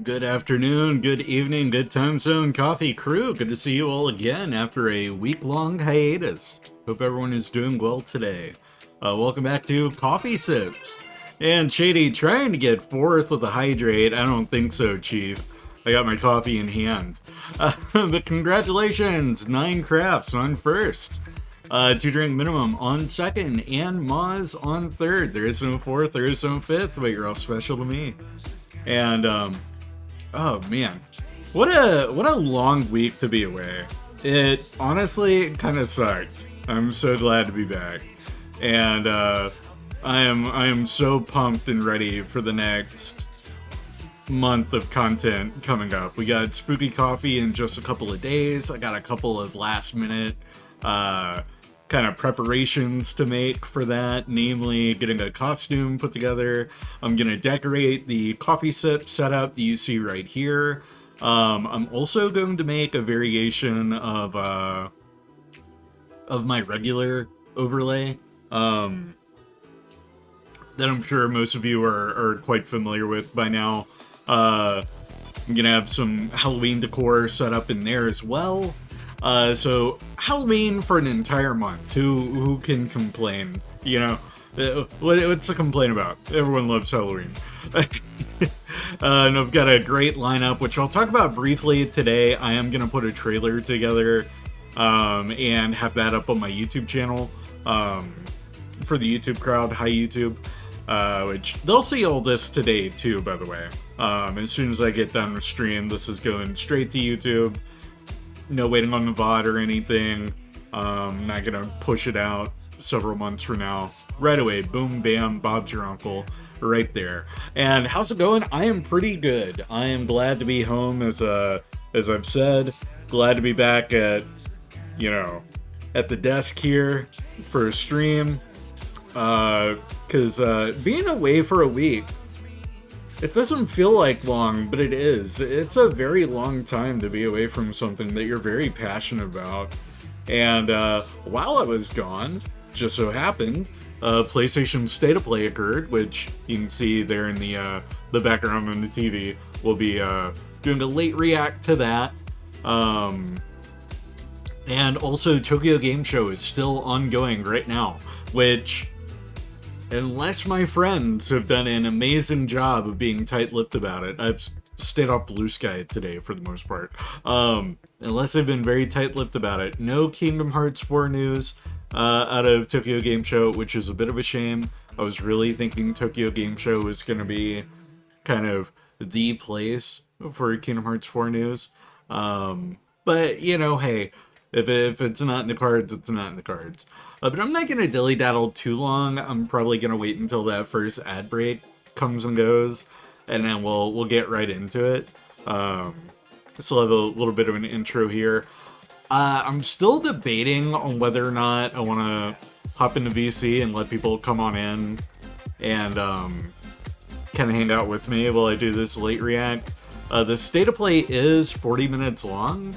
Good afternoon, good evening, good time zone coffee crew. Good to see you all again after a week-long hiatus. Hope everyone is doing well today. Welcome back to Coffee Sips. And Shady trying to get fourth with a hydrate. I don't think so, Chief. I got my coffee in hand. But congratulations, 9 crafts on first. 2 drink minimum on second, and Moz on third. There is no fourth, there is no fifth, but you're all special to me. And oh man, what a long week to be away. It honestly kind of sucked. I'm so glad to be back, and I am so pumped and ready for the next month of content coming up. We got Spooky Coffee in just a couple of days. I got a couple of last minute kind of preparations to make for that, namely getting a costume put together. I'm gonna decorate the coffee sip setup that you see right here. I'm also going to make a variation of my regular overlay that I'm sure most of you are quite familiar with by now. I'm gonna have some Halloween decor set up in there as well. So Halloween for an entire month. Who can complain? You know, what's to complain about? Everyone loves Halloween. And I've got a great lineup, which I'll talk about briefly today. I am gonna put a trailer together, and have that up on my YouTube channel, for the YouTube crowd. Hi YouTube. Which they'll see all this today too, by the way. As soon as I get done with stream, this is going straight to YouTube. No waiting on the VOD or anything. Not gonna push it out several months from now. Right away, boom, bam, Bob's your uncle, right there. And how's it going? I am pretty good. I am glad to be home, as I've said. Glad to be back at the desk here for a stream. Cause being away for a week, it doesn't feel like long, but it is. It's a very long time to be away from something that you're very passionate about. And while I was gone, just so happened, PlayStation State of Play occurred, which you can see there in the background on the TV. We'll be doing a late react to that. And also, Tokyo Game Show is still ongoing right now, which, unless my friends have done an amazing job of being tight-lipped about it, I've stayed off Blue Sky today for the most part. Unless they've been very tight-lipped about it, no Kingdom Hearts 4 news out of Tokyo Game Show, which is a bit of a shame. I was really thinking Tokyo Game Show was going to be kind of the place for Kingdom Hearts 4 news. But, hey, if it's not in the cards, it's not in the cards. But I'm not going to dilly-daddle too long. I'm probably going to wait until that first ad break comes and goes, and then we'll get right into it. Still have a little bit of an intro here. I'm still debating on whether or not I want to hop into VC and let people come on in and kind of hang out with me while I do this late react. The State of Play is 40 minutes long,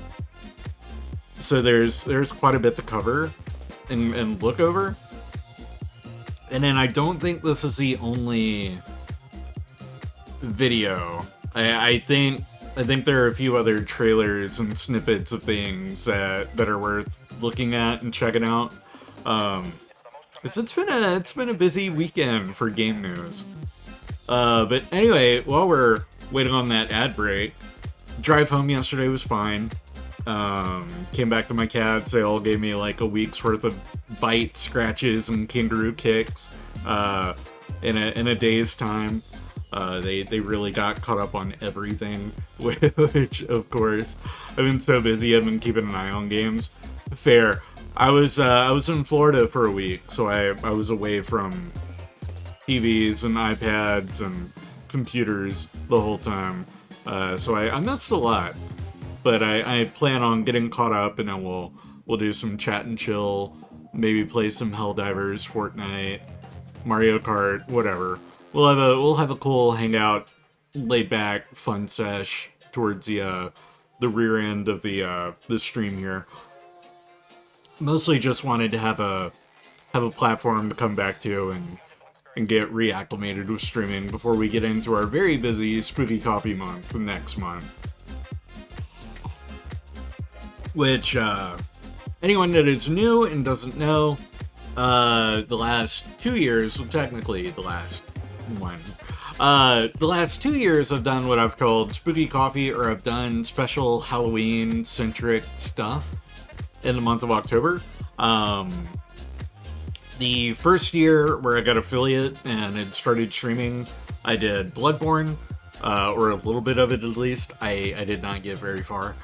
so there's quite a bit to cover and look over. And then I don't think this is the only video. I think there are a few other trailers and snippets of things that are worth looking at and checking out. It's been a busy weekend for game news. But anyway, while we're waiting on that ad break, drive home yesterday was fine. Came back to my cats. They all gave me like a week's worth of bite, scratches, and kangaroo kicks in a day's time. They really got caught up on everything, which of course I've been so busy. I've been keeping an eye on games. Fair. I was in Florida for a week, so I was away from TVs and iPads and computers the whole time. So I missed a lot. But I plan on getting caught up, and then we'll do some chat and chill, maybe play some Helldivers, Fortnite, Mario Kart, whatever. We'll have a cool hangout, laid back, fun sesh towards the rear end of the stream here. Mostly just wanted to have a platform to come back to and and get reacclimated with streaming before we get into our very busy Spooky Coffee month next month. Which, anyone that is new and doesn't know, the last 2 years, well, technically the last one, the last 2 years I've done what I've called Spooky Coffee, or I've done special Halloween-centric stuff in the month of October. The first year where I got affiliate and had started streaming, I did Bloodborne, or a little bit of it at least. I did not get very far.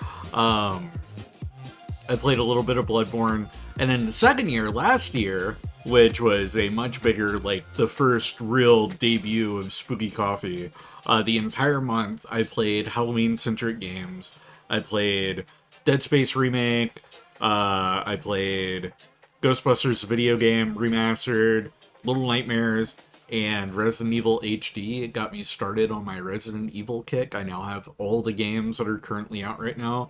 I played a little bit of Bloodborne, and then the second year, last year, which was a much bigger, like, the first real debut of Spooky Coffee, the entire month I played Halloween-centric games. I played Dead Space Remake, I played Ghostbusters video game remastered, Little Nightmares, and Resident Evil HD. It got me started on my Resident Evil kick. I now have all the games that are currently out right now,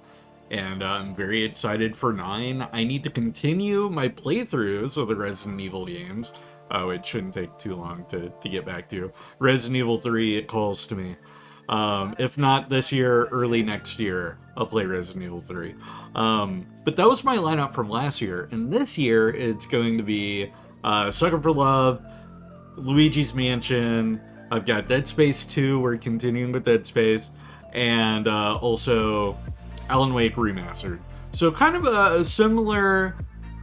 and I'm very excited for 9. I need to continue my playthroughs of the Resident Evil games, which shouldn't take too long to get back to. Resident Evil 3, it calls to me. If not this year, early next year, I'll play Resident Evil 3. But that was my lineup from last year, and this year it's going to be Sucker for Love, Luigi's Mansion, I've got Dead Space 2, we're continuing with Dead Space, and also Alan Wake Remastered. So kind of a similar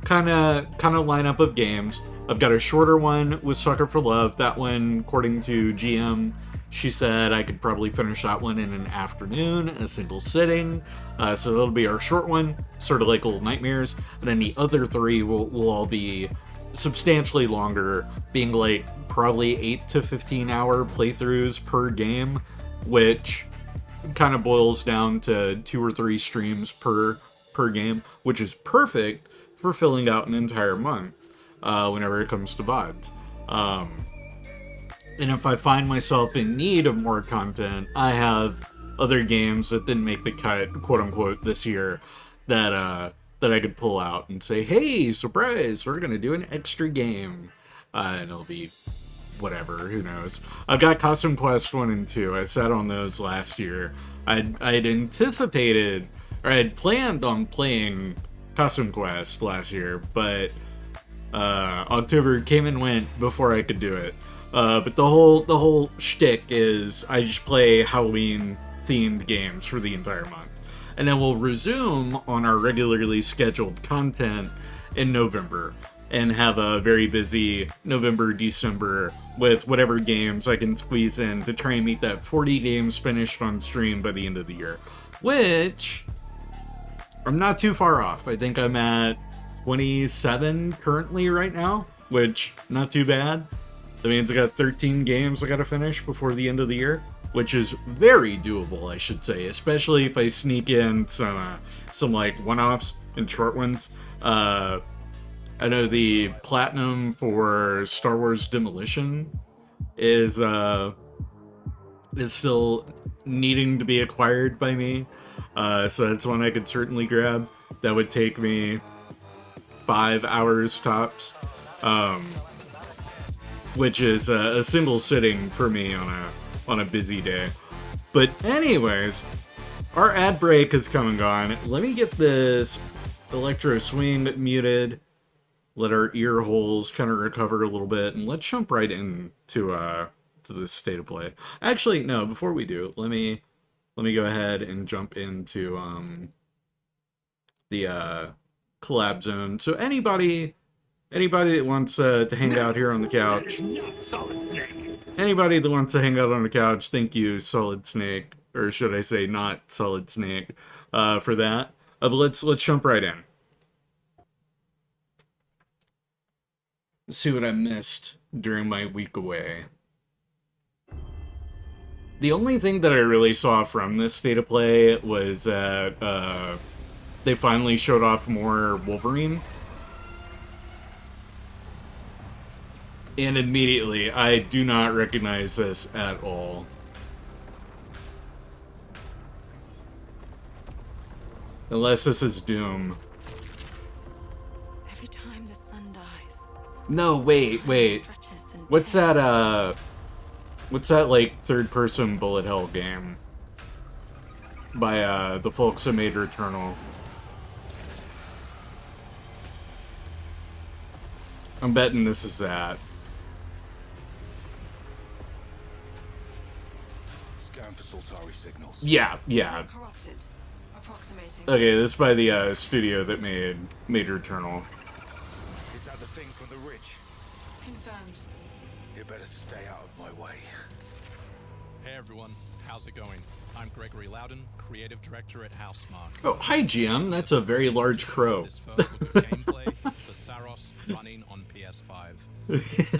kind of lineup of games. I've got a shorter one with Sucker for Love. That one, according to GM, she said I could probably finish that one in an afternoon, a single sitting. So that'll be our short one, sort of like Little Nightmares. And then the other 3 will all be substantially longer, being like probably 8 to 15 hour playthroughs per game, which kind of boils down to 2 or 3 streams per game, which is perfect for filling out an entire month whenever it comes to VODs. And if I find myself in need of more content, I have other games that didn't make the cut, quote unquote, this year that I could pull out and say, hey, surprise, we're gonna do an extra game, and it'll be whatever, who knows. I've got Costume Quest 1 and 2. I sat on those last year. I'd anticipated, or I'd planned on playing Costume Quest last year, but October came and went before I could do it. But the whole shtick is I just play Halloween-themed games for the entire month. And then we'll resume on our regularly scheduled content in November, and have a very busy November, December with whatever games I can squeeze in to try and meet that 40 games finished on stream by the end of the year. Which, I'm not too far off. I think I'm at 27 currently right now, which, not too bad. That means I got 13 games I gotta finish before the end of the year, which is very doable, I should say, especially if I sneak in some like one-offs and short ones. I know the platinum for Star Wars Demolition is still needing to be acquired by me, so that's one I could certainly grab. That would take me 5 hours tops, which is a single sitting for me on a busy day. But anyways, our ad break has come and gone. Let me get this electro swing muted. Let our ear holes kind of recover a little bit, and let's jump right into to this state of play. Actually, no. Before we do, let me go ahead and jump into the collab zone. So anybody that wants to hang out here on the couch, anybody that wants to hang out on the couch, thank you, Solid Snake, or should I say, not Solid Snake, for that. But let's jump right in. See what I missed during my week away. The only thing that I really saw from this state of play was that they finally showed off more Wolverine. And immediately, I do not recognize this at all. Unless this is Doom. Every time the sun dies. No, wait. Stretches and What's that, like, third-person bullet hell game? By, the folks that made Returnal. I'm betting this is that. Scan for Soltari signals. Yeah. Corrupted. Approximating. Okay, this is by the, studio that made Returnal. Is that the thing from the ridge? Confirmed. You better stay out of my way. Hey everyone, how's it going? I'm Gregory Loudon, Creative Director at Housemarque. Oh, hi GM, that's a very large crow. This first look at gameplay for Saros running on PS5.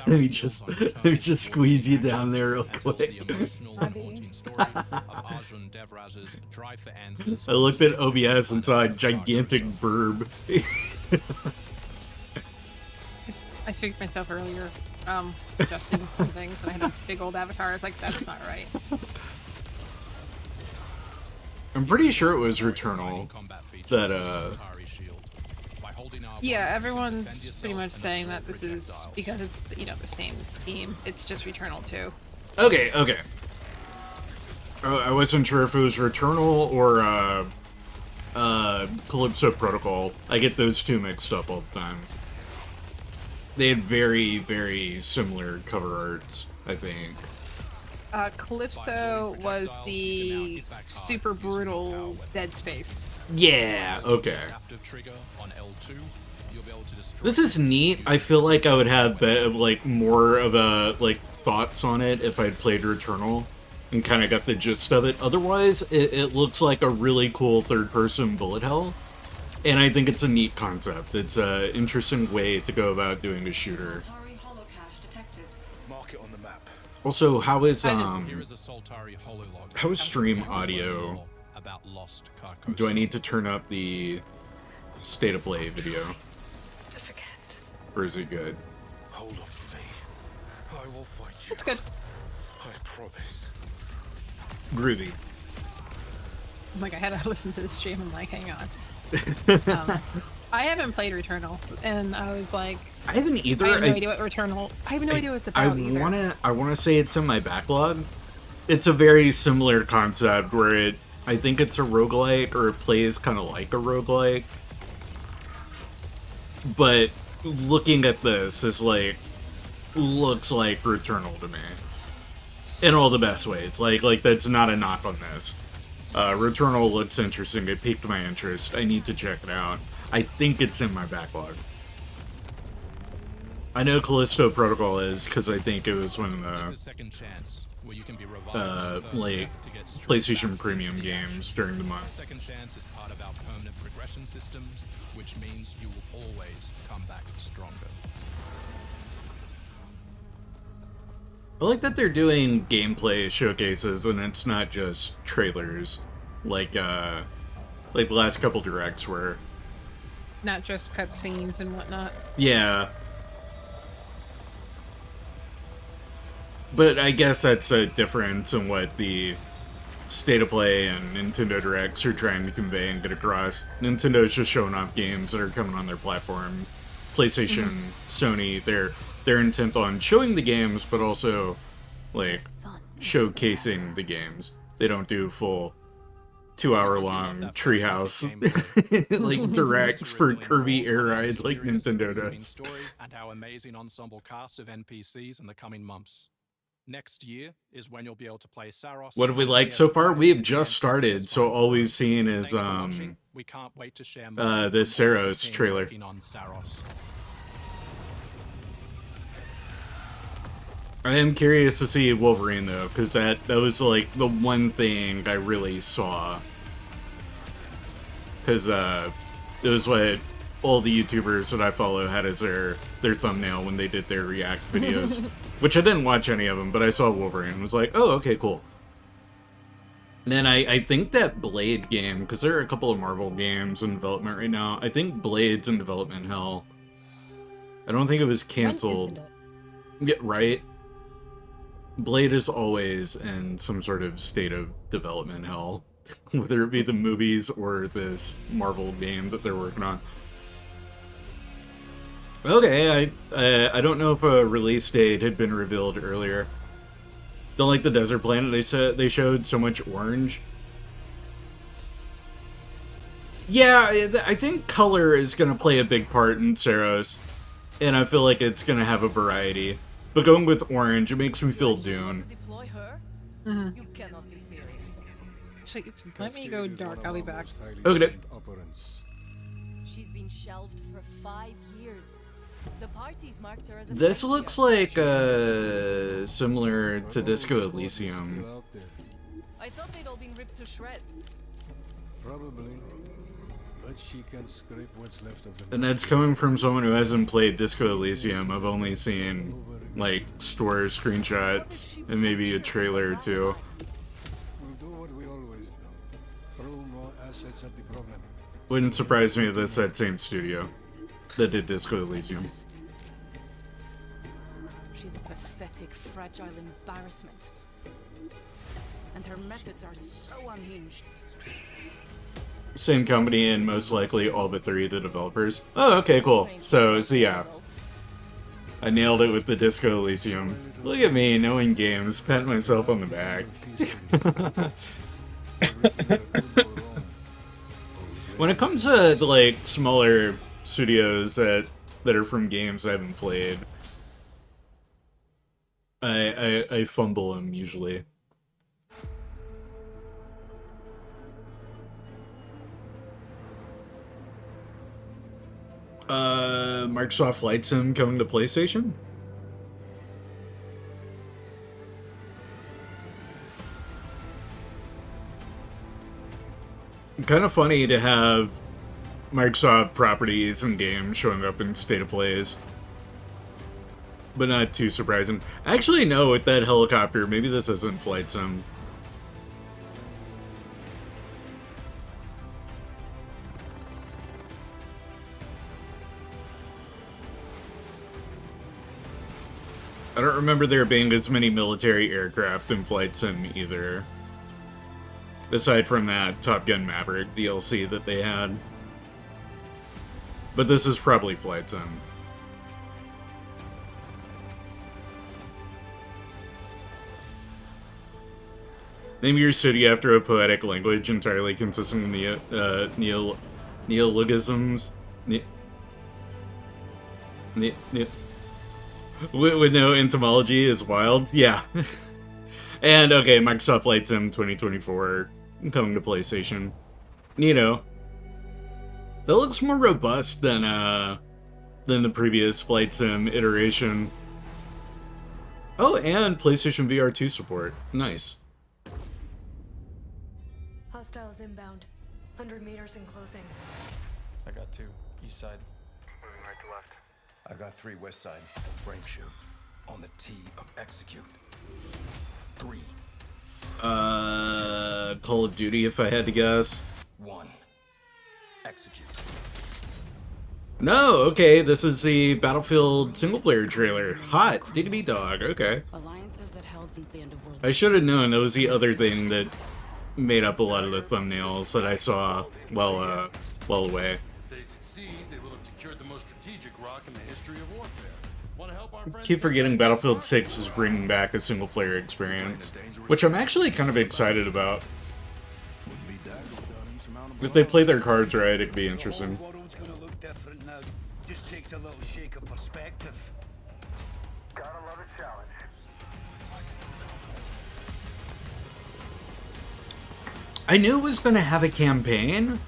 let me just squeeze you down there real quick. The emotional and haunting story of Arjun Devraz's drive for answers. I looked at OBS and saw a gigantic burb. I spoke to myself earlier, adjusting some things, and I had a big old avatar. I was like, that's not right. I'm pretty sure it was Returnal that, Yeah, everyone's pretty much saying that this is, because it's, you know, the same team, it's just Returnal 2. Okay. I wasn't sure if it was Returnal or, Calypso Protocol. I get those two mixed up all the time. They had very, very similar cover arts, I think. Calypso was the super brutal Dead Space. Yeah, okay. This is neat. I feel like I would have like more of a like thoughts on it if I'd played Returnal and kind of got the gist of it. Otherwise, it looks like a really cool third-person bullet hell, and I think it's a neat concept. It's an interesting way to go about doing a shooter. Mark it on the map. Also, how is how stream audio? Do I need to turn up the state of play video? Or is it good? Hold up for me. I will fight you. It's good. I promise. Groovy. Like, I had to listen to the stream and like, hang on. I haven't played Returnal, and I was like, I haven't either. I have no idea what Returnal. I have no idea what it's about either. I wanna say it's in my backlog. It's a very similar concept where I think it's a roguelike, or it plays kind of like a roguelike. But looking at this is like, looks like Returnal to me. In all the best ways. Like that's not a knock on this. Returnal looks interesting. It piqued my interest. I need to check it out. I think it's in my backlog. I know Callisto Protocol is, because I think it was one of the like PlayStation Premium games during the month. Second chance is part of our permanent progression systems, which means you will always come back stronger. I like that they're doing gameplay showcases and it's not just trailers, like the last couple directs were. Not just cutscenes and whatnot. Yeah. But I guess that's a difference in what the State of Play and Nintendo Directs are trying to convey and get across. Nintendo's just showing off games that are coming on their platform. PlayStation, Sony, they're intent on showing the games, but also, like, showcasing the games. They don't do full 2-hour-long treehouse, like, directs for Kirby Air Ride like Nintendo does. And our amazing ensemble cast of NPCs in the coming months. Next year is when you'll be able to play Saros. What have we liked so far? We have just started, so all we've seen is we can't wait to share the Saros trailer. I am curious to see Wolverine though, because that was like the one thing I really saw. Because it was what all the YouTubers that I follow had as their thumbnail when they did their React videos. Which I didn't watch any of them, but I saw Wolverine and was like, oh, okay, cool. And then I think that Blade game, because there are a couple of Marvel games in development right now. I think Blade's in development hell. I don't think it was canceled. Yeah, right? Blade is always in some sort of state of development hell. Whether it be the movies or this Marvel game that they're working on. Okay, I don't know if a release date had been revealed earlier. Don't like the desert planet. They showed so much orange. Yeah, I think color is gonna play a big part in Saros, and I feel like it's gonna have a variety. But going with orange, it makes me feel Dune. Mhm. You cannot be serious. Actually, oops, let me go dark. I'll be back. Okay. She's been shelved for 5 years. The parties marked her as a This failure. looks like similar to Disco Elysium. I thought they'd all been ripped to shreds. Probably. But she can scrape what's left of them. And that's coming from someone who hasn't played Disco Elysium. I've only seen, like, store screenshots and maybe a trailer or two. We'll do what we always do. Throw more assets at the problem. Wouldn't surprise me if this that same studio that did Disco Elysium. She's a pathetic, fragile embarrassment. And her methods are so unhinged. Same company and most likely all but 3 of the developers. Oh, okay, cool. So yeah, I nailed it with the Disco Elysium. Look at me, knowing games, pat myself on the back. When it comes to like smaller studios that are from games I haven't played, I fumble them usually. Microsoft Flight Sim coming to PlayStation? Kind of funny to have Microsoft properties and games showing up in State of Plays. But not too surprising. Actually, no, with that helicopter, maybe this isn't Flight Sim. I don't remember there being as many military aircraft in Flight Sim either. Aside from that Top Gun Maverick DLC that they had. But this is probably Flight Sim. Name your city after a poetic language entirely consisting of neologisms. With no entomology is wild. Yeah. And, okay, Microsoft Flight Sim 2024 coming to PlayStation. Neato. That looks more robust than the previous Flight Sim iteration. Oh, and PlayStation VR 2 support. Nice. Hostiles inbound. 100 meters in closing. I got 2. East side. Moving right to left. I got 3 west side. Frame shoot. On the T of execute. 3. Call of Duty if I had to guess. 1. Execute. No, okay, this is the Battlefield single-player trailer. Hot diggity dog, okay. Alliances that held since the end of World I should have known that was the other thing that made up a lot of the thumbnails that I saw well away. If they succeed, they will have secured the most strategic rock in the history of warfare. Want to help our friends? Keep forgetting Battlefield 6 is bringing back a single-player experience, which I'm actually kind of excited about. If they play their cards right, it could be interesting. The world's gonna look different now. Just takes a little shake of perspective. Gotta love a challenge. I knew it was going to have a campaign,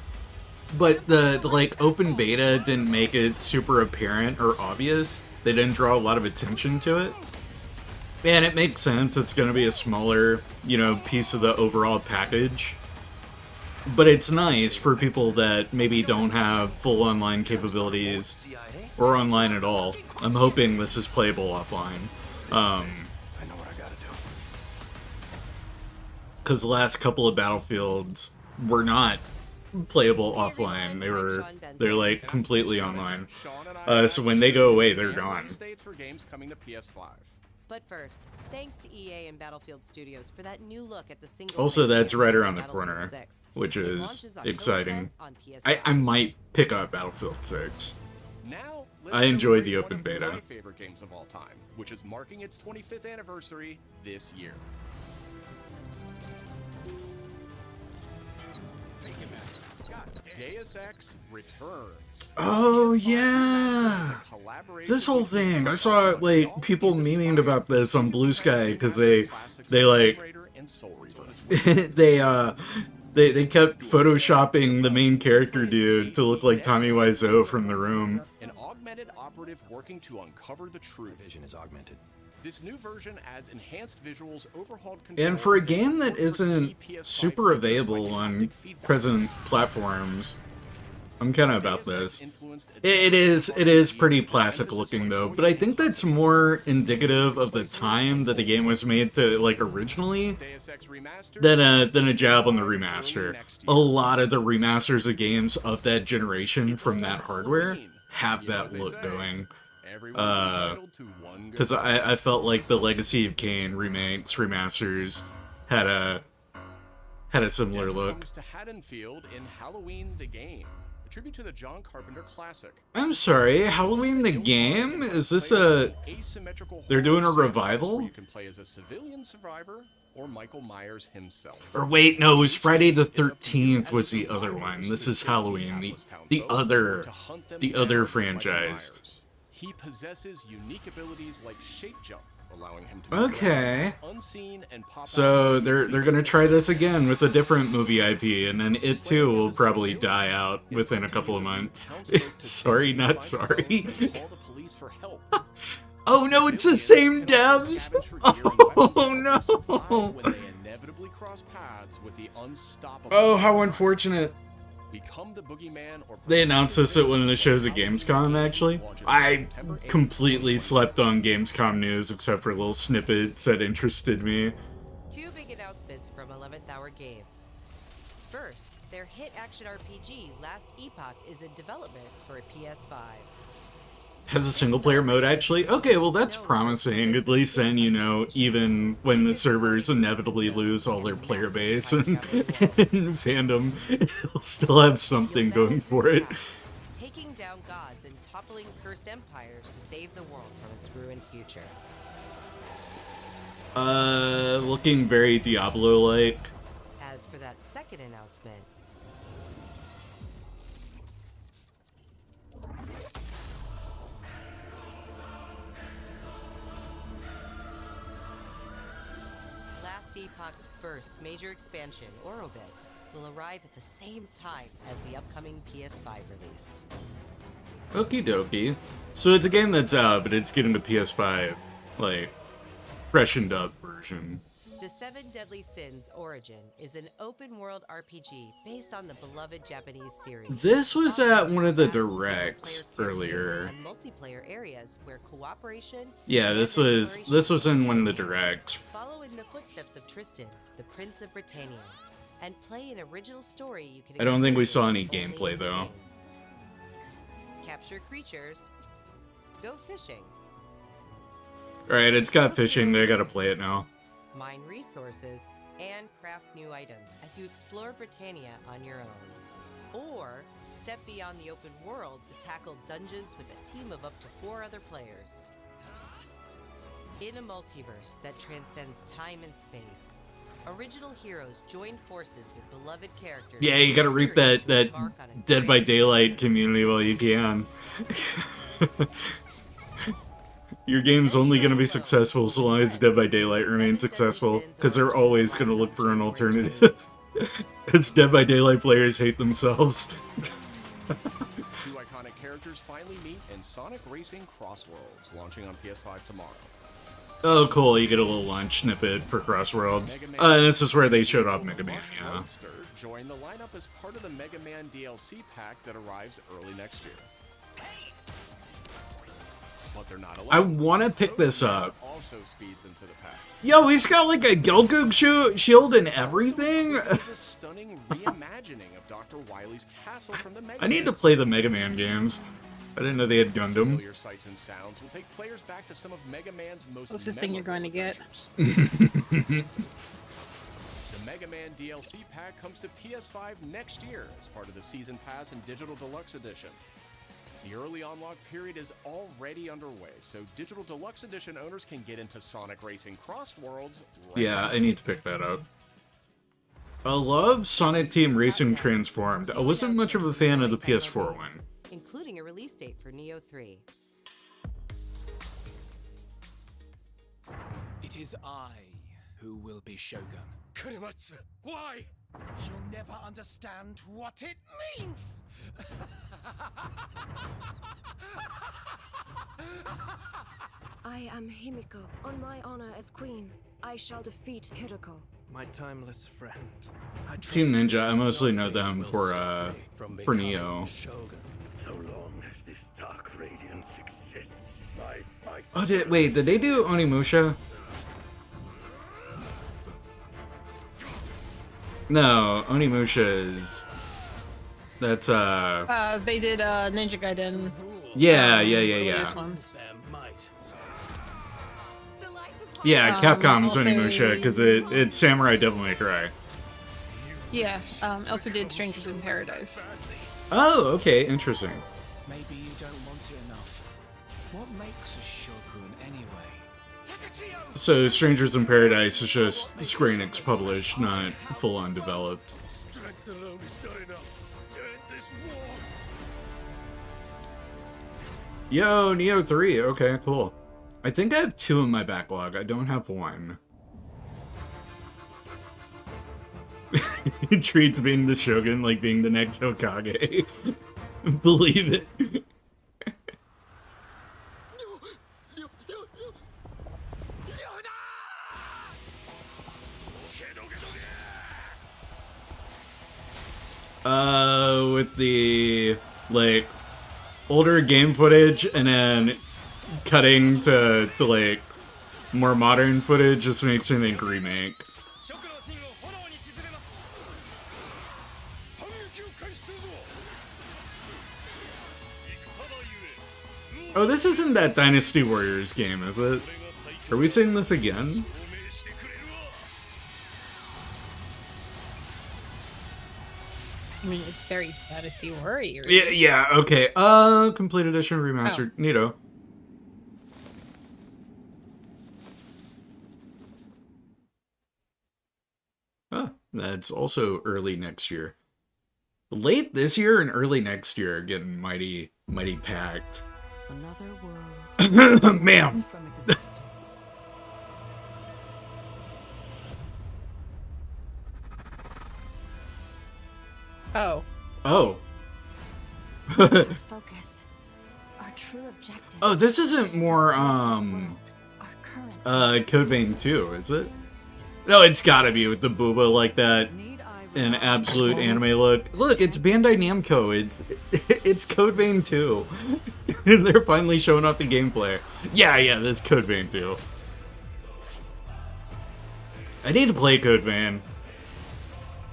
but the like open beta didn't make it super apparent or obvious. They didn't draw a lot of attention to it. And it makes sense. It's going to be a smaller, you know, piece of the overall package. But it's nice for people that maybe don't have full online capabilities or online at all. I'm hoping this is playable offline. I know what I gotta do. Because the last couple of Battlefields were not playable offline. They're like completely online. So when they go away, they're gone. For games coming to PS5. But first, thanks to EA and Battlefield Studios for that new look at the single. Also, that's right around the corner, which is exciting. I might pick up Battlefield 6. Now, I enjoyed the open one of beta. my favorite games of all time, which is marking its 25th anniversary this year. Deus Ex returns. Oh yeah, this whole thing. I saw like people memeing about this on Blue Sky because they like they kept photoshopping the main character dude to look like Tommy Wiseau from The Room. An augmented operative working to uncover the truth. Vision is augmented. This new version adds enhanced visuals, overhauled controls, And for a game that isn't super available on present platforms, I'm kind of about this. It is pretty classic looking though, but I think that's more indicative of the time that the game was made to like originally than a job on the remaster. A lot of the remasters of games of that generation from that hardware have that look going. Because I felt like the Legacy of Kain remakes, remasters had a similar look. Comes to Haddonfield in Halloween the Game, a tribute to the John Carpenter classic. I'm sorry, Halloween the game? Is this a... They're doing a revival? You can play as a civilian survivor or Michael Myers himself. Or wait, no, it was Friday the 13th was the other one. This is Halloween, the other franchise. He possesses unique abilities like shape jump, allowing him to Okay. unseen and pop So out they're gonna try this again with a different movie IP, and then it too will probably die out within a couple of months. Sorry, not sorry. call the police for help. Oh no, it's the same devs. Oh no. When they inevitably cross paths with the unstoppable. Oh, how unfortunate. Become the boogeyman or They announced this at one of the shows at Gamescom, actually. I completely slept on Gamescom news except for little snippets that interested me. Two big announcements from 11th Hour Games. First, their hit action RPG Last Epoch is in development for a PS5. Has a single-player mode, actually? Okay, well that's promising. At least then, you know, even when the servers inevitably lose all their player base and fandom, they'll still have something going for it. Taking down gods and toppling cursed empires to save the world from its ruined future. Looking very Diablo-like. As for that second announcement, Last Epoch's first major expansion, Ouroboros, will arrive at the same time as the upcoming PS5 release. Okie dokie. So it's a game that's out, but it's getting a PS5, like, freshened up version. The Seven Deadly Sins Origin is an open-world RPG based on the beloved Japanese series. This was at one of the directs earlier. And multiplayer areas where cooperation. Yeah, this was in one of the directs. Follow in the footsteps of Tristan, the Prince of Britannia, and play an original story you can. I don't think we saw any experience gameplay only in the though. game. Capture creatures. Go fishing. Alright, it's got fishing, they gotta play it now. Mine resources, and craft new items as you explore Britannia on your own. Or step beyond the open world to tackle dungeons with a team of up to 4 other players. In a multiverse that transcends time and space, original heroes join forces with beloved characters. Yeah, you gotta reap that Dead by Daylight community while you can. Your game's only going to be successful so long as Dead by Daylight remains successful, because they're always going to look for an alternative. Because Dead by Daylight players hate themselves. Two iconic characters finally meet in Sonic Racing Crossworlds, launching on PS5 tomorrow. Oh, cool, you get a little launch snippet for Crossworlds. This is where they showed off Mega Man, yeah. Join the lineup as part of the Mega Man DLC pack that arrives early next year. But they're not allowed. I want to pick this up. Also speeds into the pack. Yo, he's got like a Gelgoog shield and everything. It's a stunning reimagining of Dr. Wily's castle from the Mega I need to Man play the Mega Man games. I didn't know they had Gundam. Familiar sights and sounds will take players back to some of Mega Man's most Closest thing you're going to get. The Mega Man DLC pack comes to PS5 next year as part of the Season Pass and Digital Deluxe Edition. The early unlock period is already underway, so Digital Deluxe Edition owners can get into Sonic Racing Cross Worlds right Yeah, now. I need to pick that up. I love Sonic Team Racing Transformed. I wasn't much of a fan of the PS4 one. Including a release date for Neo 3. It is I who will be Shogun. Kurimatsu, why? You'll never understand what it means! I am Himiko. On my honor as queen, I shall defeat Kiriko. My timeless friend. Team Ninja, I mostly know them for Neo. Shogun. So long as this dark radiance exists, my fight. Oh, wait, did they do Onimusha? No, Onimusha is... That's, They did, Ninja Gaiden. Yeah. Those ones. Yeah, Capcom's also- Onimusha, because it's Samurai Devil May Cry. Yeah, also did Strangers in Paradise. Oh, okay, interesting. Maybe you don't want it enough. What makes a shogun anyway? So, Strangers in Paradise is just Square Enix published, not full-on developed. Strength alone is not enough to end this war. Yo, Neo 3, okay, cool. I think I have 2 in my backlog, I don't have 1. He treats being the Shogun like being the next Hokage. Believe it. With the, like, older game footage and then cutting to like, more modern footage just makes me think remake. Oh, this isn't that Dynasty Warriors game, is it? Are we seeing this again? I mean, it's very Dynasty Warriors. Yeah, okay. Complete edition remastered. Oh. Neato. Oh, that's also early next year. Late this year and early next year are getting mighty packed. Another world. Ma'am. From existence. Oh. Oh. Focus. Our true objective. Oh, this isn't more, current Code Vein 2, is it? No, it's gotta be with the booba like that. An absolute anime look. Look, it's Bandai Namco. It's Code Vein 2. They're finally showing off the gameplay. Yeah, this Code Vein 2. I need to play Code Vein.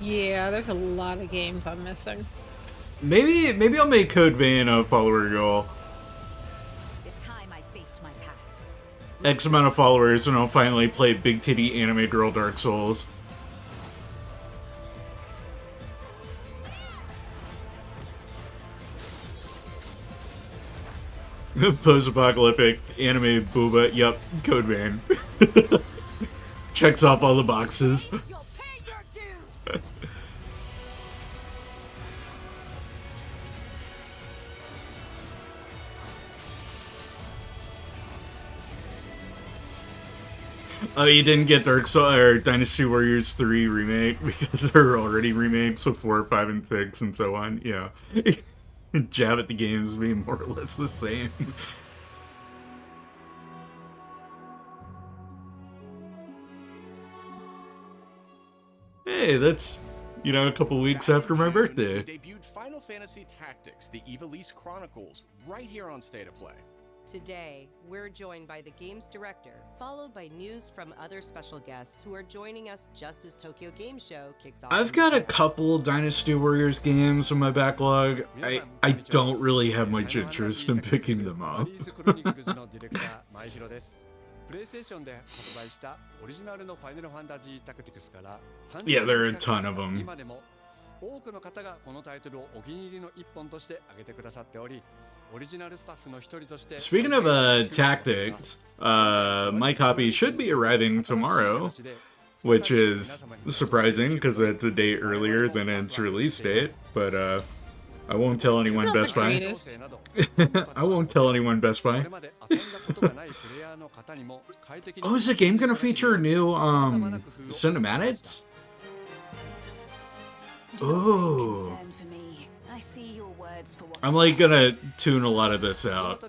Yeah, there's a lot of games I'm missing. Maybe I'll make Code Vein a follower goal. It's time I faced my past. X amount of followers and I'll finally play Big Titty Anime Girl Dark Souls. Post-apocalyptic anime booba. Yup, Code Vein. Checks off all the boxes. You'll pay your dues. Oh, you didn't get Dark Souls or Dynasty Warriors 3 remake because there are already remakes of 4, 5, and 6 and so on. Yeah. Jab at the games being more or less the same. Hey, that's, a couple weeks after my birthday. Debuted Final Fantasy Tactics: The Ivalice Chronicles right here on State of Play. Today, we're joined by the game's director, followed by news from other special guests who are joining us just as Tokyo Game Show kicks off. I've got a couple Dynasty Warriors games in my backlog. I don't really have much interest in picking them up. Yeah, there are a ton of them. 多くの方がこのタイトルをお気に入りの一本として挙げてくださっており、オリジナルスタッフの一人として。 Speaking of tactics, my copy should be arriving tomorrow, which is surprising because it's a day earlier than its release date, but I won't tell anyone Best Buy. I won't tell anyone Best Buy. Oh, is the game gonna feature new cinematics? Oh. I'm like gonna tune a lot of this out.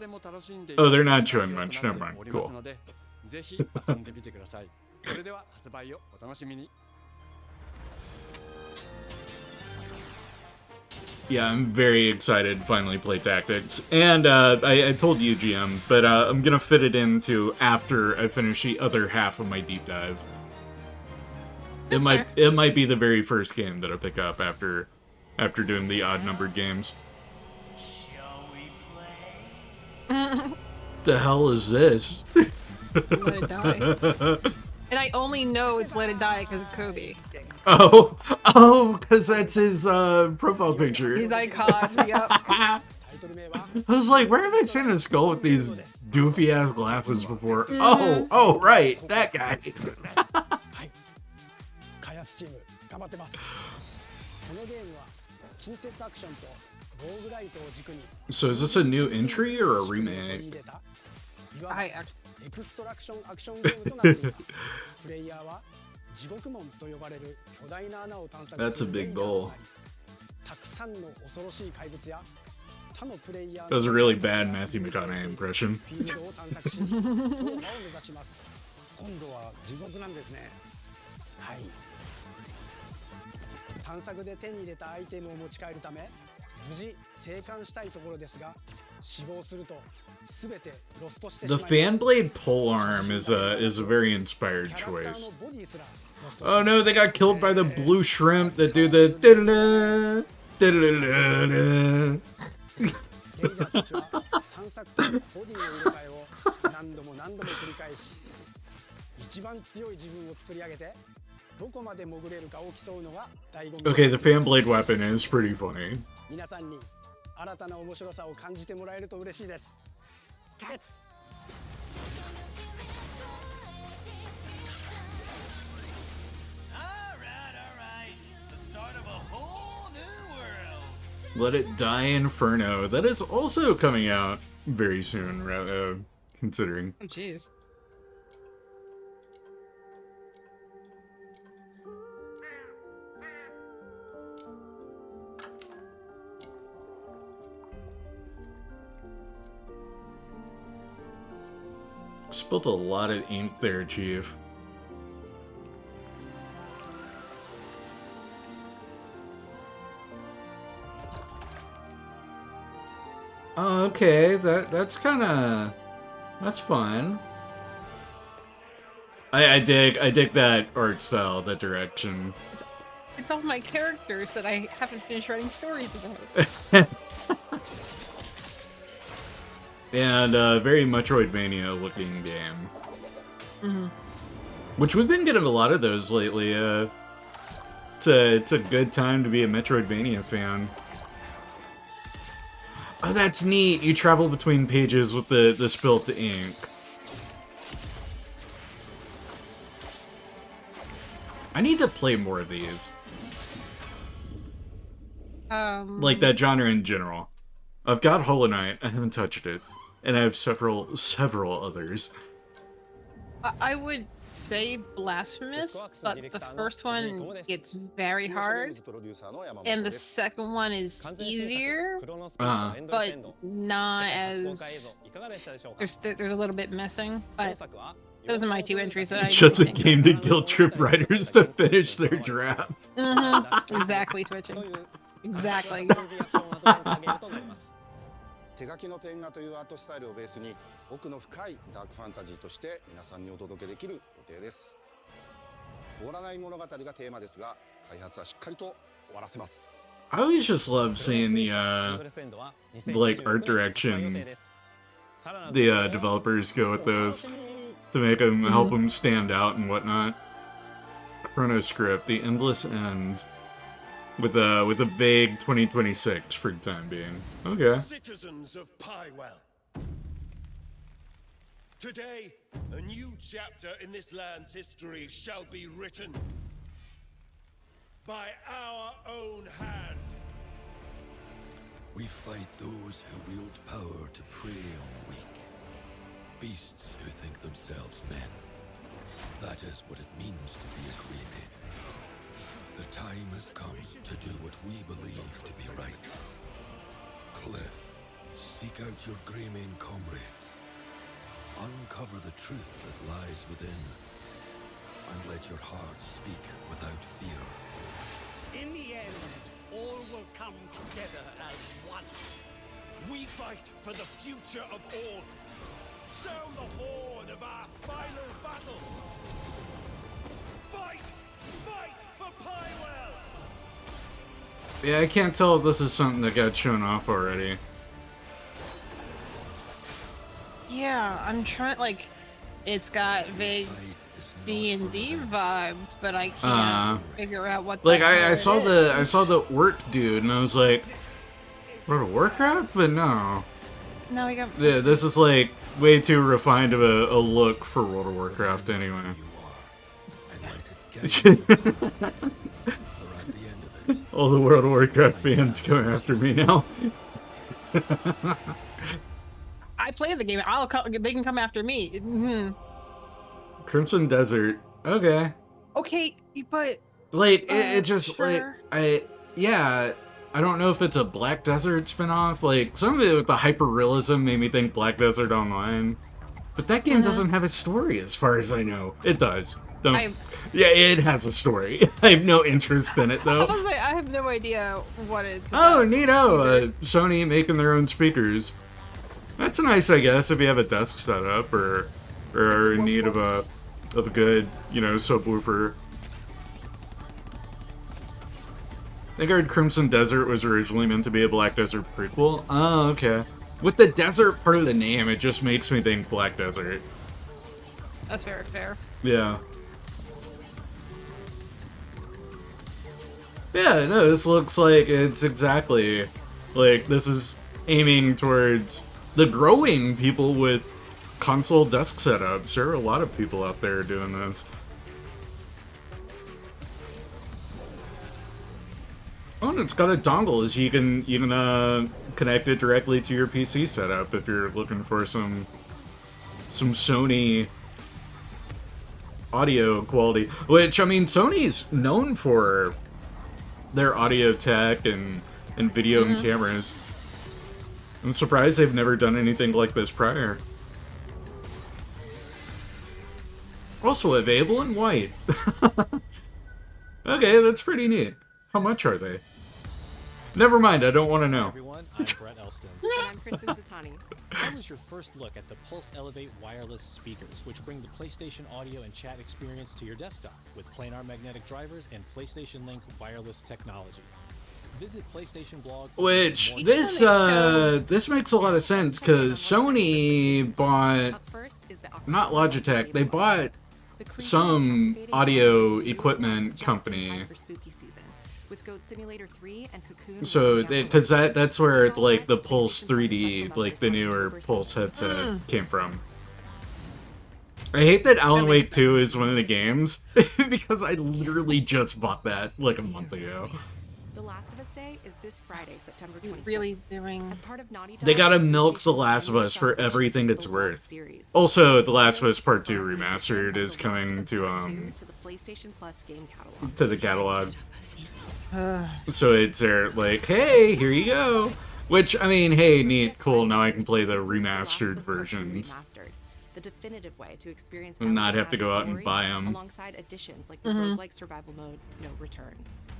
Oh, they're not showing much. Never mind. Cool. Yeah, I'm very excited to finally play Tactics. And I told you, GM, but I'm gonna fit it into after I finish the other half of my deep dive. It might be the very first game that I pick up after doing the odd-numbered games. The hell is this? Let It Die. And I only know it's Let It Die because of Kobe. Oh, because that's his profile picture. His icon, yep. I was like, where have I seen a skull with these doofy-ass glasses before? Oh, right, that guy. So is this a new entry or a remake? That's a big goal. That was a really bad Matthew McConaughey impression. The Fanblade polearm is a very inspired choice. Oh no, they got killed by the blue shrimp that do the da-da-da, da-da-da-da-da. Okay, the Fanblade weapon is pretty funny. Let It Die Inferno. That is also coming out very soon, considering. Oh, jeez. Spilled a lot of ink there, Chief. Oh, okay, that's fine. I dig that art style, that direction. It's all my characters that I haven't finished writing stories about. And very Metroidvania looking game. Mm-hmm. Which we've been getting a lot of those lately. It's a good time to be a Metroidvania fan. Oh, that's neat. You travel between pages with the spilt ink. I need to play more of these. Like that genre in general. I've got Hollow Knight. I haven't touched it. And I have several others. I would say Blasphemous, but the first one gets very hard, and the second one is easier, but not as... There's a little bit missing, but those are my two entries that I... Just a game to guilt trip writers to finish their drafts. Exactly, Twitching. Exactly. 手書きのペン画というアートスタイルをベースに奥の深いダークファンタジーとして皆さんにお届けできる予定です。終わらない物語がテーマですが、開発はしっかりと終わらせます。I always just love seeing the like art direction the developers go with those to make them help them stand out and whatnot. Chronoscript, The Endless End. with a vague 2026 for the time being. Okay. Citizens of Pywell. Today, a new chapter in this land's history shall be written by our own hand. We fight those who wield power to prey on the weak. Beasts who think themselves men. That is what it means to be a Greyman. The time has come to do what we believe to be right. Cliff, seek out your Greyman comrades. Uncover the truth that lies within. And let your heart speak without fear. In the end, all will come together as one. We fight for the future of all. Sound the horn of our final battle. Fight! Fight for Pywell! Yeah, I can't tell if this is something that got shown off already. Yeah, I'm trying, like, it's got vague D&D vibes, but I can't figure out what Like, the hell I saw it I is. saw the orc dude, and I was like, World of Warcraft? But no. No, we got... Yeah, this is, like, way too refined of a look for World of Warcraft anyway. All the World of Warcraft fans coming after me now. I play the game. They can come after me. Crimson Desert. Okay. Okay, but like it just sure. like I don't know if it's a Black Desert spinoff. Like some of it with the hyper realism made me think Black Desert Online, but that game doesn't have a story as far as I know. It does. Yeah, it has a story. I have no interest in it though. I have no idea what it's Oh, about. neato! Sony making their own speakers. That's nice, I guess, if you have a desk setup or are in need of a good, subwoofer. I think I heard Crimson Desert was originally meant to be a Black Desert prequel. Oh, okay. With the desert part of the name, it just makes me think Black Desert. That's very fair. Yeah. Yeah, no, this looks like it's exactly like this is aiming towards the growing people with console desk setups. There are a lot of people out there doing this. Oh, and it's got a dongle, so you can connect it directly to your PC setup if you're looking for some Sony audio quality. Which, I mean, Sony's known for their audio tech and video and cameras. I'm surprised they've never done anything like this prior. Also available in white. Okay, that's pretty neat. How much are they? Never mind, I don't want to know. Everyone, I'm Brett Elston. And I'm Kristen Zatani. That was your first look at the Pulse Elevate wireless speakers, which bring the PlayStation audio and chat experience to your desktop with planar magnetic drivers and PlayStation Link wireless technology. Visit PlayStation blog. Which this makes a lot of sense because Sony bought not Logitech, they bought some audio equipment company. So because that's where like the Pulse 3D, like the newer Pulse headset came from. I hate that Alan Wake 2 is one of the games because I literally just bought that like a month ago. The Last of Us Day is this Friday, September 26th. Really doing. As part of Naughty Dog, They gotta milk The Last of Us for everything it's worth. Also, The Last of Us Part 2 Remastered is coming to the PlayStation Plus game catalog. to the catalog. So it's there like, hey, here you go. Which, I mean, hey, neat, cool, now I can play the remastered versions. The definitive way to experience And not have to go out and buy them. alongside additions like the roguelike survival mode, No Return.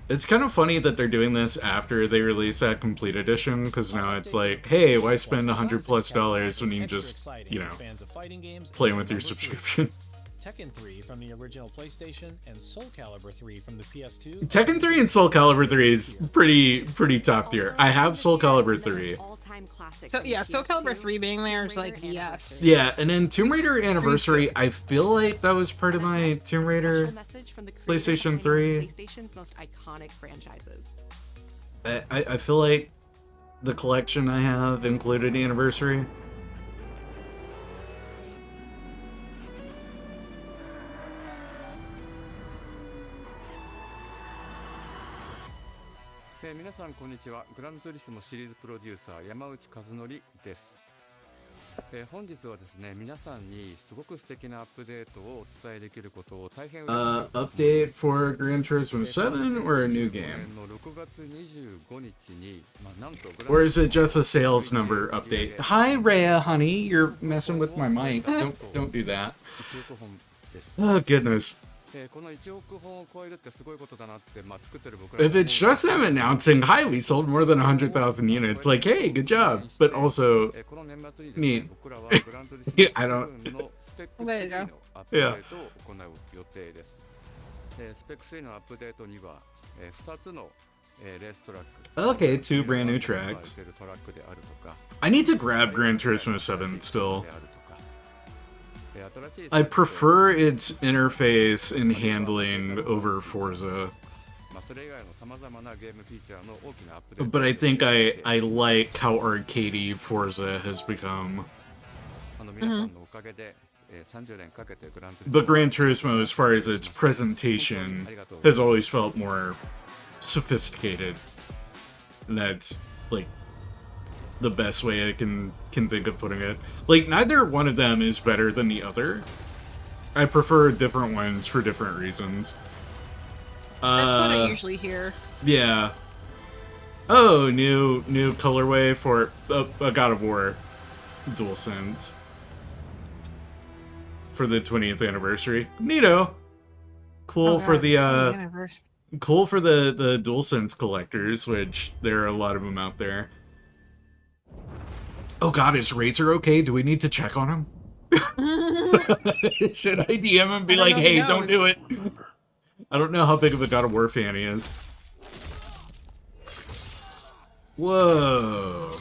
It's kind of funny that they're doing this after they release that complete edition, because now it's like, hey, why spend $100+ when you can just, playing with your subscription? Tekken 3 from the original PlayStation, and Soul Calibur 3 from the PS2. Tekken 3 and Soul Calibur 3 is pretty top tier. I have Soul Calibur 3. So yeah, Soul Calibur 3 being there is like, yes. Yeah, and then Tomb Raider Anniversary, I feel like that was part of my Tomb Raider PlayStation 3. PlayStation's most iconic franchises. I feel like the collection I have included Anniversary. Hey, 皆さんこんにちは。グランツーリスモシリーズプロデューサー山内和則です。本日はですね、皆さんにすごく素敵なアップデートをお伝えできることを大変嬉しく update for Gran Turismo 7 or a new game? 6月25日に、なんと Or is it just a sales number update? Hi Rhea, honey, you're messing with my mic. Don't do that. Oh goodness. If it's just them announcing, hi, we sold more than 100,000 units, like, hey, good job. But also, neat. Yeah, I don't. There you go. Yeah. Okay, 2 brand new tracks. I need to grab Gran Turismo 7 still. I prefer its interface and handling over Forza. But I think I like how arcadey Forza has become. But Gran Turismo, as far as its presentation, has always felt more sophisticated. And that's, like, the best way I can think of putting it. Like, neither one of them is better than the other. I prefer different ones for different reasons. That's what I usually hear. Yeah. Oh, new colorway for a God of War DualSense for the 20th anniversary. Neato. Cool for the cool for the DualSense collectors, which there are a lot of them out there. Oh god, is Razor okay? Do we need to check on him? Should I DM him and be like, hey, don't do it? I don't know how big of a God of War fan he is. Whoa.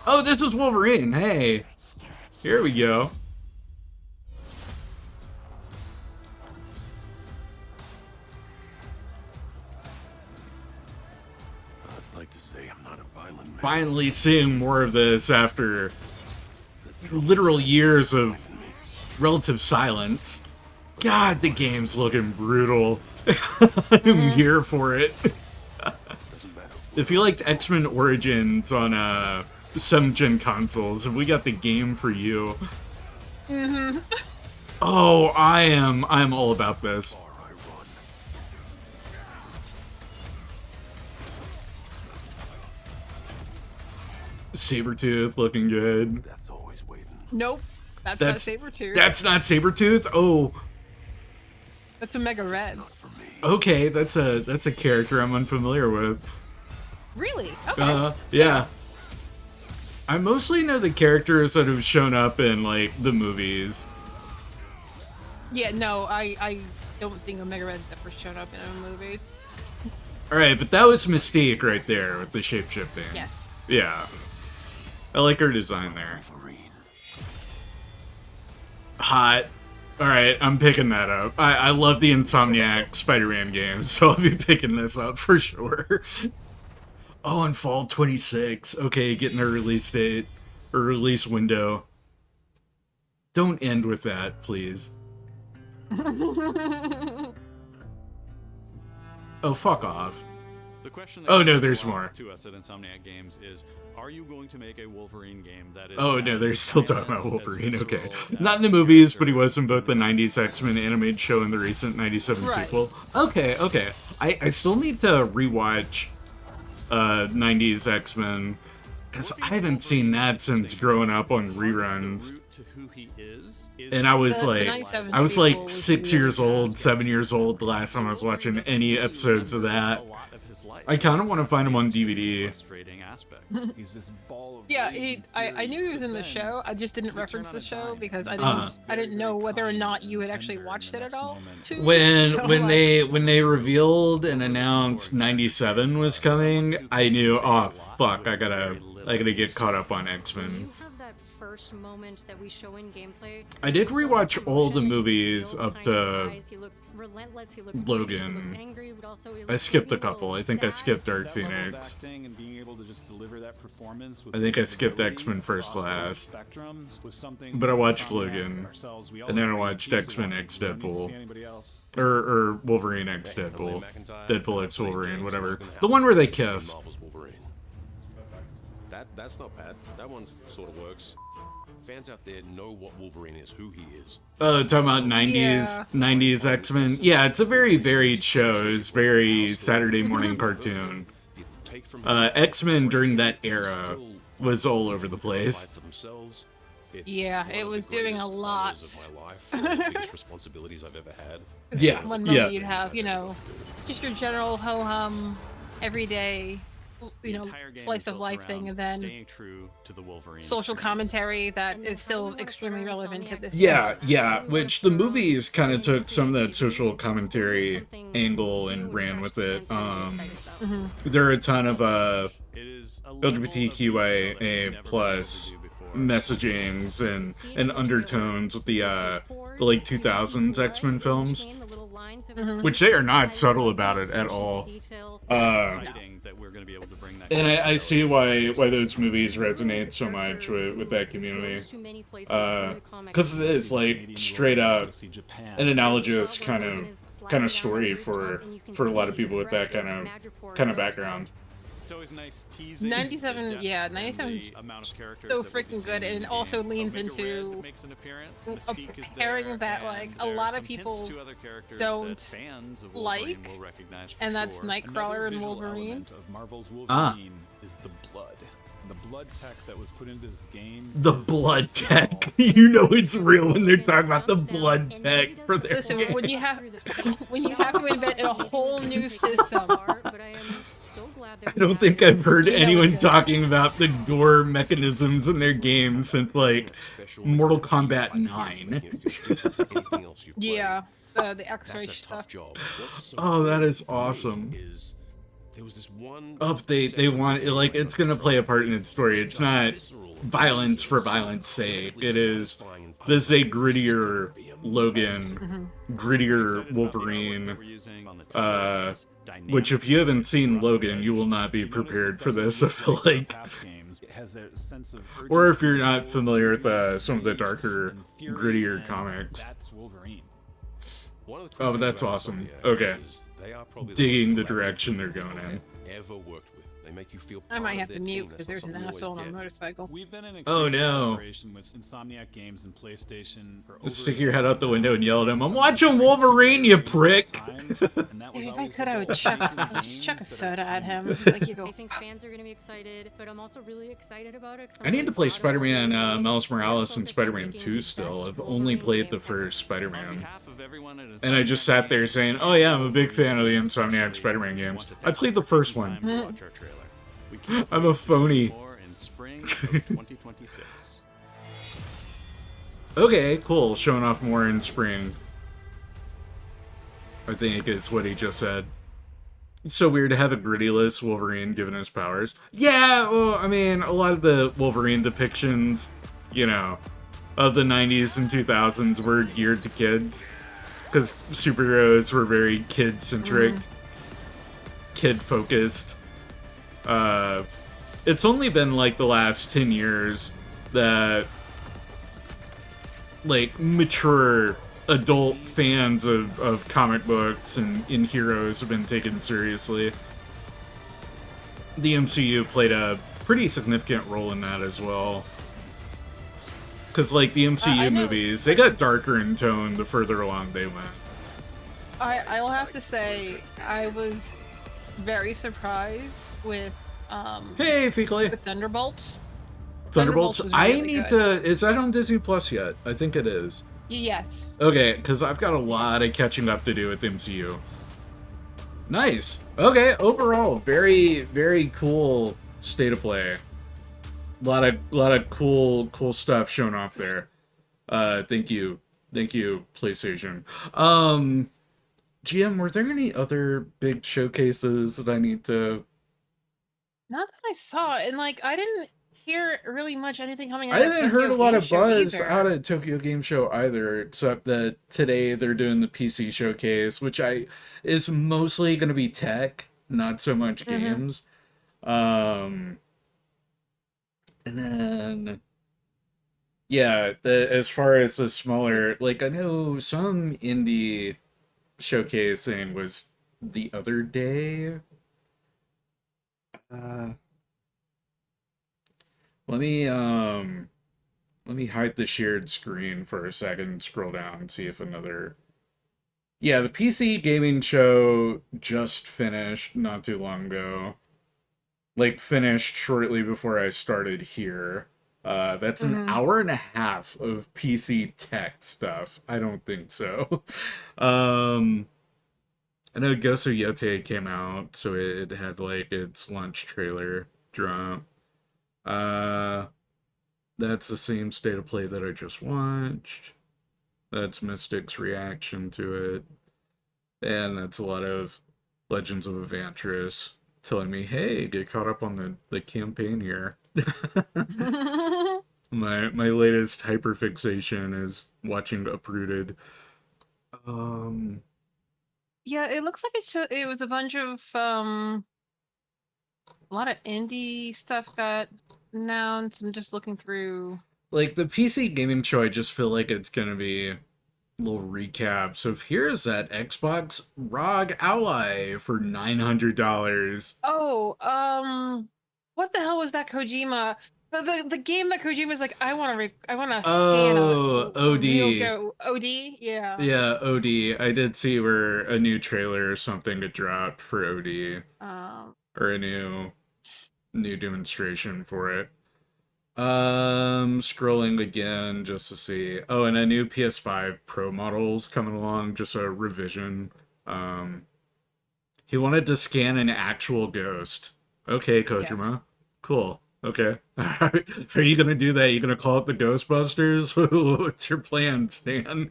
Oh, this is Wolverine. Hey. Here we go. I'd like to say I'm not a violent man. Finally seeing more of this after literal years of relative silence. God, the game's looking brutal. I'm here for it. If you liked X-Men Origins on 7th gen consoles, have we got the game for you? Oh, I'm all about this. Sabretooth looking good. That's always waiting. Nope. That's not Sabretooth. That's not Sabretooth? Oh. That's a Mega Red. Okay, that's a character I'm unfamiliar with. Really? Okay. Yeah. I mostly know the characters that have shown up in, like, the movies. Yeah, no, I don't think a Mega Red's ever shown up in a movie. Alright, but that was Mystique right there with the shape-shifting. Yes. Yeah. I like her design there. Hot. Alright, I'm picking that up. I love the Insomniac Spider-Man games, so I'll be picking this up for sure. Oh, and fall 26. Okay, getting a release date. Or release window. Don't end with that, please. Oh, fuck off. The question oh, no, there's more. To us at Insomniac Games is, are you going to make a Wolverine game that is... Oh, no, they're still talking about Wolverine, okay. Not in the movies, but he was in both the 90s X-Men animated show and the recent 97 sequel. Okay, okay. I still need to rewatch 90s X-Men, because I haven't seen that since growing up on reruns. And I was like 6 years old, 7 years old the last time I was watching any episodes of that. his life. I kind of want to find him on DVD. Frustrating aspect. He's this ball of Yeah, I knew he was in the show. I just didn't reference the show because I didn't know whether or not you had actually watched it at all. When they revealed and announced 97 was coming, I knew, oh fuck, I gotta get caught up on X-Men. First moment that we show in gameplay. I did rewatch all the movies up to He looks relentless, he looks Logan. He looks angry, but also he I looks skipped a maybe couple. I little think I sad. skipped Dark That level of Phoenix. acting and being able to just deliver that performance with I think I the skipped ability X-Men First across all Class. spectrums was something But I watched Insomniac Logan. ourselves, we all And then I agree watched he's X-Men the X one. We don't need to Deadpool. see anybody else. Or Wolverine X Deadpool. Deadpool X Wolverine, whatever. The one where they kiss. Marvel's Wolverine. That's not bad. That one sort of works. Fans out there know what Wolverine is, who he is. Talking about 90s X-Men. Yeah, it's a very varied show. It's very Saturday morning cartoon. X-Men during that era was all over the place. Yeah, it was doing a lot. Biggest responsibilities I've ever had. Yeah, One moment you'd have, just your general ho-hum, everyday, slice of life thing, and then staying true to the Wolverine social commentary that is still extremely relevant to this Yeah, which the movies kind of took some of that social commentary angle and ran with it. There are a ton of LGBTQIA plus messagings and undertones with the late 2000s X-Men films, which they are not subtle about it at all. And I see why those movies resonate so much with that community, because it is like straight up an analogous kind of story for a lot of people with that kind of background. It's always nice teasing 97, yeah, 97 so freaking good, and it also leans into pairing that like a lot of people don't like, and that's Nightcrawler and Wolverine. Of Marvel's Wolverine is the blood. The blood tech that was put into this game. The blood tech. You know it's real when they're talking about the blood tech for their Listen, game. when you have to invent a whole new system. I don't think I've heard anyone talking about the gore mechanisms in their games since, like, Mortal Kombat 9. Yeah, the X-ray stuff. Oh, that is awesome. They want it, like, it's gonna play a part in its story. It's not violence for violence sake. It is, this is a grittier Logan, grittier Wolverine, which if you haven't seen Logan, you will not be prepared for this, I feel like. Or if you're not familiar with some of the darker, grittier comics. Oh, but that's awesome. Okay. Digging the direction they're going in. They make you feel I might have to mute because there's an asshole on a motorcycle. We've been in a Oh no. collaboration with Insomniac Games and PlayStation for over Stick your head out the window and yell at him, "I'm watching Wolverine, you prick!" If I could, I would chuck a soda at him. Like, you go. I think fans are going to be excited, but I'm also really excited about it. I need to play Spider-Man Miles Morales and Spider-Man 2 still. I've only played the first Spider-Man. And I just sat there saying, oh yeah, I'm a big fan of the Insomniac Spider-Man games. I played the first one. I'm a phony. Okay, cool. Showing off more in spring, I think is what he just said. It's so weird to have a grittyless Wolverine given his powers. Yeah, well, I mean, a lot of the Wolverine depictions, of the 90s and 2000s were geared to kids. Because superheroes were very kid-centric, kid-focused. It's only been, like, the last 10 years that, like, mature adult fans of comic books and heroes have been taken seriously. The MCU played a pretty significant role in that as well. Because, like, the MCU movies, they got darker in tone the further along they went. I'll have to say, I was very surprised with, Hey, Feekly! with Thunderbolts. Thunderbolts? was I really need good. to... Is that on Disney Plus yet? I think it is. Yes. Okay, because I've got a lot of catching up to do with MCU. Nice. Okay, overall, very, very cool state of play. A lot of cool stuff shown off there. Thank you, PlayStation. GM, were there any other big showcases that I need to? Not that I saw, and like I didn't hear really much anything coming out I of didn't Tokyo heard a lot Game of Show buzz either. out of Tokyo Game Show either, except that today they're doing the PC showcase, which is mostly going to be tech, not so much games. And then yeah, as far as the smaller, like I know some indie showcasing was the other day. Let me hide the shared screen for a second and scroll down and see if another. Yeah, the PC gaming show just finished not too long ago. Like finished shortly before I started here. That's an hour and a half of PC tech stuff. I don't think so. I know Ghost of Yote came out, so it had like its launch trailer drop. That's the same state of play that I just watched. That's Mystic's reaction to it. And that's a lot of Legends of Evantress telling me, hey, get caught up on the campaign here. my latest hyperfixation is watching Uprooted. Yeah, it looks like it was a bunch of a lot of indie stuff got announced. I'm just looking through. Like the PC gaming show, I just feel like it's gonna be a little recap. So here's that Xbox ROG Ally for $900. Oh, what the hell was that Kojima? The game that Kojima's like, I want to scan Oh, a OD. real OD, yeah. Yeah, OD. I did see where a new trailer or something got dropped for OD. Or a new demonstration for it. Scrolling again just to see. Oh, and a new PS5 Pro model's coming along, just a revision. He wanted to scan an actual ghost. Okay, Kojima. Yes. Cool. Okay. Are you gonna do that? You gonna call it the Ghostbusters? What's your plan, Stan?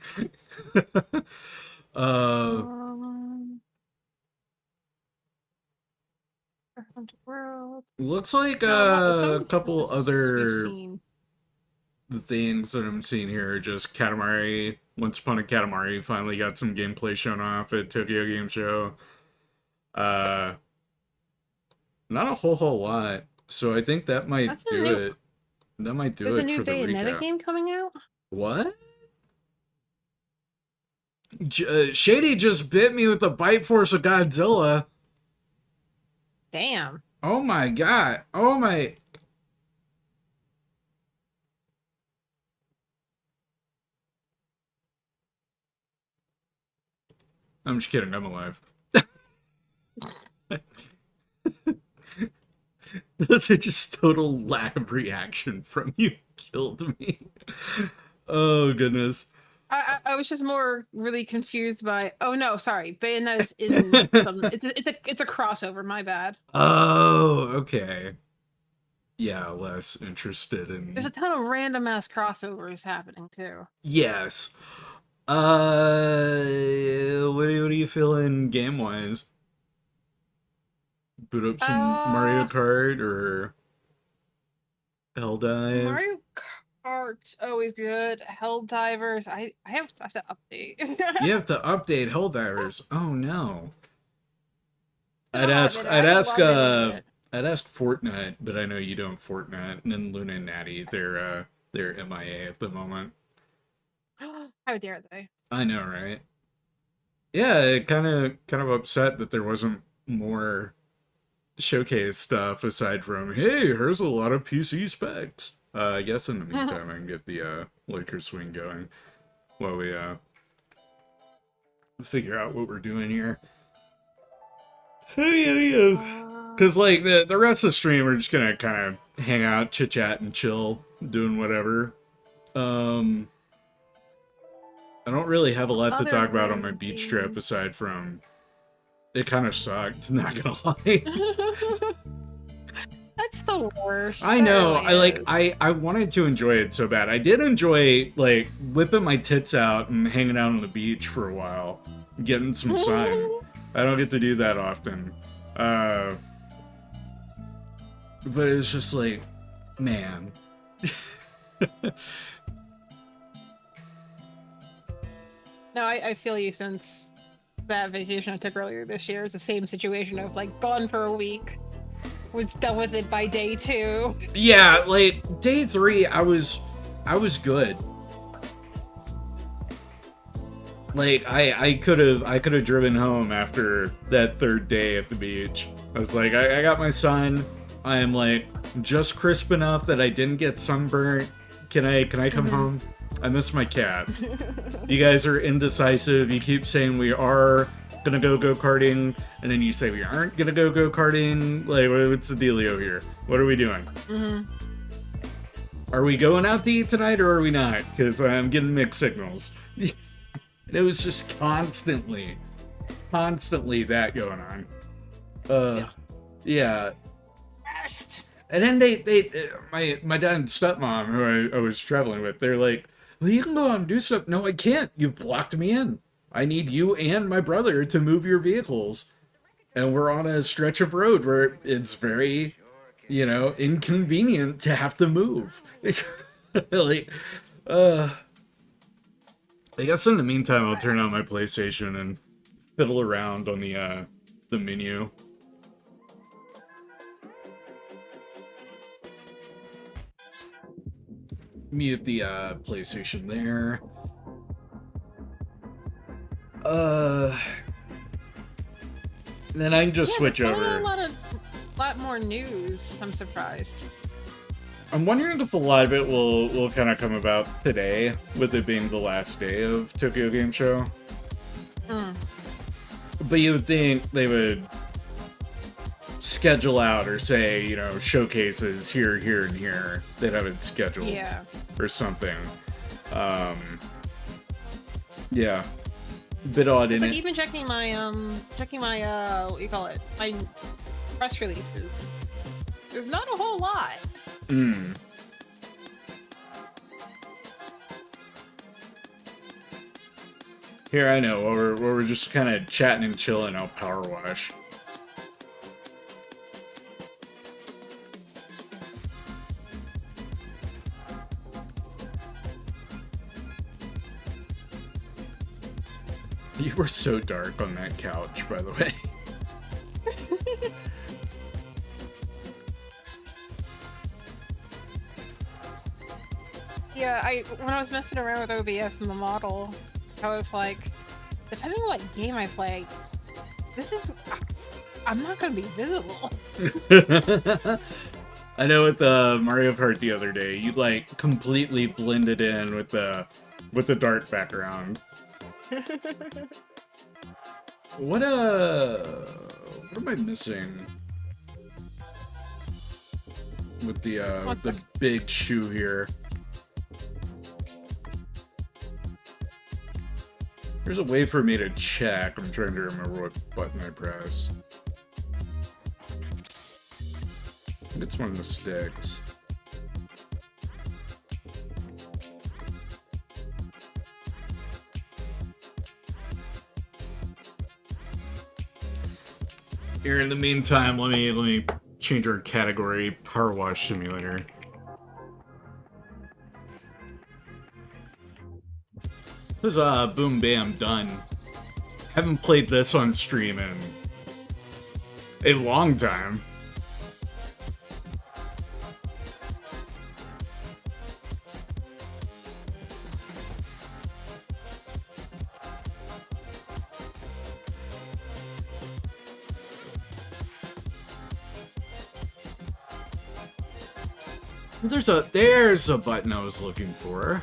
World. Looks like a couple other things that I'm seeing here are just Katamari. Once Upon a Katamari finally got some gameplay shown off at Tokyo Game Show. Not a whole lot. So I think that might do it. That might do it for the recap. There's a new Bayonetta game coming out? What? Shady just bit me with the bite force of Godzilla. Damn. Oh my god. Oh my. I'm just kidding. I'm alive. That's just total lack of reaction from you. Killed me. Oh goodness. I was just more really confused by. Oh no, sorry. Bayonetta's in some. It's a crossover. My bad. Oh, okay. Yeah, less interested in. There's a ton of random ass crossovers happening too. Yes. What are you feeling game wise? Boot up some Mario Kart or Helldive? Mario Kart's always good. Helldivers, I have to update. You have to update Helldivers. Oh no. I'd ask Fortnite, but I know you don't Fortnite. And then Luna and Natty, they're MIA at the moment. How dare they? I know, right? Yeah, kind of upset that there wasn't more showcase stuff aside from, hey, here's a lot of PC specs. I guess in the meantime I can get the Lakers swing going while we figure out what we're doing here. Because like the rest of the stream we're just gonna kind of hang out, chit chat, and chill, doing whatever. I don't really have a lot to talk about on my beach trip aside from it kind of sucked, not gonna lie. That's the worst. I know. That really is. I wanted to enjoy it so bad. I did enjoy like whipping my tits out and hanging out on the beach for a while, getting some sun. I don't get to do that often. But it's just like, man. No, I feel you, since that vacation I took earlier this year is the same situation of like gone for a week. Was done with it by day 2. Yeah, like day 3 I was good. Like I could have driven home after that 3rd day at the beach. I was like, I got my sun. I am like just crisp enough that I didn't get sunburnt. Can I come home? I miss my cat. You guys are indecisive. You keep saying we are gonna go go-karting, and then you say we aren't gonna go go-karting. Like, what's the dealio here? What are we doing? Are we going out to eat tonight, or are we not? Because I'm getting mixed signals. And it was just constantly that going on. Yeah. Worst. And then my dad and stepmom, who I was traveling with, they're like, well, you can go out and do stuff. No, I can't. You've blocked me in. I need you and my brother to move your vehicles. And we're on a stretch of road where it's very, inconvenient to have to move. Like, I guess in the meantime, I'll turn on my PlayStation and fiddle around on the menu. Mute the PlayStation there. Then I can just switch over. A lot more news. I'm surprised. I'm wondering if a lot of it will kind of come about today, with it being the last day of Tokyo Game Show. But you would think they would schedule out or say, showcases here, here, and here. They'd have it scheduled. Yeah. Or something. Yeah. Bit odd, It's in like it. even checking my what do you call it? My press releases. There's not a whole lot. Here, I know, while we're just kind of chatting and chilling, I'll power wash. You were so dark on that couch, by the way. Yeah, when I was messing around with OBS and the model, I was like, depending on what game I play, I'm not gonna be visible. I know with Mario Kart the other day, you like completely blended in with the dark background. What am I missing with the big shoe here? There's a way for me to check. I'm trying to remember what button I press. I think it's one of the sticks. Here, in the meantime, let me change our category. Power Wash Simulator. This is Boom Bam done. Haven't played this on stream in a long time. There's a button I was looking for.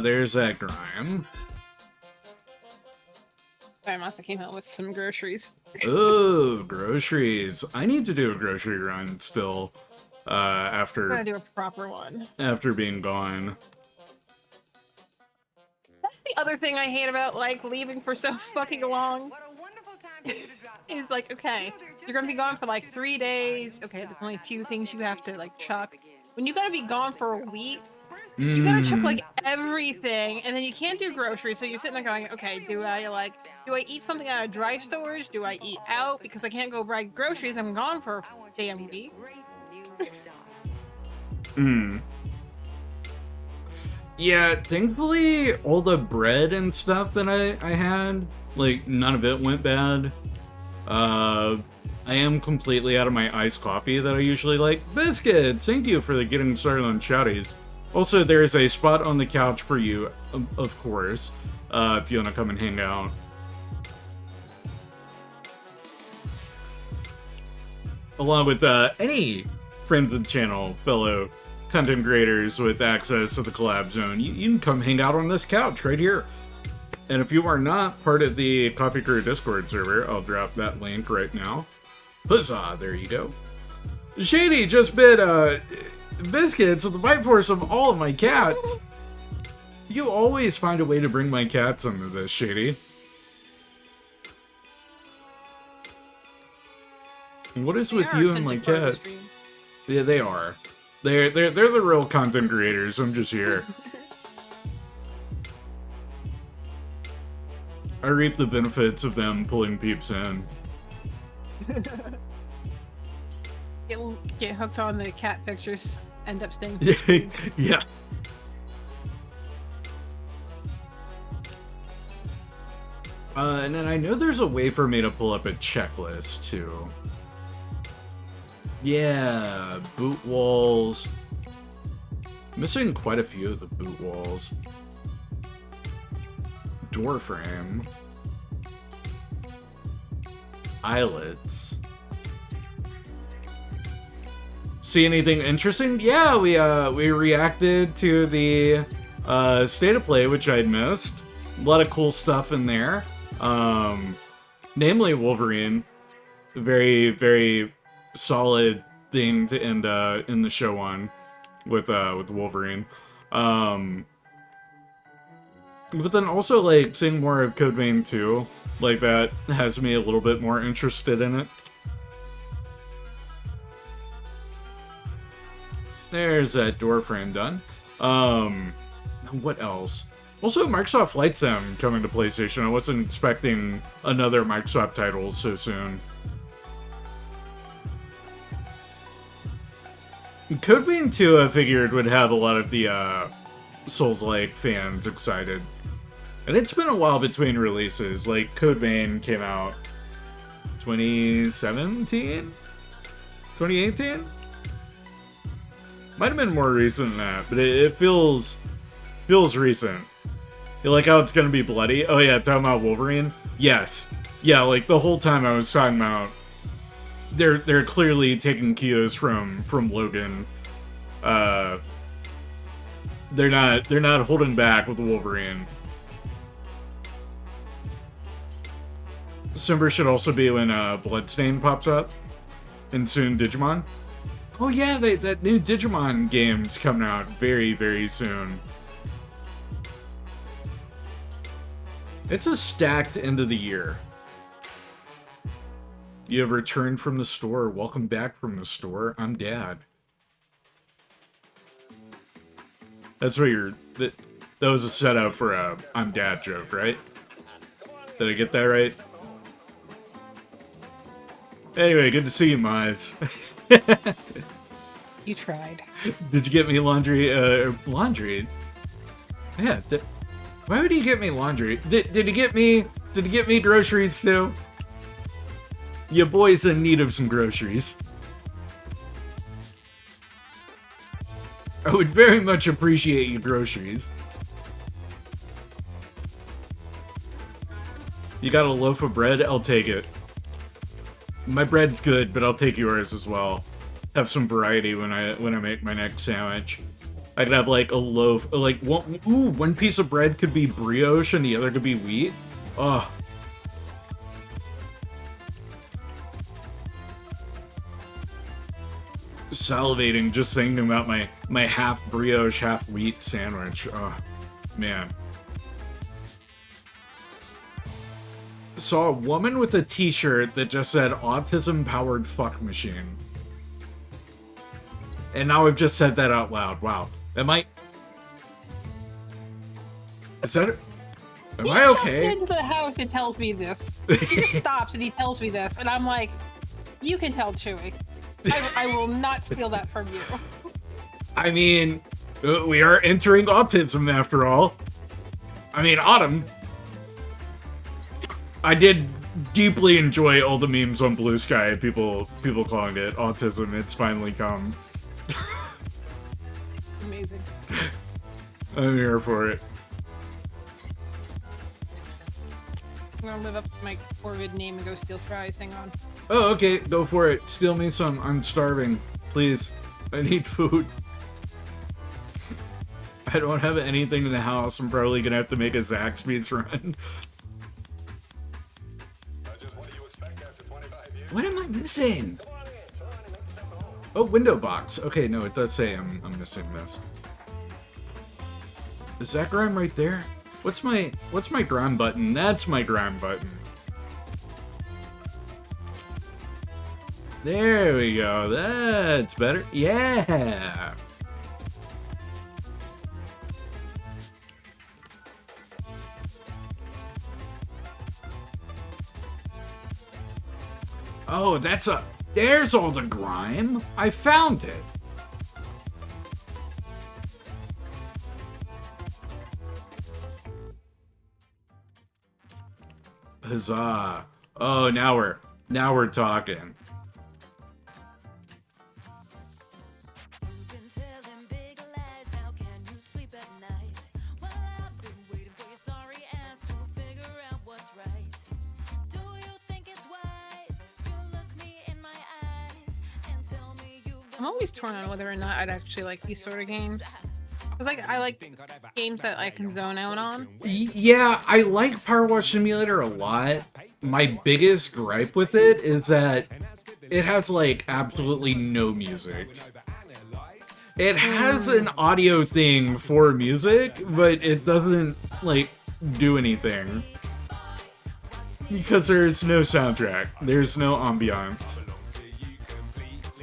There's that grime. I must have came out with some groceries. Oh, groceries. I need to do a grocery run still. After I'm gonna do a proper one. After being gone. That's the other thing I hate about like leaving for so fucking long. It's like, okay, you're gonna be gone for like 3 days. Okay, there's only a few things you have to like chuck. When you gotta be gone for a week, you gotta chuck like everything, and then you can't do groceries. So you're sitting there going, okay, do I eat something out of dry storage? Do I eat out because I can't go buy groceries? I'm gone for a damn week. Yeah, thankfully all the bread and stuff that I had, like none of it went bad. I am completely out of my iced coffee that I usually like. Biscuits, thank you for getting started on Shouties. Also, there's a spot on the couch for you, of course, if you want to come and hang out. Along with any friends of the channel, fellow content creators with access to the collab zone, you can come hang out on this couch right here. And if you are not part of the Coffee Crew Discord server, I'll drop that link right now. Huzzah, there you go. Shady just bit biscuits with the bite force of all of my cats. You always find a way to bring my cats into this, Shady. What is with you and my cats? Yeah, they are. They're the real content creators. I'm just here. I reap the benefits of them pulling peeps in. Get hooked on the cat pictures. End up staying. Yeah. And then I know there's a way for me to pull up a checklist too. Yeah, boot walls. Missing quite a few of the boot walls. Door frame. Eyelets. See anything interesting? Yeah, we reacted to the State of Play, which I'd missed. A lot of cool stuff in there. Namely Wolverine. Very, very solid thing to end in the show on with Wolverine. But then also like seeing more of Code Vein 2, like that has me a little bit more interested in it. There's that door frame done. What else? Also, Microsoft Flight Sim coming to PlayStation. I wasn't expecting another Microsoft title so soon. Code Vein 2, I figured, would have a lot of the Souls-like fans excited. And it's been a while between releases. Like, Code Vein came out 2017? 2018? Might have been more recent than that, but it feels recent. You like how it's gonna be bloody? Oh yeah, talking about Wolverine? Yes. Yeah, like the whole time I was talking about they're clearly taking cues from Logan. They're not holding back with Wolverine. December should also be when Bloodstain pops up, and soon Digimon. Oh yeah, that new Digimon game's coming out very, very soon. It's a stacked end of the year. You have returned from the store. Welcome back from the store. I'm Dad. That's what that was a setup for a I'm Dad joke, right? Did I get that right? Anyway, good to see you, Mize. You tried. Did you get me laundry? Laundry? Yeah. Why would you get me laundry? Did you get me groceries too? Your boy's in need of some groceries. I would very much appreciate your groceries. You got a loaf of bread? I'll take it. My bread's good, but I'll take yours as well. Have some variety when I make my next sandwich. I could have like a loaf, like one piece of bread could be brioche and the other could be wheat. Oh. Salivating just thinking about my half brioche, half wheat sandwich. Oh, man. Saw a woman with a t-shirt that just said autism-powered fuck machine. And now I've just said that out loud. Wow. Am I okay? He comes into the house and tells me this. He just stops and he tells me this, and I'm like, you can tell Chewie. I will not steal that from you. I mean, we are entering autism after all. I mean, autumn. I did deeply enjoy all the memes on Blue Sky. People calling it autism. It's finally come. Amazing. I'm here for it. I'm gonna live up to my Corvid name and go steal fries. Hang on. Oh, okay. Go for it. Steal me some. I'm starving. Please. I need food. I don't have anything in the house. I'm probably gonna have to make a Zaxby's run. What am I missing? Oh, window box. Okay, no, it does say I'm missing this. Is that grime right there? What's my grime button? That's my grime button. There we go. That's better. Yeah. Oh, there's all the grime. I found it. Huzzah. Oh, now we're talking. I'm always torn on whether or not I'd actually like these sort of games. Cause I like games that I can zone out on. Yeah, I like Power Wash Simulator a lot. My biggest gripe with it is that it has like absolutely no music. It has an audio thing for music, but it doesn't like do anything. Because there's no soundtrack. There's no ambiance.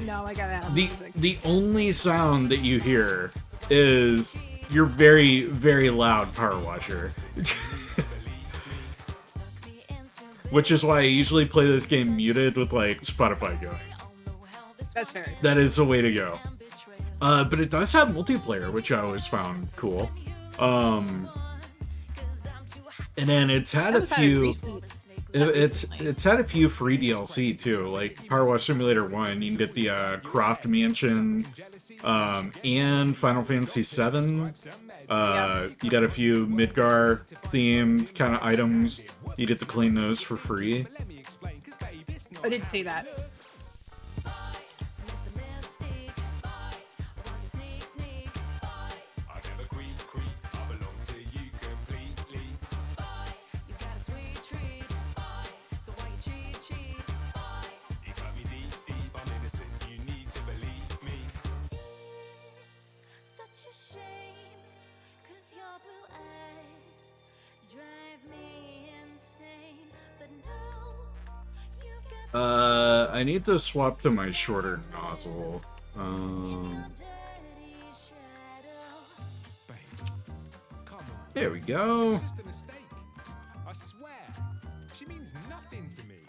No, I gotta have music. The only sound that you hear is your very, very loud power washer. Which is why I usually play this game muted with like Spotify going. That's fair. That is the way to go. But it does have multiplayer, which I always found cool. And then it's had a few. It's had a few free DLC too, like Power Wash Simulator 1. You can get the Croft Mansion and Final Fantasy 7. You got a few Midgar themed kind of items. You get to clean those for free. I did see that. I need to swap to my shorter nozzle. There we go. I swear, she means nothing to me.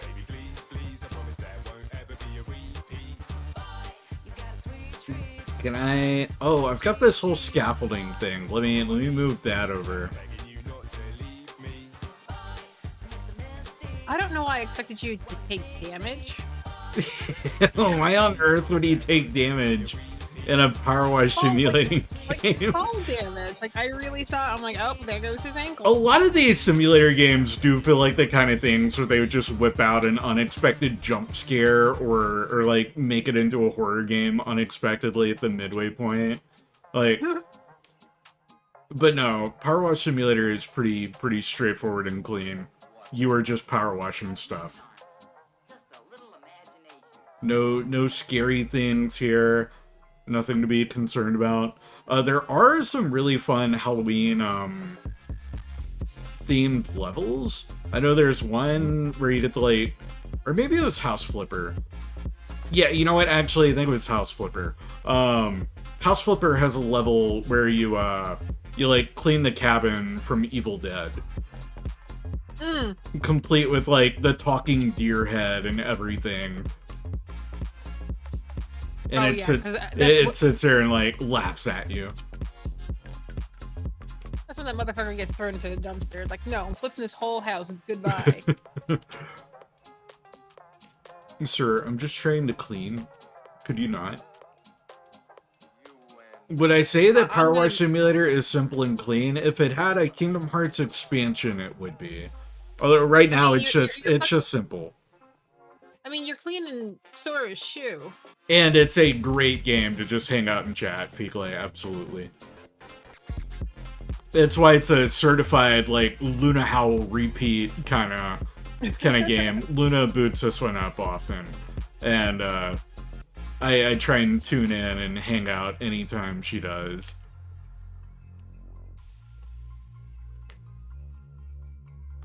Baby, please, I promise there won't ever be a repeat. Can I? Oh, I've got this whole scaffolding thing. Let me move that over. I don't know why I expected you to take damage. Why on earth would he take damage? in a power wash simulating game. Fall damage. Like, I really thought, I'm like, oh, there goes his ankle. A lot of these simulator games do feel like the kind of things where they would just whip out an unexpected jump scare or like make it into a horror game unexpectedly at the midway point. Like, but no, Power Wash Simulator is pretty straightforward and clean. You are just power washing stuff. No scary things here. Nothing to be concerned about. There are some really fun Halloween themed levels. I know there's one where you get to like, or maybe it was House Flipper. Yeah, you know what? Actually, I think it was House Flipper. House Flipper has a level where you like clean the cabin from Evil Dead. Complete with like the talking deer head and everything. And it sits there and like laughs at you. That's when that motherfucker gets thrown into the dumpster. Like, no, I'm flipping this whole house. Goodbye. Sir, I'm just trying to clean. Could you not? Would I say that Power Wash Simulator is simple and clean? If it had a Kingdom Hearts expansion, it would be. Although right now it's just simple. I mean, you're cleaning Sora's shoe. And it's a great game to just hang out and chat, Feekley, absolutely. That's why it's a certified, like, Luna Howl repeat kind of game. Luna boots this one up often. And, I try and tune in and hang out anytime she does.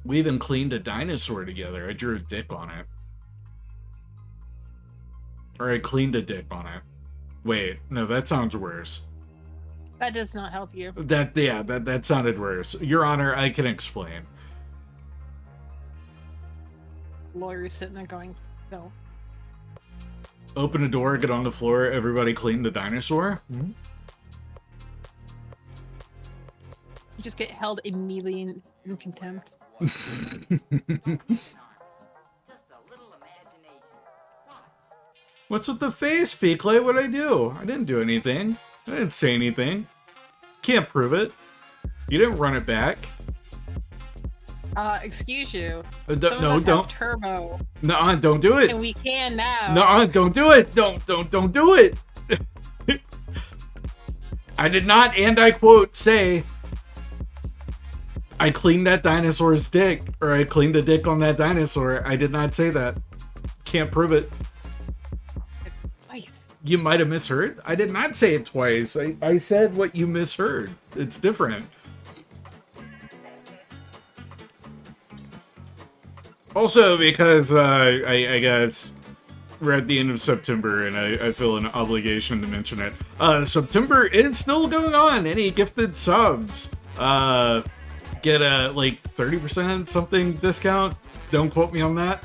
We even cleaned a dinosaur together. I drew a dick on it. Or I cleaned a dick on it. Wait, no, that sounds worse. That does not help you. That sounded worse. Your Honor, I can explain. Lawyer's sitting there going, no. Open a door, get on the floor, everybody clean the dinosaur? You just get held immediately in contempt. What's with the face, Feekley? What'd I do? I didn't do anything. I didn't say anything. Can't prove it. You didn't run it back. Excuse you. No, don't. Turbo. No, don't do it. And we can now. No, don't do it. Don't do it. I did not, and I quote, say, I cleaned that dinosaur's dick, or I cleaned a dick on that dinosaur. I did not say that. Can't prove it. Twice. You might have misheard. I did not say it twice. I said what you misheard. It's different. Also, because I guess we're at the end of September, and I feel an obligation to mention it. September is still going on. Any gifted subs get a like 30% something discount. Don't quote me on that.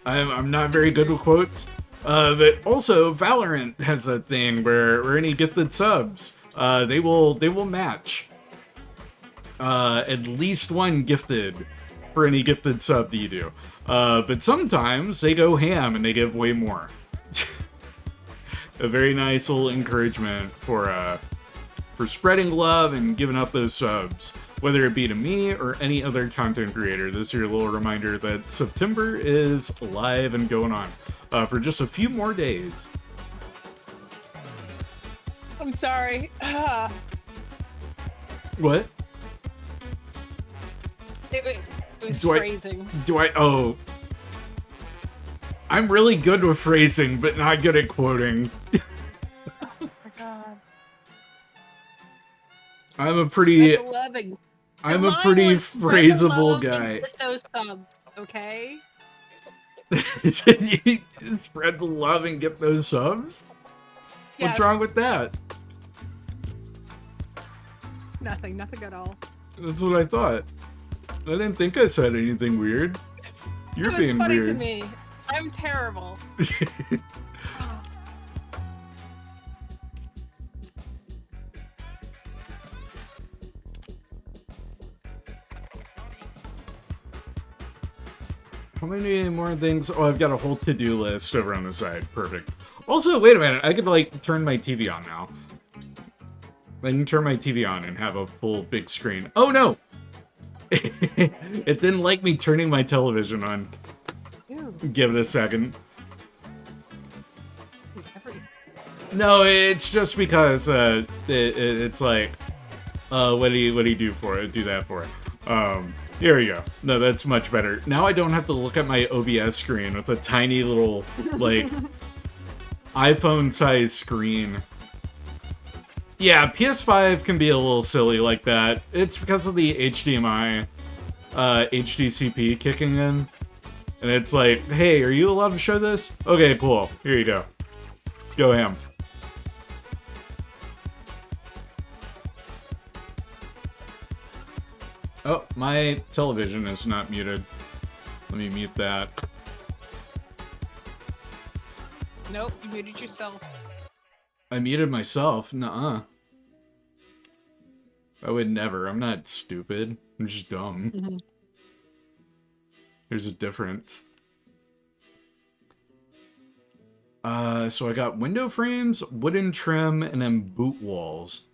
I'm not very good with quotes. But also, Valorant has a thing where any gifted subs, they will match at least one gifted for any gifted sub that you do. But sometimes they go ham and they give way more. A very nice little encouragement for spreading love and giving up those subs, whether it be to me or any other content creator. This is your little reminder that September is live and going on for just a few more days. I'm sorry. What? It was phrasing. Oh. I'm really good with phrasing, but not good at quoting. Oh my god. I'm a pretty phraseable guy. Get those subs, okay? You spread the love and get those subs? Yes. What's wrong with that? Nothing at all. That's what I thought. I didn't think I said anything weird. You're being funny weird. To me. I'm terrible. How many more things? Oh, I've got a whole to-do list over on the side. Perfect. Also, wait a minute. I could, like, turn my TV on now. I can turn my TV on and have a full big screen. Oh, no! It didn't like me turning my television on. Ew. Give it a second. No, it's just because it's like, what do you do for it? Do that for it. Here we go. No, that's much better. Now I don't have to look at my OBS screen with a tiny little, like, iPhone-sized screen. Yeah, PS5 can be a little silly like that. It's because of the HDMI, HDCP kicking in. And it's like, hey, are you allowed to show this? Okay, cool. Here you go. Go ham. Oh, my television is not muted. Let me mute that. Nope, you muted yourself. I muted myself? Nuh-uh. I would never. I'm not stupid. I'm just dumb. Mm-hmm. There's a difference. So I got window frames, wooden trim, and then boot walls.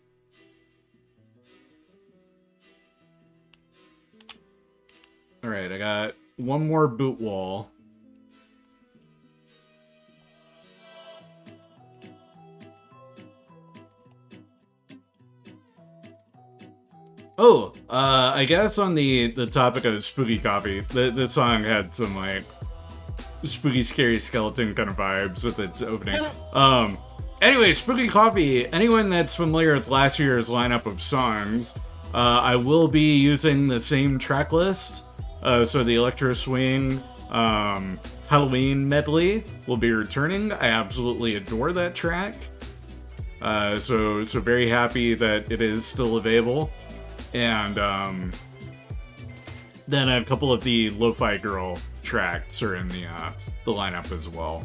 Alright, I got one more boot wall. Oh, I guess on the topic of Spooky Coffee, the song had some, like, spooky, scary skeleton kind of vibes with its opening. Anyway, Spooky Coffee, anyone that's familiar with last year's lineup of songs, I will be using the same track list. So the Electro Swing Halloween medley will be returning. I absolutely adore that track. So very happy that it is still available. And then a couple of the Lo-Fi Girl tracks are in the lineup as well.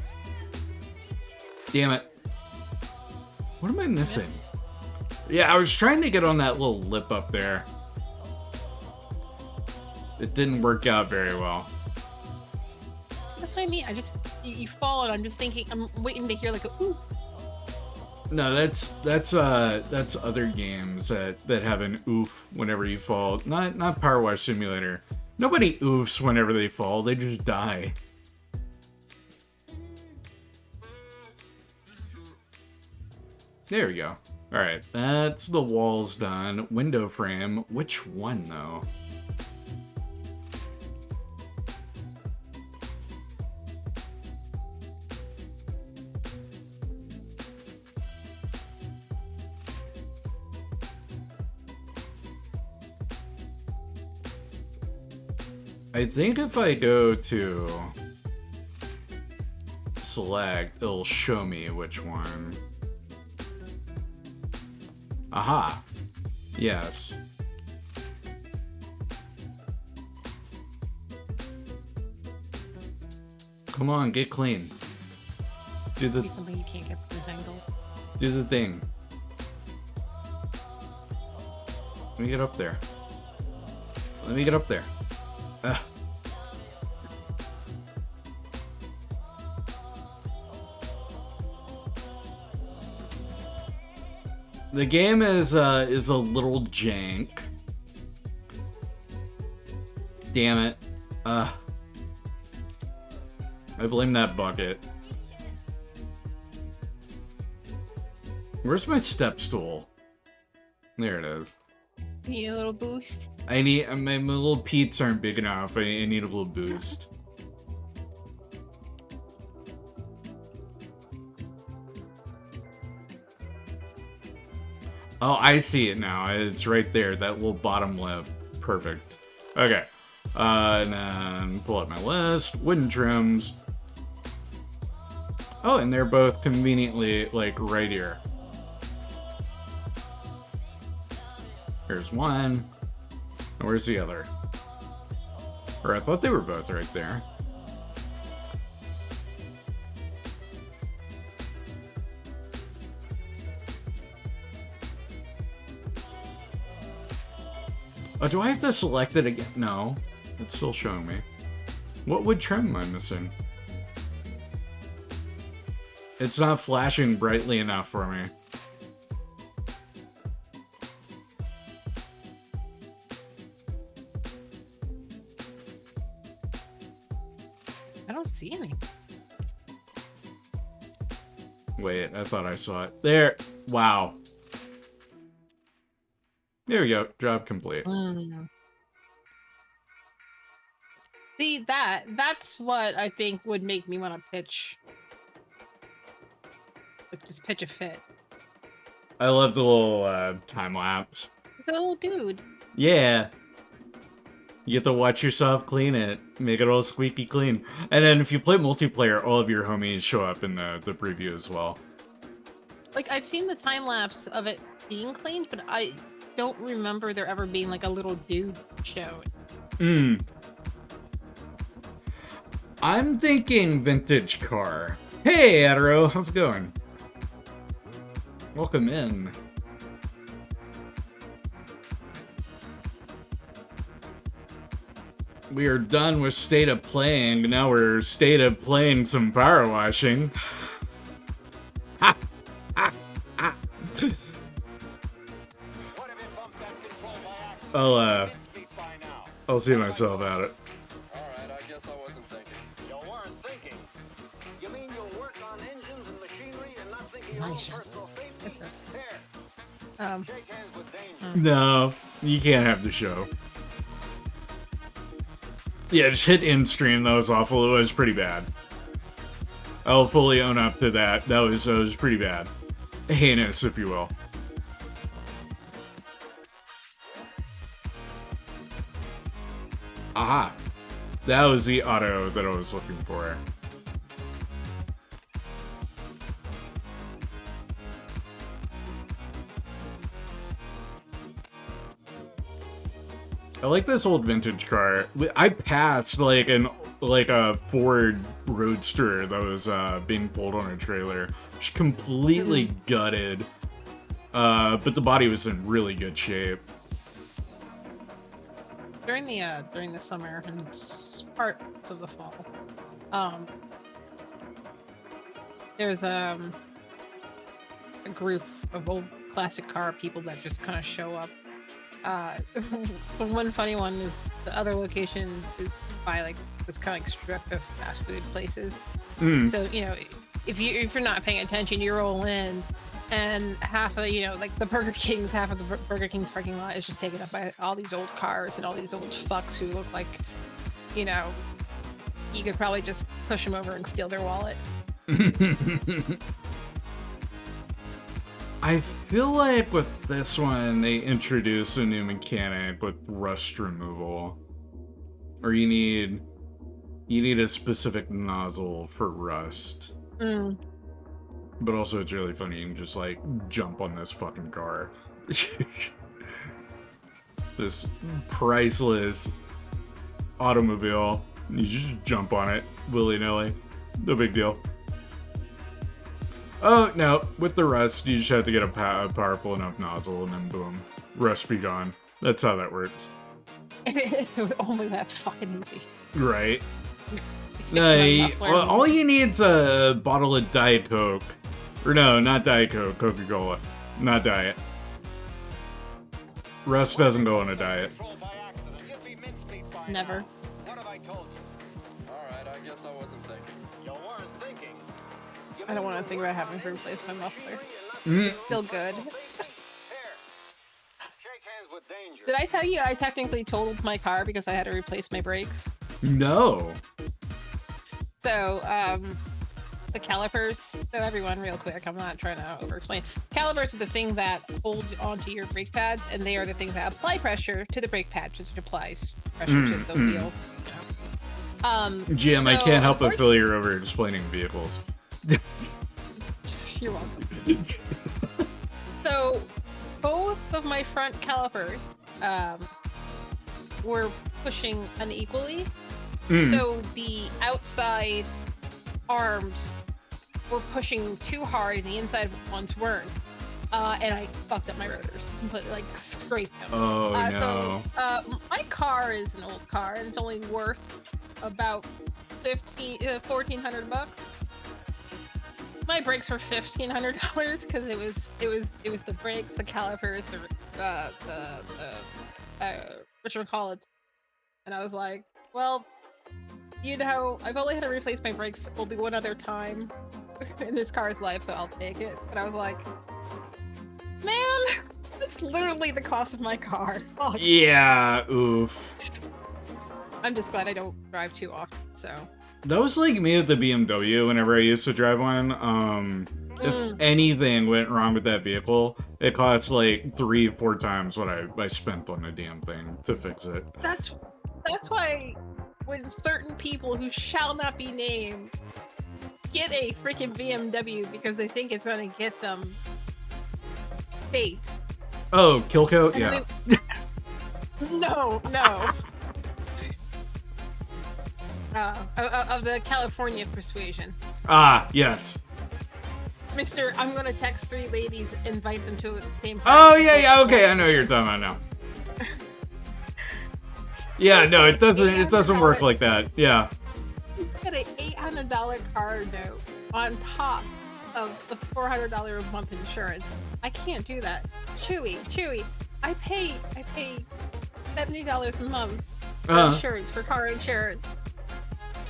Damn it. What am I missing? Yeah, I was trying to get on that little lip up there. It didn't work out very well. That's what I mean. You fall and I'm just thinking, I'm waiting to hear like a ooh. No, that's other games that have an oof whenever you fall. Not Power Wash Simulator. Nobody oofs whenever they fall. They just die. There we go. All right, that's the walls done. Window frame. Which one though? I think if I go to select, it'll show me which one. Aha. Yes. Come on, get clean. Do the something you can't get from this angle. Do the thing. Let me get up there. Let me get up there. The game is a little jank. Damn it. I blame that bucket. Where's my step stool? There it is. You need a little boost? I need, my little peats aren't big enough. I need a little boost. Oh, I see it now. It's right there, that little bottom lip. Perfect. Okay. And then pull up my list. Wooden trims. Oh, and they're both conveniently, like, right here. Here's one. And where's the other? Or I thought they were both right there. Oh, do I have to select it again? No. It's still showing me. What wood trim am I missing? It's not flashing brightly enough for me. I don't see any. Wait, I thought I saw it. There. Wow. There we go. Job complete. See, that's what I think would make me want to pitch. Like, just pitch a fit. I love the little time lapse. He's a little dude. Yeah. You get to watch yourself clean it. Make it all squeaky clean. And then if you play multiplayer, all of your homies show up in the preview as well. Like, I've seen the time lapse of it being cleaned, but I don't remember there ever being like a little dude shown. I'm thinking vintage car. Hey, Aduro, how's it going? Welcome in. We are done with state of playing. Now we're state of playing some power washing. I'll see myself about it. Alright, I guess I wasn't thinking. You weren't thinking? You mean you'll work on engines and machinery and not think of your own personal safety? Here. Shake hands with danger. No, you can't have the show. Yeah, just hit end stream. That was awful. It was pretty bad. I'll fully own up to that. That was pretty bad. Heinous, if you will. Aha. That was the auto that I was looking for. I like this old vintage car. I passed like a Ford Roadster that was being pulled on a trailer. Just completely gutted. But the body was in really good shape. During the summer and parts of the fall, there's a group of old classic car people that just kind of show up. The one funny one is the other location is by like this kind of like strip of fast food places. So you know, if you're not paying attention, you roll in, and half of like the half of the Burger King's parking lot is just taken up by all these old cars and all these old fucks who look like, you could probably just push them over and steal their wallet. I feel like with this one, they introduce a new mechanic with rust removal. Or you need a specific nozzle for rust. But also it's really funny, you can just like jump on this fucking car. This priceless automobile. You just jump on it willy-nilly. No big deal. Oh, no. With the rust, you just have to get a powerful enough nozzle, and then boom. Rust be gone. That's how that works. It was only that fucking easy. Right. No, all you need's a bottle of Diet Coke. Or no, not Diet Coke. Coca-Cola. Not Diet. Rust doesn't go on a diet. Never. What have I told you? Alright, I guess I wasn't thinking. You weren't thinking. I don't want to think about having to replace my muffler. It's still good. Did I tell you I technically totaled my car because I had to replace my brakes? No. So, the calipers. So everyone, real quick, I'm not trying to over-explain. Calipers are the thing that hold onto your brake pads, and they are the things that apply pressure to the brake pad, which applies pressure to the wheel. GM, I can't help but feel you're over-explaining vehicles. You're welcome. So, both of my front calipers were pushing unequally. So the outside arms were pushing too hard and the inside ones weren't. And I fucked up my rotors. Completely, like, scraped them. Oh, no. So, my car is an old car and it's only worth about $1,400. my brakes were $1,500 because it was the brakes, the calipers, whatchamacallit. And I was like, well, you know, I've only had to replace my brakes only one other time in this car's life, so I'll take it. And I was like, man, that's literally the cost of my car. Oh. Yeah, oof. I'm just glad I don't drive too often, so. That was like me with the BMW whenever I used to drive one. If anything went wrong with that vehicle, it costs like 3-4 times what I spent on the damn thing to fix it. That's why when certain people who shall not be named get a freaking BMW because they think it's going to get them dates. Oh, kill coat? Yeah. No. Of the California persuasion. Ah, yes. Mr. I'm gonna text 3 ladies, invite them to the same party. Oh, yeah, okay, I know what you're talking about now. Yeah, no, it doesn't work like that. Yeah. He's got an $800 car note on top of the $400 a month insurance. I can't do that. Chewie, I pay $70 a month for insurance, for car insurance.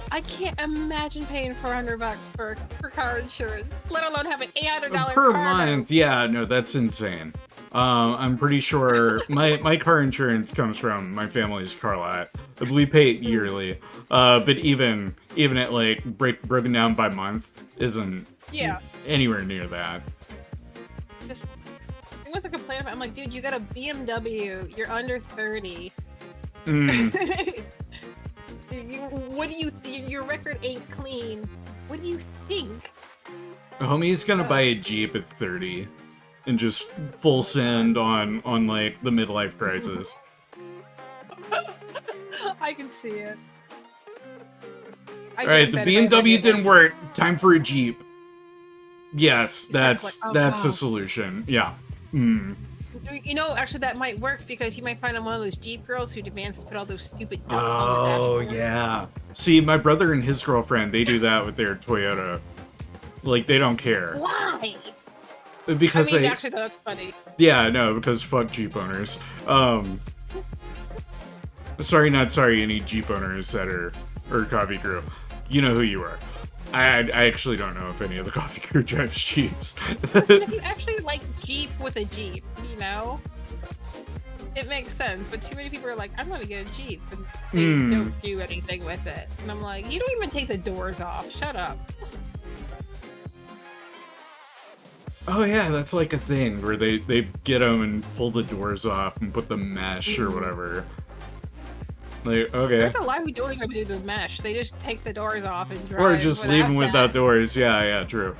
I can't imagine paying $400 for car insurance, let alone have an $800 per car month. note. Yeah, no, that's insane. I'm pretty sure my car insurance comes from my family's car lot. We pay it yearly, but even at like broken down by month isn't anywhere near that. Just, it was a complaint about. I'm like, dude, you got a BMW. You're under 30. What do you think? Your record ain't clean. What do you think? Homie's gonna buy a Jeep at 30 and just full send on like the midlife crisis. I can see it. Alright, the BMW didn't work. Time for a Jeep. Yes, that's the solution. Yeah. You know, actually, that might work because you might find one of those Jeep girls who demands to put all those stupid ducks on the dashboard. Oh, yeah. See, my brother and his girlfriend, they do that with their Toyota. Like, they don't care. Why? Because actually, that's funny. Yeah, no, because fuck Jeep owners. Sorry, not sorry, any Jeep owners that are coffee crew. You know who you are. I actually don't know if any of the coffee crew drives Jeeps. Listen, if you actually like Jeep with a Jeep, you know, it makes sense. But too many people are like, I'm gonna get a Jeep, and they don't do anything with it. And I'm like, you don't even take the doors off. Shut up. Oh yeah, that's like a thing where they get them and pull the doors off and put the mesh or whatever. Like, okay. There's a lot who don't even do the mesh. They just take the doors off and drive. Or just leave them without doors. Yeah, true.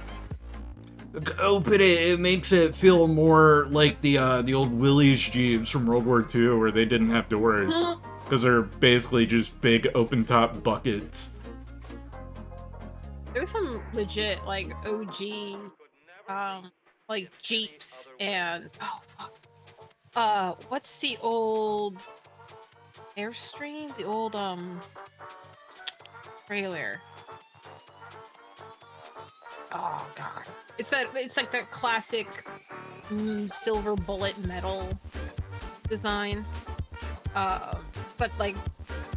Open it. It makes it feel more like the old Willys Jeeps from World War II, where they didn't have doors because they're basically just big open top buckets. There's some legit like OG, like Jeeps and what's the old Airstream? The old trailer. Oh god. It's like that classic silver bullet metal design. But like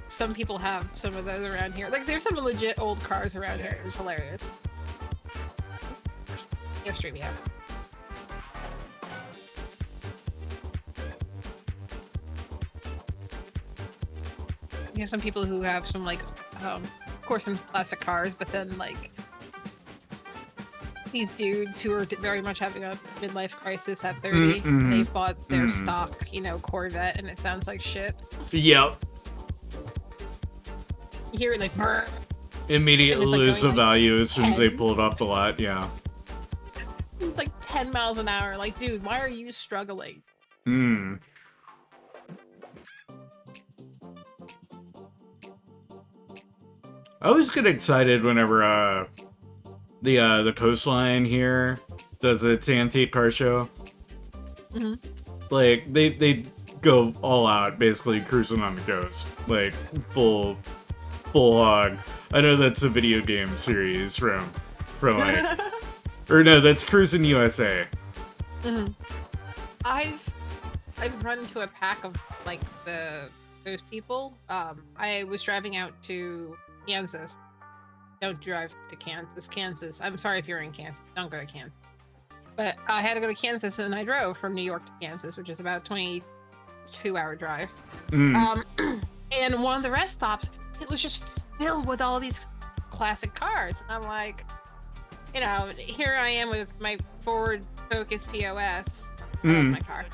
some people have some of those around here. Like there's some legit old cars around here. It's hilarious. Airstream, yeah. You have some people who have some like, of course, some classic cars, but then like these dudes who are very much having a midlife crisis at 30. They bought their stock, you know, Corvette, and it sounds like shit. Yep. You hear it like brr. Immediately like lose the like value as soon as they 10. pull it off the lot. Yeah. It's like 10 miles an hour. Like, dude, why are you struggling? I always get excited whenever the coastline here does its antique car show. Like they go all out, basically cruising on the coast, like full hog. I know that's a video game series from like Or no, that's Cruising USA. Mm-hmm. I've run into a pack of like those people. I was driving out to Kansas. Don't drive to Kansas. I'm sorry if you're in Kansas. Don't go to Kansas. But I had to go to Kansas, and I drove from New York to Kansas, which is about 22-hour drive. Mm. And one of the rest stops, it was just filled with all these classic cars. And I'm like, you know, here I am with my Ford Focus POS. I love my car.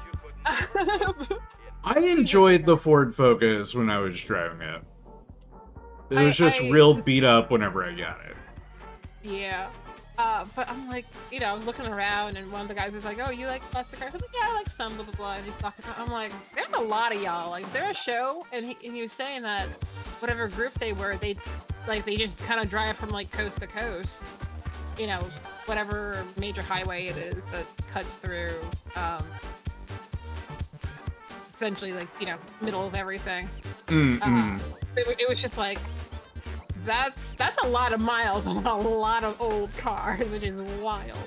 I enjoyed the Ford Focus when I was driving it. It was just real beat up whenever I got it. Yeah. But I'm like, you know, I was looking around, and one of the guys was like, "Oh, you like classic cars?" I'm like, "Yeah, I like some, blah blah blah." And he's talking. I'm like, "There's a lot of y'all. Like, they're a show," and he was saying that whatever group they were, they just kind of drive from like coast to coast, you know, whatever major highway it is that cuts through, essentially like, you know, middle of everything. It was just like. That's a lot of miles on a lot of old cars, which is wild.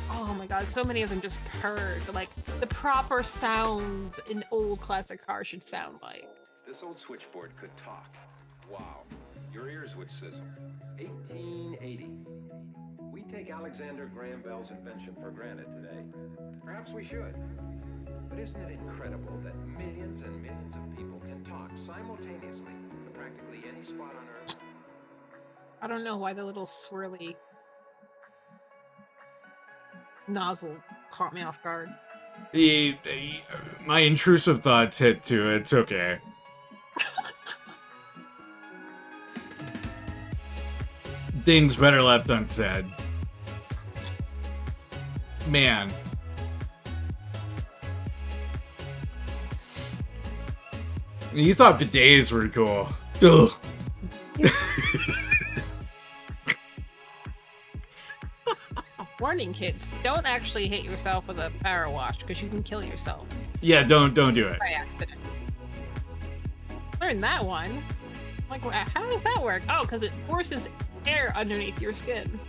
Oh my god, so many of them just purred, like the proper sounds an old classic car should sound like. This old switchboard could talk. Wow, your ears would sizzle. 1880. We take Alexander Graham Bell's invention for granted today. Perhaps we should. But isn't it incredible that millions and millions of people can talk simultaneously? Practically any spot on Earth. I don't know why the little swirly nozzle caught me off guard. My intrusive thoughts hit too. It's okay. Things better left unsaid. Man. You thought bidets were cool. Ugh. Warning, kids, don't actually hit yourself with a power wash because you can kill yourself. Yeah, don't do it. By accident. Learn that one. Like, how does that work? Oh, because it forces air underneath your skin.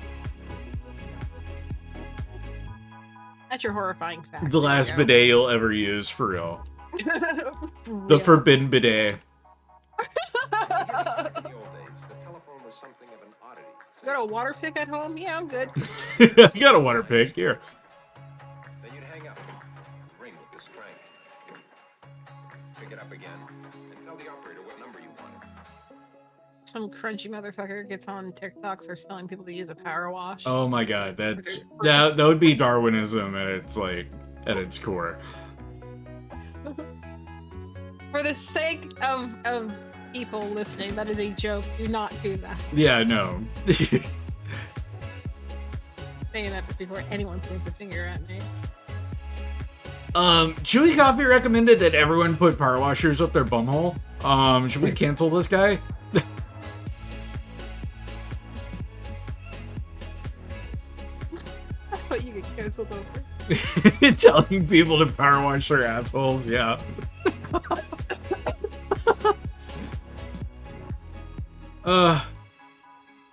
That's your horrifying fact. The last bidet you'll ever use, for real. The forbidden bidet. You got a water pick at home? Yeah, I'm good. I got a water pick here. Then you'd hang up, ring with this crank. Pick it up again, and tell the operator what number you want. Some crunchy motherfucker gets on TikTok, starts telling people to use a power wash. Oh my god, that would be Darwinism at its core. For the sake of people listening, that is a joke. Do not do that. Yeah, no. Saying that before anyone points a finger at me. ChewieCoffee recommended that everyone put power washers up their bumhole. Should we cancel this guy? That's what you get canceled over. Telling people to power wash their assholes, yeah.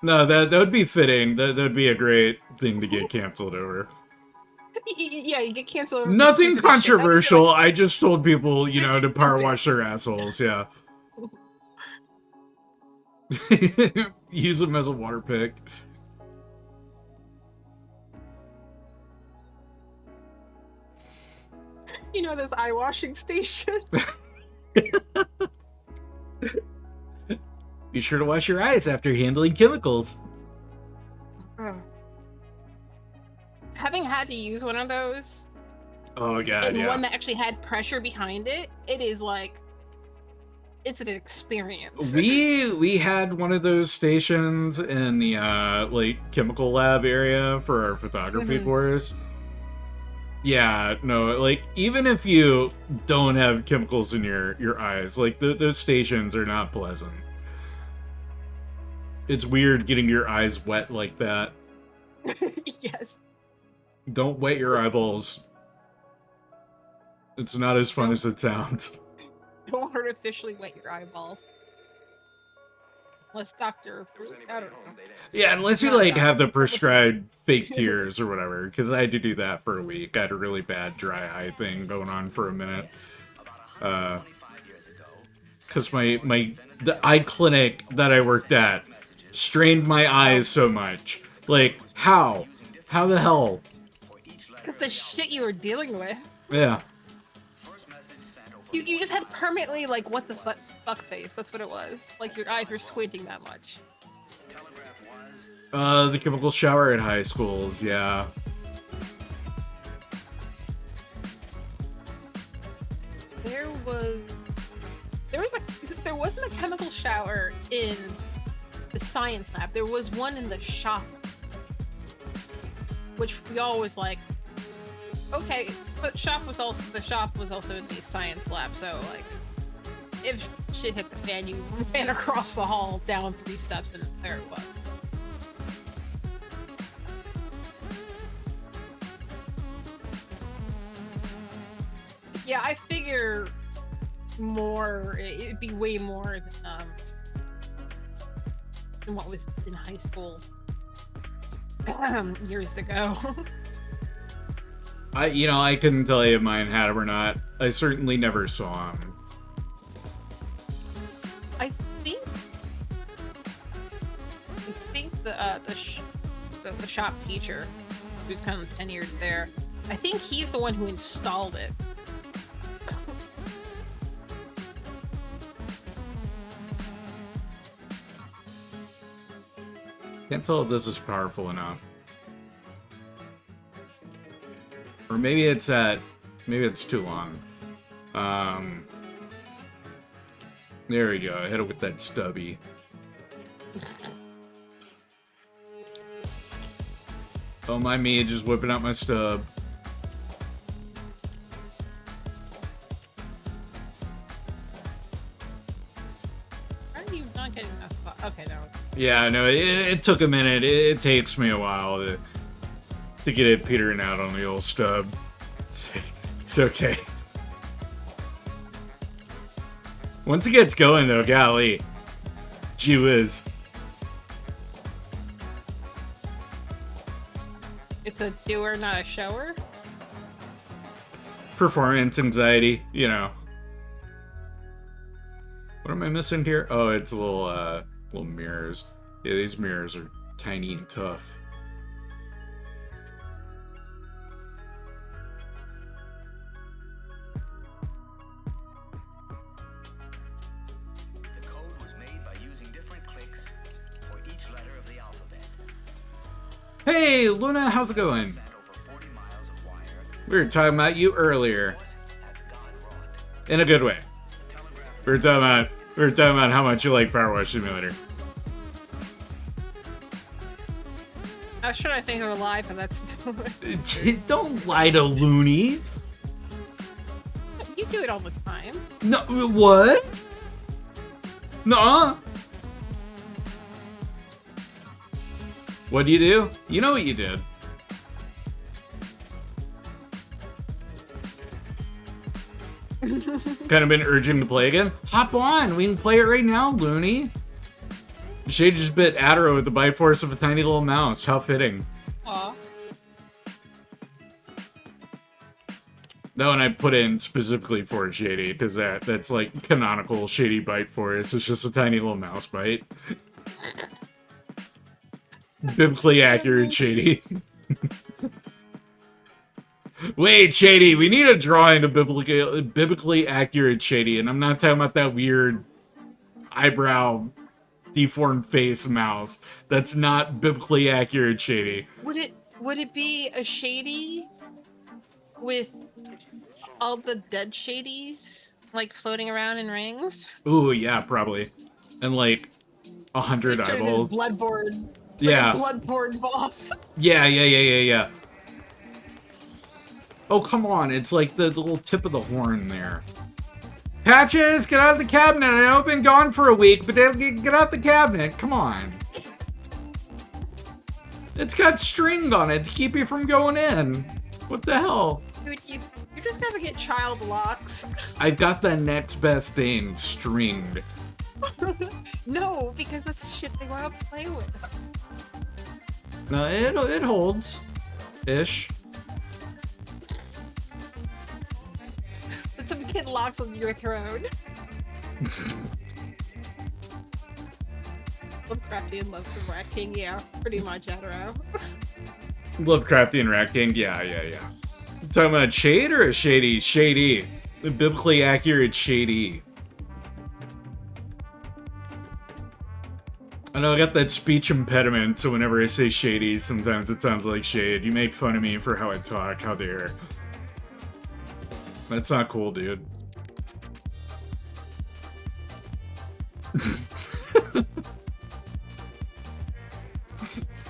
No, that would be fitting. That would be a great thing to get canceled over. Yeah, you get canceled over. Nothing controversial. I just told people, you know, to power wash their assholes. Yeah. Use them as a water pick. You know those eye washing stations. Be sure to wash your eyes after handling chemicals. Having had to use one of those. Oh god, and yeah. one that actually had pressure behind it. It is like, it's an experience. We had one of those stations in the like chemical lab area for our photography course. Yeah, no, like even if you don't have chemicals in your eyes, like those stations are not pleasant. It's weird getting your eyes wet like that. Yes. Don't wet your eyeballs. It's not as fun as it sounds. Don't artificially wet your eyeballs. Unless doctor approved. I don't know. Yeah, unless you like have the prescribed fake tears or whatever, because I had to do that for a week. I had a really bad dry eye thing going on for a minute. Because the eye clinic that I worked at strained my eyes so much. Like, how? How the hell? Look at the shit you were dealing with. Yeah. You just had permanently, like, what the fuck face. That's what it was. Like, your eyes were squinting that much. The chemical shower at high schools, yeah. There wasn't a chemical shower in the science lab. There was one in the shop, which we always like. Okay, but the shop was also in the science lab. So like, if shit hit the fan, you ran across the hall, down 3 steps, and there it was. Yeah, I figure it'd be way more than what was in high school years ago. I couldn't tell you if mine had him or not. I certainly never saw him. I think the shop teacher, who's kind of tenured there, I think he's the one who installed it. Can't tell if this is powerful enough. Or maybe it's too long. There we go. I hit it with that stubby. Oh, my me, just whipping out my stub. How are you not getting that spot? Okay, no. Yeah, no, it took a minute. It takes me a while to get it petering out on the old stub. It's okay. Once it gets going, though, golly. Gee whiz. It's a doer, not a shower? Performance anxiety, you know. What am I missing here? Oh, it's little mirrors. Yeah, these mirrors are tiny and tough. The code was made by using different clicks for each letter of the alphabet. Hey, Luna, how's it going? We were talking about you earlier. In a good way. We were talking about how much you like Power Wash Simulator. I was trying to think of a lie, but that's... Don't lie to Looney. You do it all the time. No, what? Nuh-uh. What do you do? You know what you did. Kind of been urging to play again? Hop on! We can play it right now, Looney. Shade just bit Aduro with the bite force of a tiny little mouse. How fitting. Aw. That one I put in specifically for Shady, because that's like canonical Shady bite force. It's just a tiny little mouse bite. Biblically accurate Shady. Wait, Shady, we need a drawing of biblically accurate Shady, and I'm not talking about that weird eyebrow deformed face mouse. That's not biblically accurate Shady. Would it be a Shady with all the dead Shadies like floating around in rings? Ooh, yeah, probably. And like 100 eyeballs. Bloodborne. Yeah. Like a Bloodborne boss. Yeah. Oh, come on. It's like the little tip of the horn there. Patches, get out of the cabinet. I know I've been gone for a week, but get out the cabinet. Come on. It's got string on it to keep you from going in. What the hell? Dude, you just gotta get child locks. I've got the next best thing stringed. No, because that's shit they want to play with. No, it holds. Ish. But some kid locks on your throne. Lovecraftian and Love the Rat King, yeah, pretty much Aduro. Lovecraftian Rat King, yeah. Talking about shade or a shady? Shady. Biblically accurate shady. I know I got that speech impediment, so whenever I say shady, sometimes it sounds like shade. You make fun of me for how I talk, how dare. That's not cool, dude.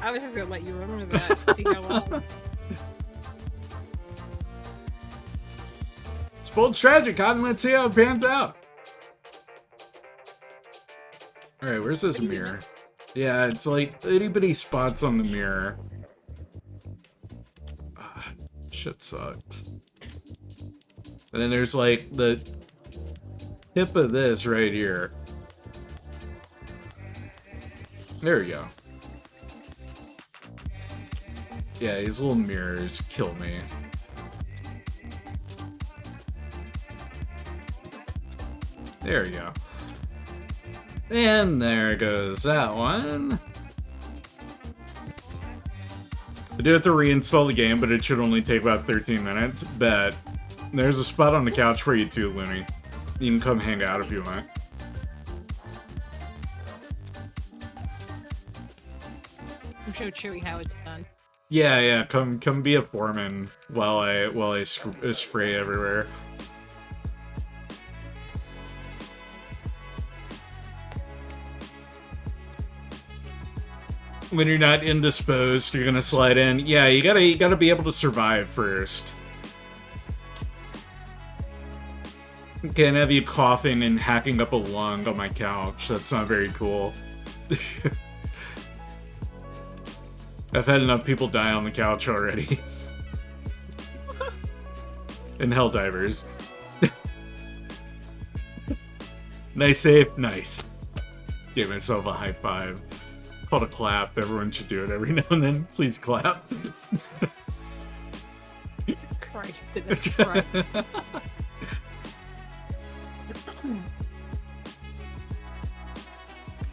I was just gonna let you remember that. See how long. It's bold strategy, Cotton. Let's see how it pans out. Alright, where's this mirror? Yeah, it's like itty bitty spots on the mirror. Ah, shit sucks. And then there's like the tip of this right here. There we go. Yeah, these little mirrors kill me. There we go. And there goes that one. I do have to reinstall the game, but it should only take about 13 minutes. Bet. There's a spot on the couch for you too, Looney. You can come hang out if you want. I'm show Chewie how it's done. Yeah, come be a foreman while I spray everywhere. When you're not indisposed, you're gonna slide in. Yeah, you gotta be able to survive first. Can't have you coughing and hacking up a lung on my couch. That's not very cool. I've had enough people die on the couch already. And Helldivers. Nice save? Nice. Give myself a high five. It's called a clap. Everyone should do it every now and then. Please clap. Christ, that's right.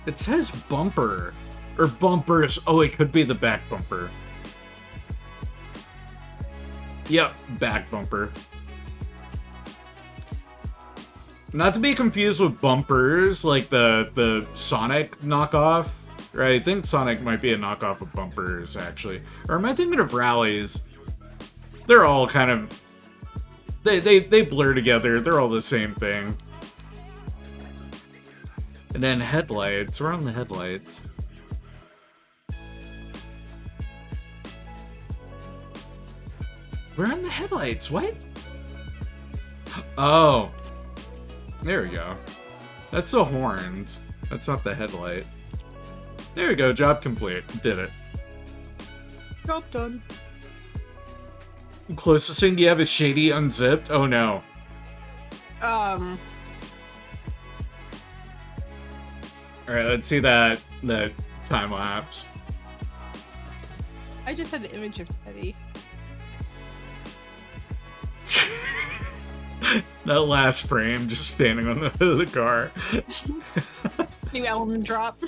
It says bumper. Or bumpers. Oh, it could be the back bumper. Yep, back bumper. Not to be confused with bumpers, like the Sonic knockoff. Right, I think Sonic might be a knockoff of bumpers, actually. Or am I thinking of rallies? They're all kind of... They blur together. They're all the same thing. And then headlights. We're on the headlights. We're on the headlights. What? Oh. There we go. That's the horns. That's not the headlight. There we go. Job complete. Did it. Job done. Closest thing you have is Shady unzipped? Oh no. Alright, let's see that time lapse. I just had an image of Teddy. That last frame, just standing on the hood of the car. New element drop.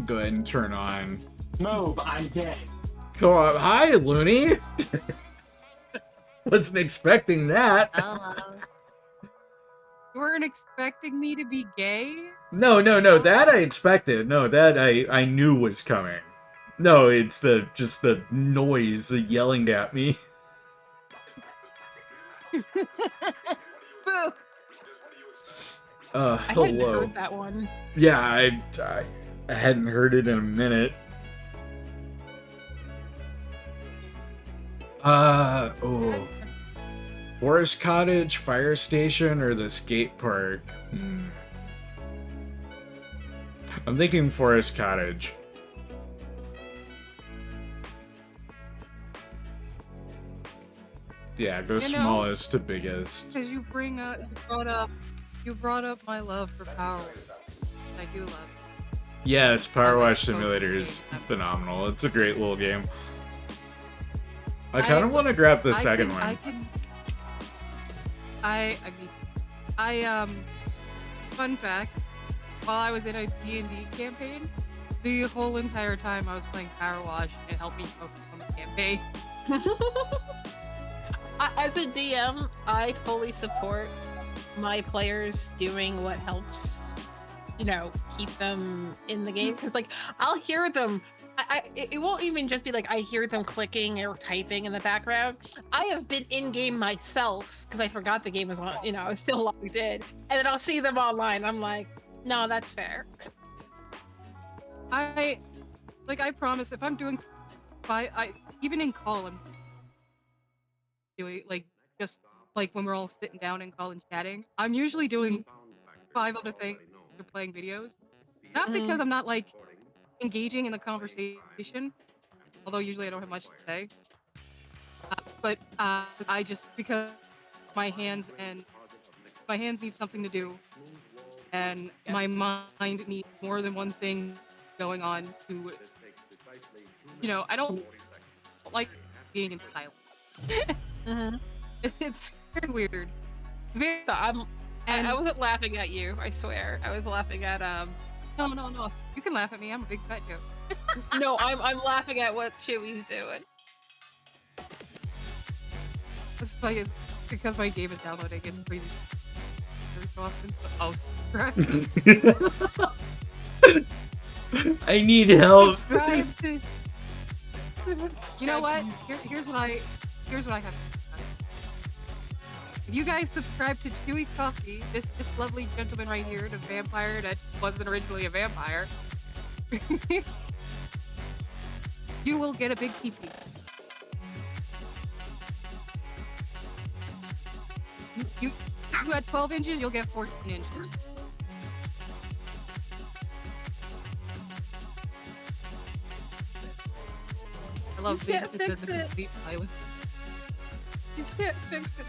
Go ahead and turn on. Move, I'm gay. Go on. Hi, Looney. Wasn't expecting that. You weren't expecting me to be gay? No, that I expected. No, that I knew was coming. No, it's just the noise yelling at me. Boo! Hello. I hadn't heard that one. Yeah, I hadn't heard it in a minute. Oh. Forest Cottage, Fire Station, or the skate park? I'm thinking Forest Cottage. Yeah, go smallest to biggest. Because you brought up my love for Power Wash. I do love it. Yes, Power Wash Simulator is phenomenal. It's a great little game. I kind of want to grab the second one. Fun fact, while I was in a D&D campaign, the whole entire time I was playing Power Wash, it helped me focus on the campaign. As a DM, I fully support my players doing what helps, you know, keep them in the game. Because, like, I'll hear them. It won't even just be like I hear them clicking or typing in the background. I have been in game myself because I forgot the game was on. You know, I was still logged in, and then I'll see them online. I'm like, no, that's fair. I promise, if I'm doing, even in call, I'm doing just when we're all sitting down in call and chatting. I'm usually doing 5 other things or playing videos, not because I'm not engaging in the conversation, although usually I don't have much to say, but I just, because my hands need something to do, and my mind needs more than one thing going on to, you know, I don't like being in silence. It's very weird. So I wasn't laughing at you, I swear. I was laughing at No. You can laugh at me. I'm a big fat joke. No, I'm laughing at what Chewie's doing. It's because my game is downloading. It's crazy. So often. Oh, subscribe. I need help. Subscribe to... You know what? Here's what I have. If you guys subscribe to ChewieCoffee, this lovely gentleman right here, the vampire that wasn't originally a vampire, you will get a big PP. You at 12 inches, you'll get 14 inches. I love being the complete silence. You can't fix it.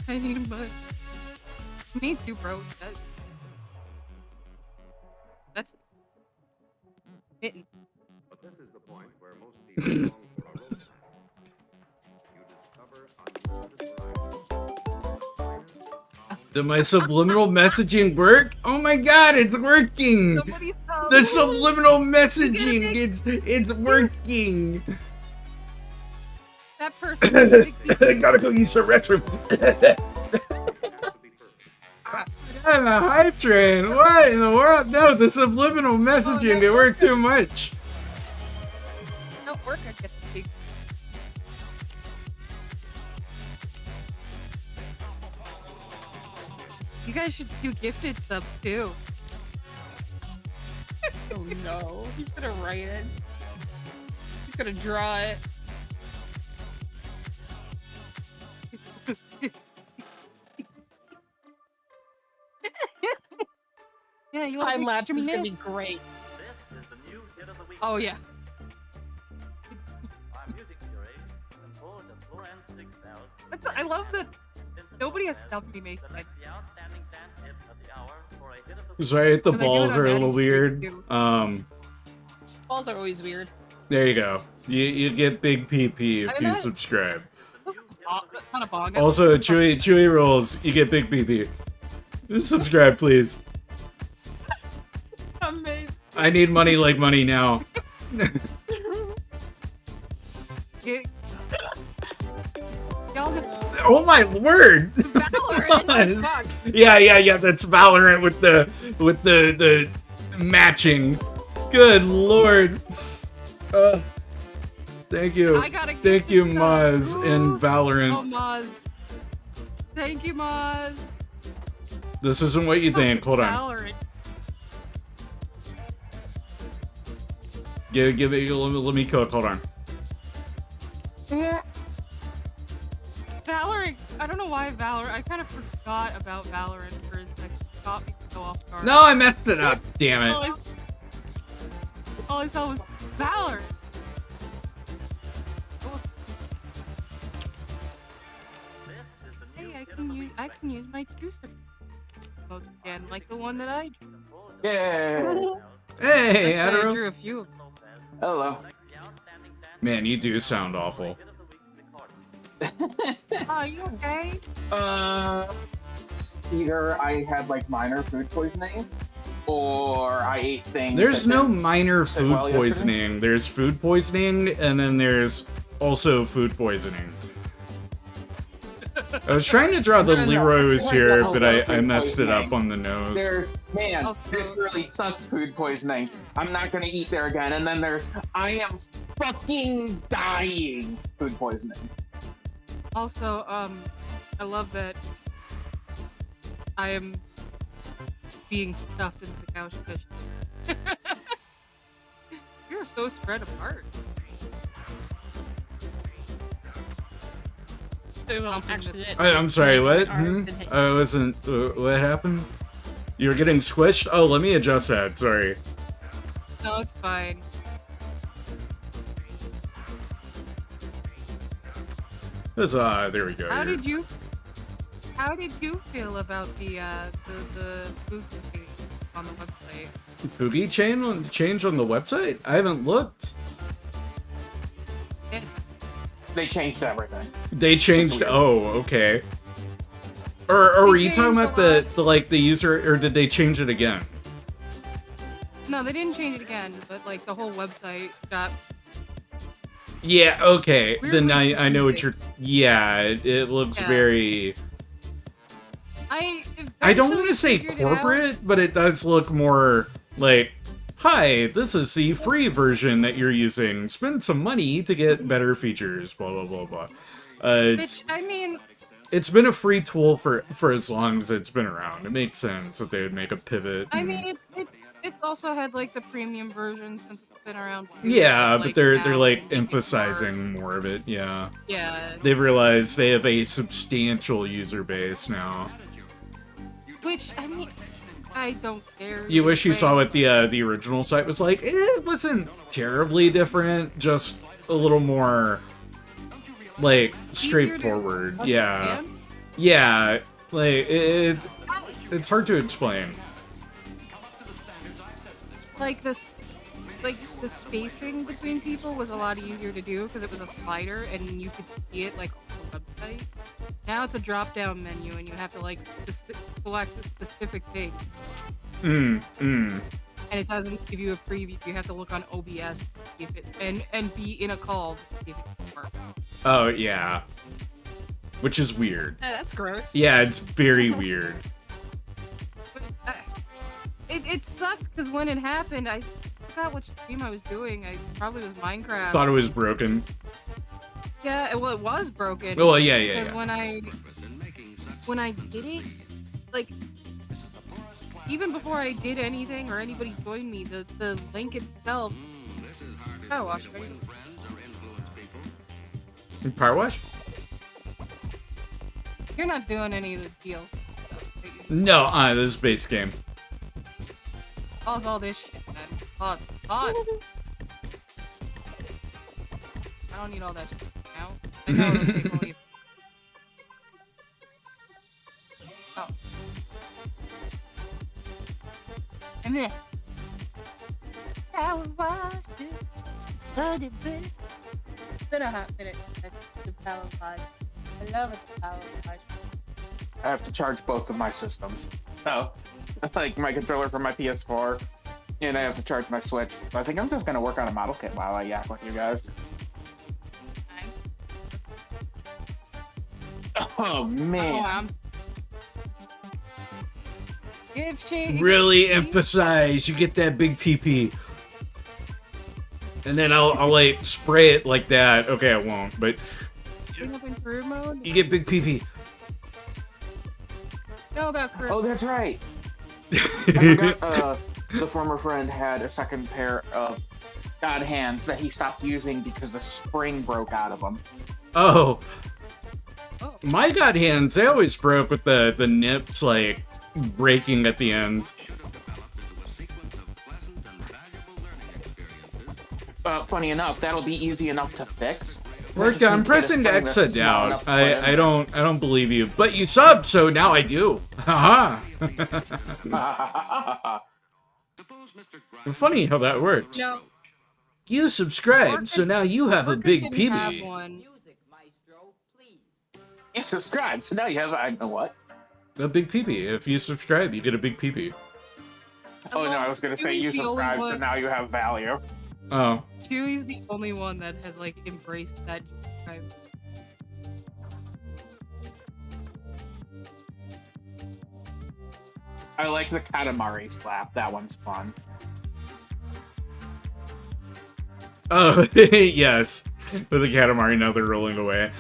I need a mud. Me too, bro. That's mitten. But this is the point where most people long for a road trip. You discover Did my subliminal messaging work? Oh my god, it's working! The subliminal messaging, it's working! That person. I gotta go use the restroom. I'm a hype train. What in the world? No, the subliminal messaging, it worked too much. Don't work, I guess. You guys should do gifted subs too. Oh no, he's gonna write it. He's gonna draw it. Yeah, you time lapse is gonna be great. This is the new hit of the week. Oh yeah. Our music curate composed of Florence 6000. I love that nobody has stopped me making it. The outstanding dance hit of the hour for a hit of the Sorry, the balls are a little weird. Balls are always weird. There you go. You get big PP if you subscribe. Kind of Also, Chewie rolls. You get big PP. Subscribe, please. Amazing. I need money like money now. Oh my word! Valorant. Yeah. That's Valorant with the matching. Good lord. Thank you. Thank you, Maz in Valorant. Oh, Maz. Thank you, Maz. This isn't what you think. Hold on. Valorant. Give it. Let me cook. Hold on. Valorant. I don't know why Valorant. I kind of forgot about Valorant for a second. It caught me so off guard. No, I messed it up. Damn it. All I saw was Valorant. Hey, I can use my juice emotes again, like the one that I drew. Yeah. Hey, Actually, I Aduro. drew a few of them. Hello. Man, you do sound awful. Are you okay? Either I had like minor food poisoning, or I ate things. There's that no didn't minor sit food well yesterday. poisoning. There's food poisoning, and then there's also food poisoning. I was trying to draw the No, no, no. Leroy's There's here, also but I food messed it up poisoning. on the nose. There's, man, this really sucks food poisoning. I'm not gonna eat there again. And then there's, I am fucking dying food poisoning. Also, I love that I am being stuffed into the couch cushion. You're so spread apart. I'm sorry, what? I wasn't. What happened? You were getting squished? Oh, let me adjust that. Sorry. No, it's fine. This, there we go. How here. How did you feel about the food change on the website? Fugi change on the website? I haven't looked. They changed everything. They changed. Oh, okay. Or are you talking about the like the user, or did they change it again? No, they didn't change it again, but like the whole website got. Yeah. Okay. We're Then really I know what you're. Yeah. It looks Yeah. very. I don't want to say corporate, but it does look more like, hi, this is the free version that you're using. Spend some money to get better features, blah, blah, blah, blah. Which, I mean... It's been a free tool for as long as it's been around. It makes sense that they would make a pivot. I mean, it's also had, like, the premium version since it's been around. Too, Yeah, but like, they're now like it's emphasizing more of it, yeah. Yeah. They've realized they have a substantial user base now. Which, I mean, I don't care. You wish you either saw way. what the original site was like. It wasn't terribly different, just a little more like straightforward. Yeah, yeah. Like it's hard to explain. Like this, like the spacing between people was a lot easier to do because it was a slider and you could see it like on the website. Now it's a drop-down menu and you have to like select a specific thing. And it doesn't give you a preview. You have to look on OBS to see if it and be in a call to see if it can work. Oh yeah, which is weird. That's gross. Yeah, it's very weird. It sucked because when it happened, I forgot which stream I was doing. I probably was Minecraft. Thought it was broken. Yeah, well, it was broken. Oh, well, yeah. Because when I did it, like, even before I did anything or anybody joined me, the link itself. Power wash, right? Power wash? You're not doing any of the deals. No, this is base game. Pause all this shit, man. Pause. I don't need all that shit now. I know it'll take all your... Oh. And then... Power wash it. Let it be. Then I have it. The power wash. I love it, the power wash. I have to charge both of my systems. So, like my controller for my PS4, and I have to charge my Switch. So I think I'm just gonna work on a model kit while I yak with you guys. Oh man. Really emphasize you get that big PP. And then I'll like spray it like that. Okay, I won't, but you get big PP. Know about career. Oh, that's right. I forgot, the former friend had a second pair of God hands that he stopped using because the spring broke out of them. Oh. My god hands, they always broke with the nips, like, breaking at the end. Funny enough, that'll be easy enough to fix. Look, I'm pressing exit out. I don't believe you, but you subbed, so now I do. Haha. Funny how that works. No. You subscribed, so now you have a big PB. You subscribe, so now you have what? A big PB. If you subscribe, you get a big PB. Oh no, I was gonna say you subscribe, so now you have value. Oh. Chewie's the only one that has like embraced that drive. I like the Katamari slap. That one's fun. Oh, yes. With the Katamari, now they're rolling away.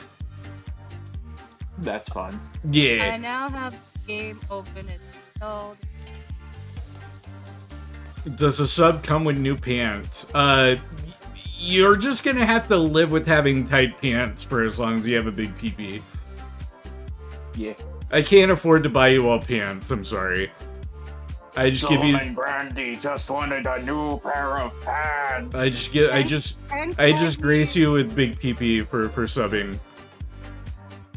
That's fun. Yeah. I now have the game open. It's installed. Does a sub come with new pants? You're just gonna have to live with having tight pants for as long as you have a big PP. Yeah. I can't afford to buy you all pants, I'm sorry. I just give you... Brandy just wanted a new pair of pants. I just grace you with big PP for subbing.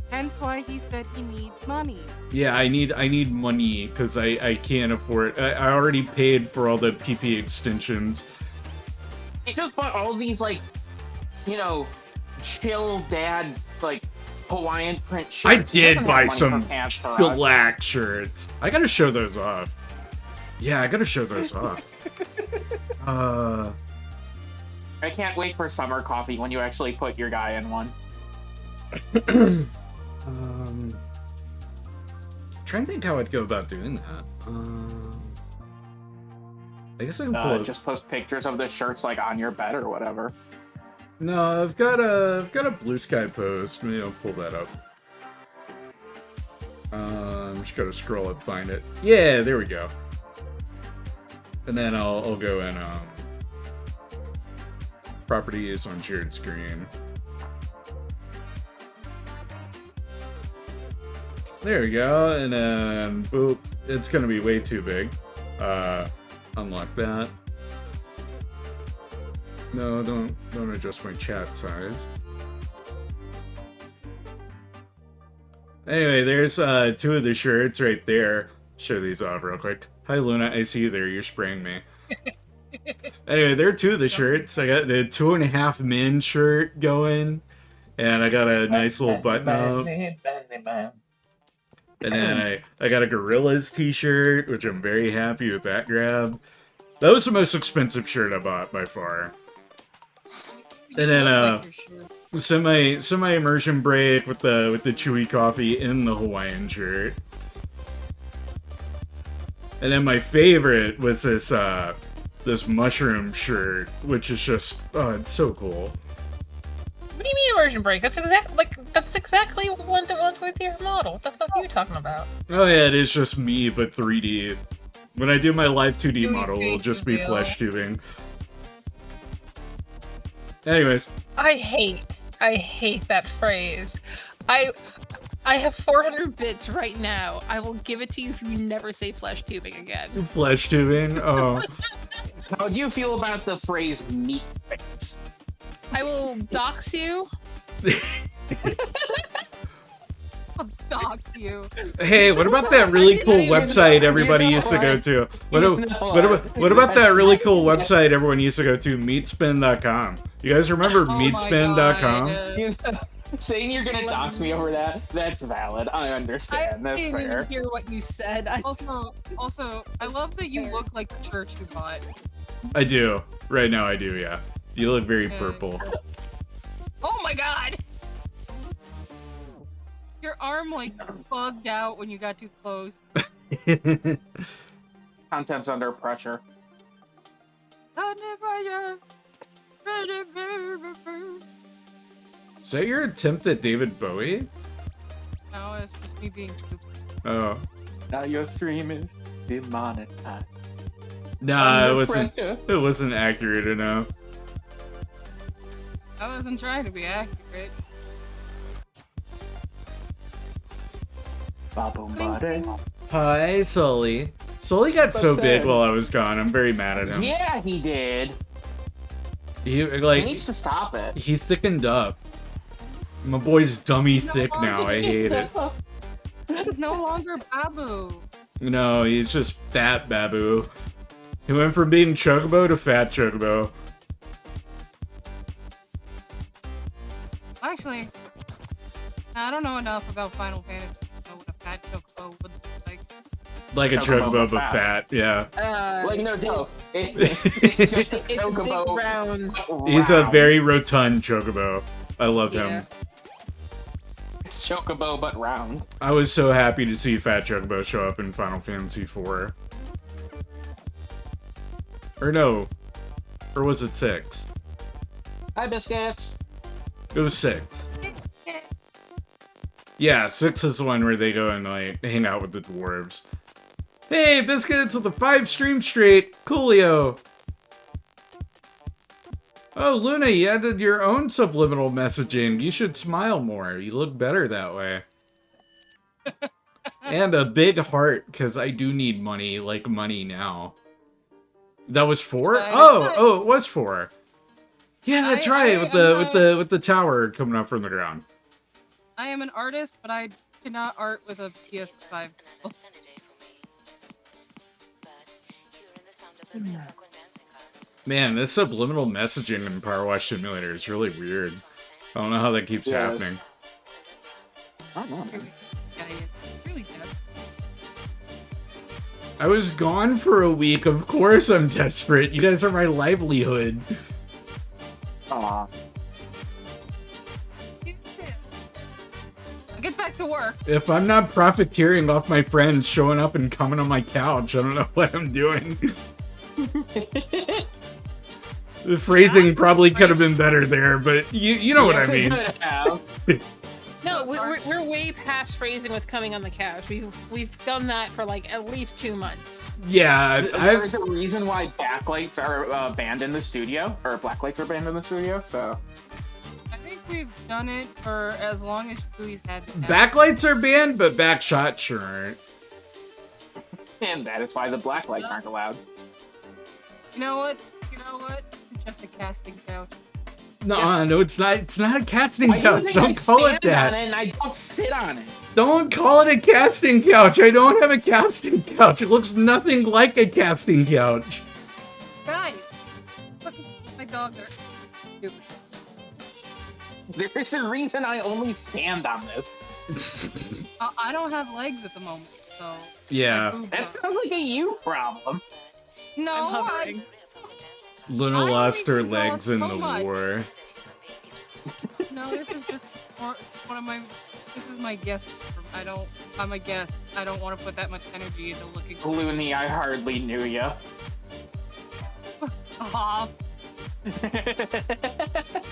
Hence why he said he needs money. Yeah, I need money because I can't afford. I already paid for all the PP extensions. He just bought all these like, you know, chill dad like Hawaiian print shirts. I did buy some shellac shirts. I gotta show those off. Yeah, I gotta show those off. I can't wait for summer coffee when you actually put your guy in one. Trying to think how I'd go about doing that. I guess I can pull just post pictures of the shirts like on your bed or whatever. No, I've got a Blue Sky post. Maybe I'll pull that up. Just gotta scroll up, find it. Yeah, there we go. And then I'll go in properties on shared screen. There we go, and then boop. It's gonna be way too big. Unlock that. No, don't adjust my chat size. Anyway, there's two of the shirts right there. Show these off real quick. Hi Luna, I see you there. You're spraying me. Anyway, there are two of the shirts. I got the 2.5 min shirt going, and I got a nice little button up. And then I got a Gorillaz t-shirt, which I'm very happy with that grab. That was the most expensive shirt I bought by far. And then semi immersion break with the ChewieCoffee in the Hawaiian shirt. And then my favorite was this this mushroom shirt, which is just it's so cool. What do you mean immersion break? That's exactly one to one with your model. What the fuck are you talking about? Oh yeah, it is just me, but 3D. When I do my live 2D model, it'll just be flesh tubing. Anyways. I hate that phrase. I have 400 bits right now. I will give it to you if you never say flesh tubing again. Flesh tubing? Oh. How do you feel about the phrase meat face? I will dox you. I'll dox you. Hey, what about that really cool website everybody used to go to? What about that really cool website everyone used to go to? Meatspin.com. You guys remember meatspin.com? Saying you're gonna dox me over that's valid. I understand. That's didn't fair. even hear what you said. Also, I love that you look like the shirt you bought. I do. Right now I do, yeah. You look very purple. Oh my god! Your arm like bugged out when you got too close. Content's under pressure. Is that your attempt at David Bowie? No, it's just me being stupid. Oh. Now your stream is demonetized. Nah, it wasn't accurate enough. I wasn't trying to be accurate. Baboom buddy. Hi, Sully. Sully got so But big then- while I was gone. I'm very mad at him. Yeah, he did. He He needs to stop it. He thickened up. My boy's dummy thick now. I hate it. He's no longer Babu. No, he's just fat Babu. He went from being Chocobo to fat Chocobo. Actually, I don't know enough about Final Fantasy to know what a fat chocobo would look like. Like a Chocobo, but fat. Yeah. Like, no. It's just a It's a big chocobo. round. He's a very rotund Chocobo. I love him. It's chocobo, but round. I was so happy to see Fat Chocobo show up in Final Fantasy IV. Or no. Or was it 6? Hi, biscuits. It was 6. Yeah, 6 is the one where they go and like hang out with the dwarves. Hey, biscuits with the 5 stream straight. Coolio. Oh, Luna, you added your own subliminal messaging. You should smile more. You look better that way. And a big heart, because I do need money, like money now. That was 4? Oh, it was 4. Yeah, that's right. With the tower coming up from the ground. I am an artist, but I cannot art with a PS5. Man, this subliminal messaging in Power Wash Simulator is really weird. I don't know how that keeps happening. I don't know. Really good. I was gone for a week. Of course I'm desperate. You guys are my livelihood. Aw. Get back to work. If I'm not profiteering off my friends showing up and coming on my couch, I don't know what I'm doing. The phrasing probably could have been better there, but you know what I mean. No, we're way past phrasing with coming on the couch. We've done that for like at least 2 months. Yeah, There's a reason why backlights are banned in the studio, or blacklights are banned in the studio. So I think we've done it for as long as Chewie's had the couch. backlights are banned, but backshots sure aren't. and that is why the blacklights aren't allowed. You know what? It's just a casting couch. No, it's not. It's not a casting I couch. Don't call it that. On it and I don't sit on it. Don't call it a casting couch. I don't have a casting couch. It looks nothing like a casting couch. Guys, look, my dogs are stupid. There's a reason I only stand on this. I don't have legs at the moment, so. Yeah. That sounds like a you problem. No, Luna lost her legs in so the much. war. No, this is just one of my. This is my guess. I'm a guest. I don't want to put that much energy into looking. Looney, I hardly knew ya. Aw.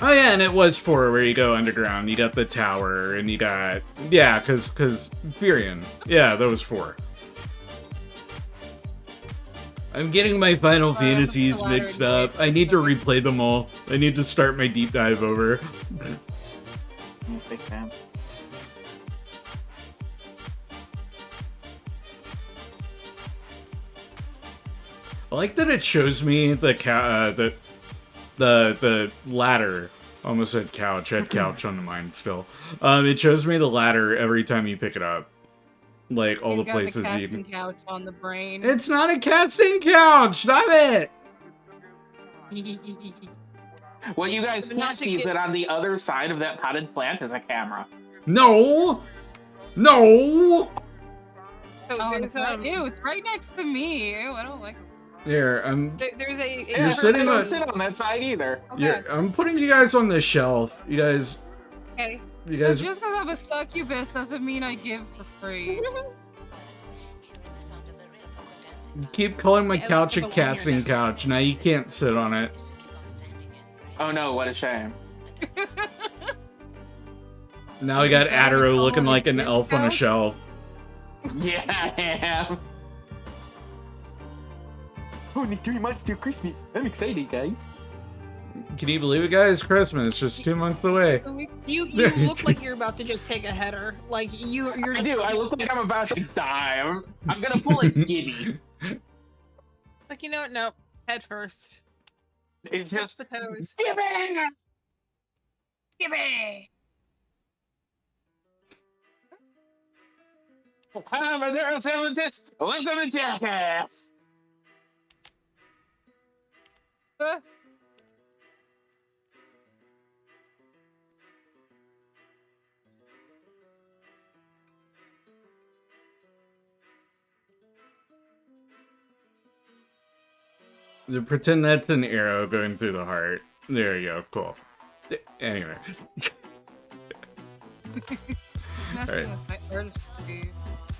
Oh yeah, and it was 4 where you go underground. You got the tower, and you got cause Furion. Yeah, that was 4. I'm getting my Final Fantasies mixed up. I need to replay them all. I need to start my deep dive over. Big fan. I like that it shows me the ladder. Almost said couch. I had couch on the mind still. It shows me the ladder every time you pick it up. Like all the places the you casting couch on the brain. It's not a casting couch! Stop it! What you guys can't see is that on the other side of that potted plant is a camera. No! No! Oh, it's not you. It's right next to me. Ew, I don't like it. Here, There's a. You're sitting I don't on. sit on that side either. Yeah, I'm putting you guys on the shelf. You guys. Okay. You guys. Just because I'm a succubus doesn't mean I give for free. You keep calling my couch a casting couch. Now you can't sit on it. Oh no, what a shame. Now we got Aduro looking like an elf on a shelf. Yeah, I am. Only 3 months till Christmas. I'm excited, guys. Can you believe it, guys? Christmas, just 2 months away. You look like you're about to just take a header. Like you're. I do. I look like I'm about to die. I'm gonna pull a giddy. Like, you know what? No, head first. It's Touch just the toes. Gibby! Gibby! I'm AduroZoventyss. Welcome to Jackass. Pretend that's an arrow going through the heart. There you go. Cool. Anyway. Alright.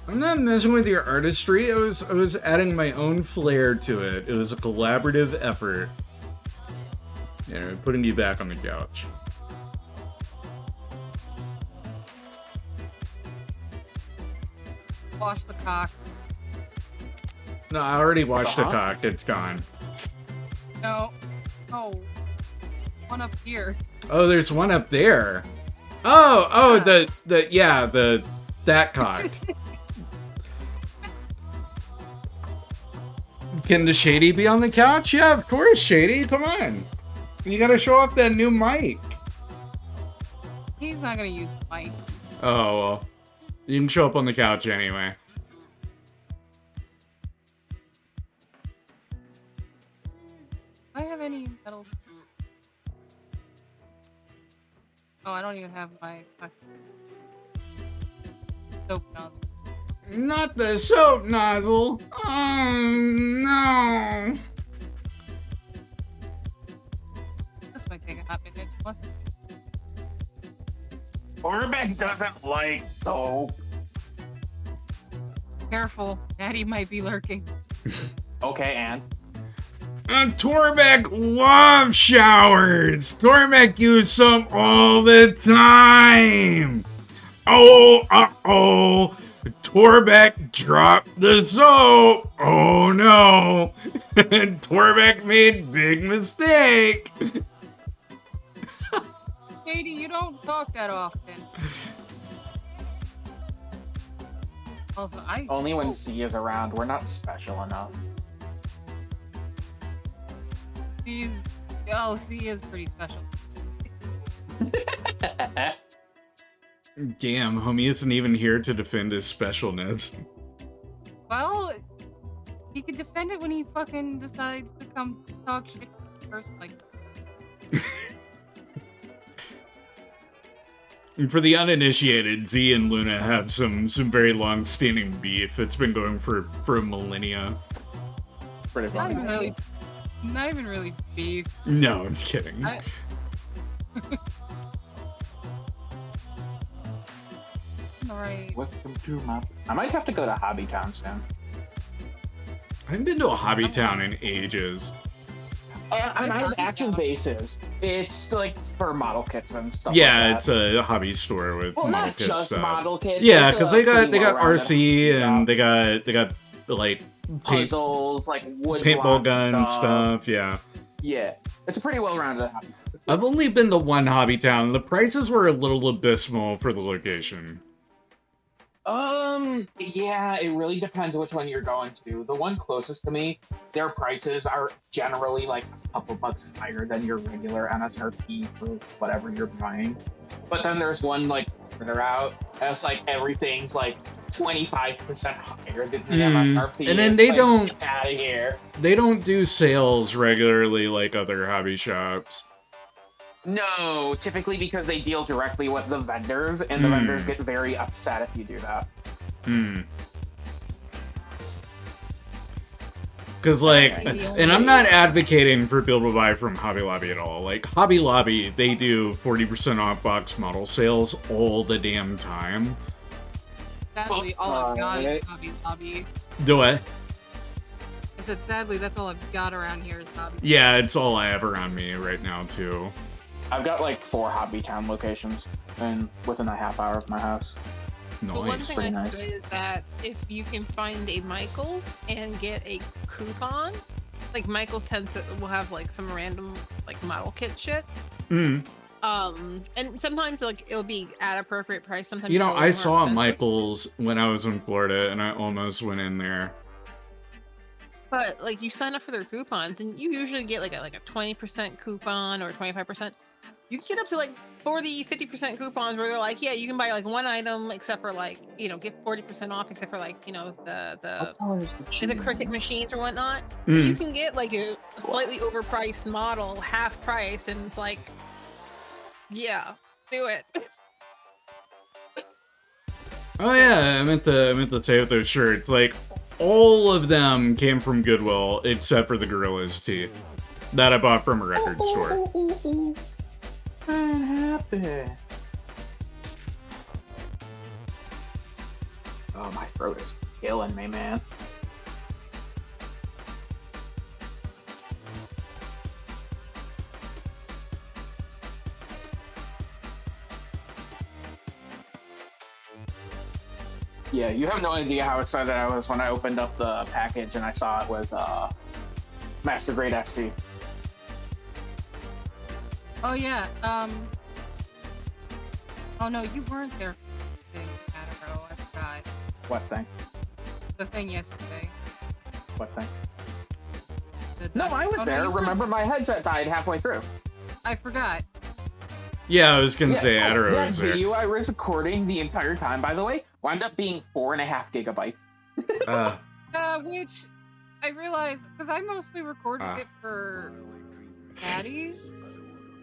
I'm not messing with your artistry. I was adding my own flair to it. It was a collaborative effort. Anyway, putting you back on the couch. Wash the cock. No, I already washed the cock. It's gone. No. Oh. One up here. Oh, there's one up there. Oh, that cock. Can the Shady be on the couch? Yeah, of course, Shady. Come on. You gotta show off that new mic. He's not gonna use the mic. Oh, well. You can show up on the couch anyway. Do I have any metal? Oh, I don't even have my soap nozzle. Not the soap nozzle. Oh, no. This might take a hot minute. Orbeck doesn't like soap. Careful, Daddy might be lurking. Okay, and Torbeck loves showers. Torbeck uses soap all the time. Oh. Torbeck dropped the soap. Oh no. Torbeck made big mistake. Katie, you don't talk that often. Also, only when C is around. We're not special enough. C is pretty special. Damn, homie isn't even here to defend his specialness. Well, he can defend it when he fucking decides to come talk shit first, like. For the uninitiated, Z and Luna have some very long-standing beef. It's been going for a millennia. Pretty funny. Not even really beef. No, I'm kidding. Alright. Welcome to my... I might have to go to Hobbytown soon. I haven't been to a Hobbytown in ages. I have action bases. It's like for model kits and stuff. Yeah, like it's a hobby store with model kit just stuff. Model kits. Yeah, because they got RC and they got like puzzles, like wood paintball gun stuff. Yeah. Yeah, it's a pretty well-rounded hobby. I've only been to one Hobbytown. The prices were a little abysmal for the location. Yeah, it really depends which one you're going to. The one closest to me, their prices are generally like a couple bucks higher than your regular MSRP for whatever you're buying. But then there's one like further out, that's like everything's like 25% higher than the MSRP. And then they don't get out of here. They don't do sales regularly like other hobby shops. No, typically because they deal directly with the vendors, and the vendors get very upset if you do that. Because, like, and I'm not advocating for people to buy from Hobby Lobby at all. Like, Hobby Lobby, they do 40% off box model sales all the damn time. Sadly, all I've got is Hobby Lobby. Do what? I said, sadly, that's all I've got around here is Hobby Lobby. Yeah, it's all I have around me right now, too. I've got like 4 Hobbytown locations and within a half hour of my house. Nice. The one thing I say is that if you can find a Michaels and get a coupon, like Michael's tends to will have like some random like model kit shit. Mm. And sometimes like it'll be at appropriate price. Sometimes You know, it's a I little more saw expensive. Michael's when I was in Florida, and I almost went in there. But like you sign up for their coupons, and you usually get like a 20% coupon or 25%. You can get up to like 40, 50% coupons where you're like, yeah, you can buy like one item except for like, you know, get 40% off except for like, you know, the cricket machines or whatnot. So you can get like a slightly overpriced model, half price, and it's like, yeah, do it. Oh yeah, I meant to say with those shirts, like all of them came from Goodwill except for the Gorillaz tee that I bought from a record store. What happened? Oh, my throat is killing me, man. Yeah, you have no idea how excited I was when I opened up the package and I saw it was Master Grade ST. Oh yeah. Oh no, you weren't there. For the thing, Aduro. I forgot. What thing? The thing yesterday. What thing? No, I was there. Remember, my headset died halfway through. I forgot. Yeah, I was gonna say Aduro that was there. video I was recording the entire time, by the way, wound up being 4.5 gigabytes. Which I realized because I mostly recorded it for Daddy,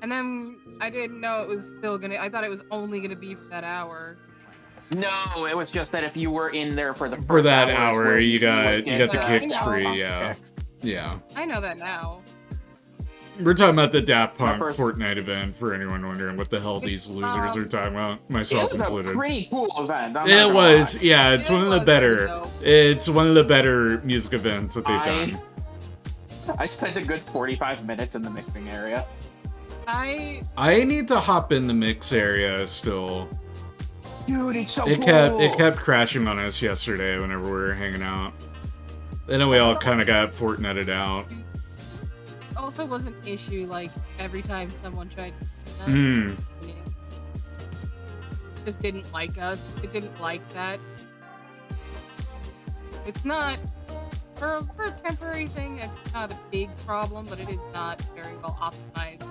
and then I didn't know it was still gonna. I thought it was only gonna be for that hour. No, it was just that if you were in there for the first For that hours hour, where you got would the get, kicks free, yeah. Yeah. I know that now. We're talking about the Daft Punk first- Fortnite event for anyone wondering what the hell these losers are talking about, myself It was included. a pretty cool event. I'm not It gonna was, lie. yeah, it's one of the better. It's one of the better music events that they've done. I spent a good 45 minutes in the mixing area. I need to hop in the mix area still. Dude, it's so It cool. kept crashing on us yesterday whenever we were hanging out. And then we all kind of got Fortnited out. also was an issue like every time someone tried to Mm. just didn't like us. It didn't like that. It's not for a temporary thing, it's not a big problem, but it is not very well optimized.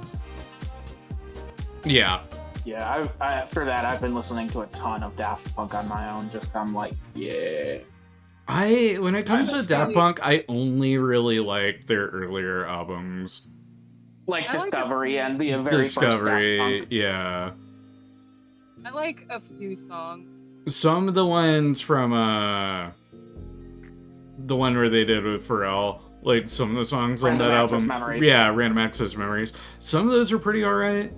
Yeah. Yeah, after that, I've been listening to a ton of Daft Punk on my own. Just I'm like, yeah. When it comes to Daft Punk, I only really like their earlier albums. Like I like Discovery and the very first Daft Punk. Yeah. I like a few songs. Some of the ones from the one where they did with Pharrell, like some of the songs on that Random Access album. Memories. Yeah, Random Access Memories. Some of those are pretty alright.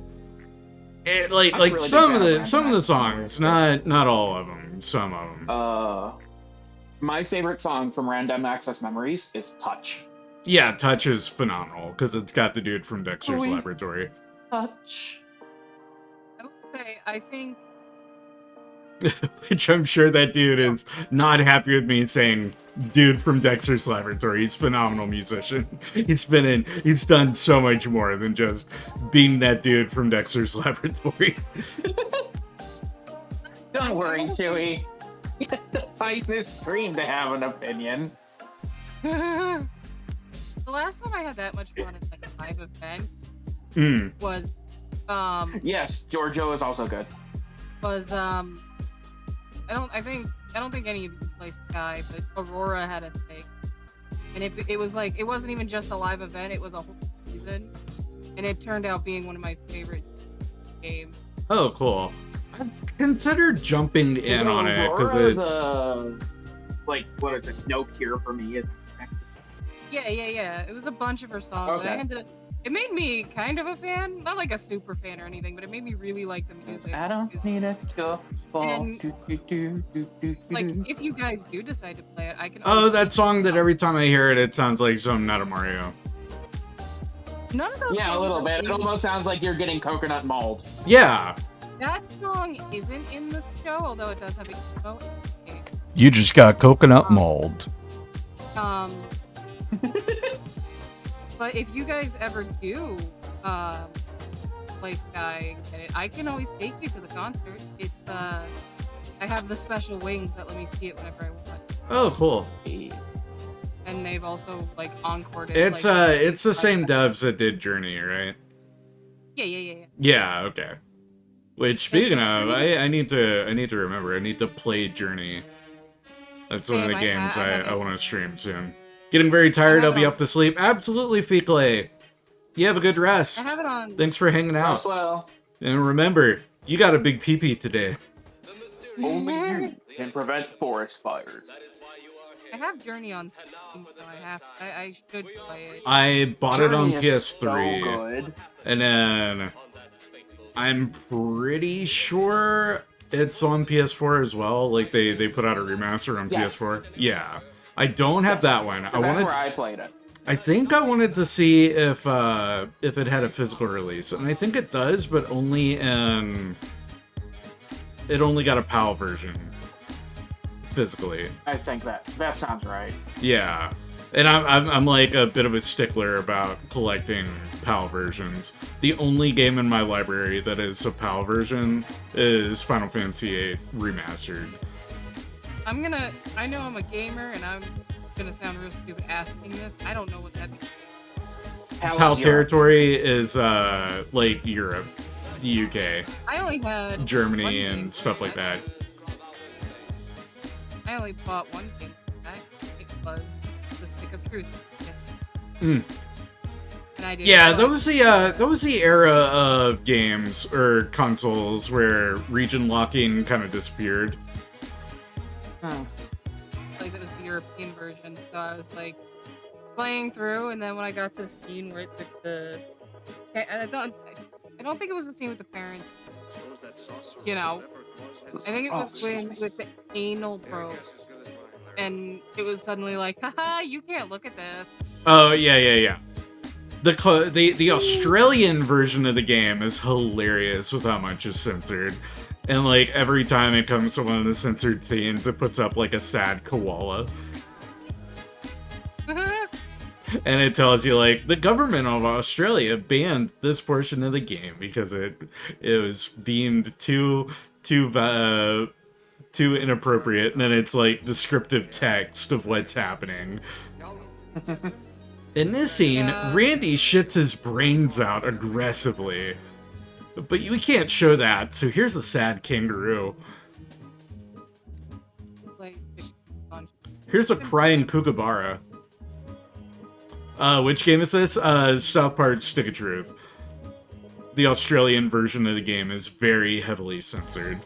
Like really some big of fan the of some of Random the songs, not all of them, some of them. My favorite song from Random Access Memories is Touch. Yeah, Touch is phenomenal because it's got the dude from Dexter's Oh, Laboratory. Touch. I would say, I think Which I'm sure that dude is not happy with me saying dude from Dexter's Laboratory. He's a phenomenal musician. He's done so much more than just being that dude from Dexter's Laboratory. Don't worry, Chewie. You have to fight this stream to have an opinion. the last time I had that much fun at like a live event was Yes, Giorgio is also good. I don't think any of you play Sky, but Aurora had a thing. And it was like, it wasn't even just a live event, it was a whole season. And it turned out being one of my favorite games. Oh, cool. I've considered jumping in on it because what is it? No Cure for Me is. Yeah. It was a bunch of her songs. Okay. And it made me kind of a fan, not like a super fan or anything, but it made me really like the music. I don't need a cure for. And, like, if you guys do decide to play it, I can. Oh, that song that every time I hear it, it sounds like something out of Mario. None of those. Yeah, a songs little are bit. It really- almost sounds like you're getting coconut mauled. Yeah. That song isn't in the show, although it does have a emo. You just got coconut mold. But if you guys ever do play Sky, I can always take you to the concert. It's I have the special wings that let me see it whenever I want. Oh, cool. And they've also like encored it. It's like, it's the same devs that did Journey, right? Yeah. Yeah, okay. Which, speaking of, I need to remember. I need to play Journey. That's one of the games I want to stream soon. Getting very tired. I'll be off to sleep. Absolutely, Fikle. You have a good rest. I have it on. Thanks for hanging out. Rest well. And remember, you got a big pee-pee today. Only you can prevent forest fires. I have Journey on Steam, so I should play it. I bought it on Journey is PS3. so good. And then I'm pretty sure it's on PS4 as well. Like they put out a remaster on PS4. Yeah. I don't have that one. That's where I played it. I think I wanted to see if it had a physical release, and I think it does, but only in it only got a PAL version physically. I think that sounds right. Yeah, and I'm like a bit of a stickler about collecting PAL versions. The only game in my library that is a PAL version is Final Fantasy VIII Remastered. I know I'm a gamer, and I'm gonna sound real stupid asking this. I don't know what that means. PAL territory is like Europe, the UK, I only had Germany, and stuff like that. I only bought one game. It was The Stick of Truth. Yes. Mm. And I did. Yeah, that was the era of games or consoles where region locking kind of disappeared. Like it was the European version, so I was like playing through, and then when I got to the scene where it took the, I don't think it was the scene with the parents. You know, I think it was with the anal probe, and it was suddenly like, haha, you can't look at this. Oh yeah. The Australian version of the game is hilarious with how much is censored. And, like, every time it comes to one of the censored scenes, it puts up, like, a sad koala. And it tells you, like, the government of Australia banned this portion of the game because it was deemed too inappropriate. And then it's, like, descriptive text of what's happening. In this scene, Randy shits his brains out aggressively. But we can't show that, so here's a sad kangaroo. Here's a crying kookaburra. Which game is this? South Park Stick of Truth. The Australian version of the game is very heavily censored.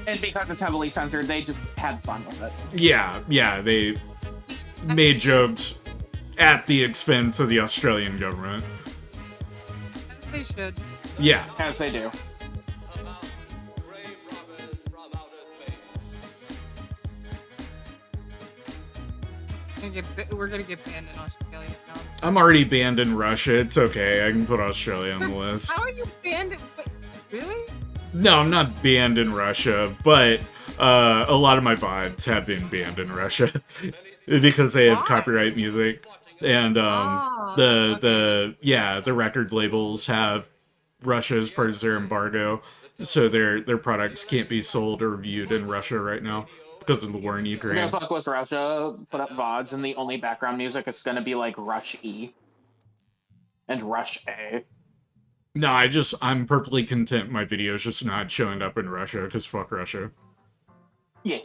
And because it's heavily censored, they just had fun with it. Yeah, they made jokes at the expense of the Australian government. As they should. Yeah. As they do. We're gonna get banned in Australia now. I'm already banned in Russia. It's okay. I can put Australia on the list. How are you banned? Really? No, I'm not banned in Russia, but a lot of my VODs have been banned in Russia because they have copyright music, and the record labels have Russia as part of their embargo, so their products can't be sold or viewed in Russia right now because of the war in Ukraine. You're gonna fuck with Russia, put up VODs, and the only background music it's gonna be like Rush E and Rush A. No, I'm perfectly content my video's just not showing up in Russia because fuck Russia. Yeah.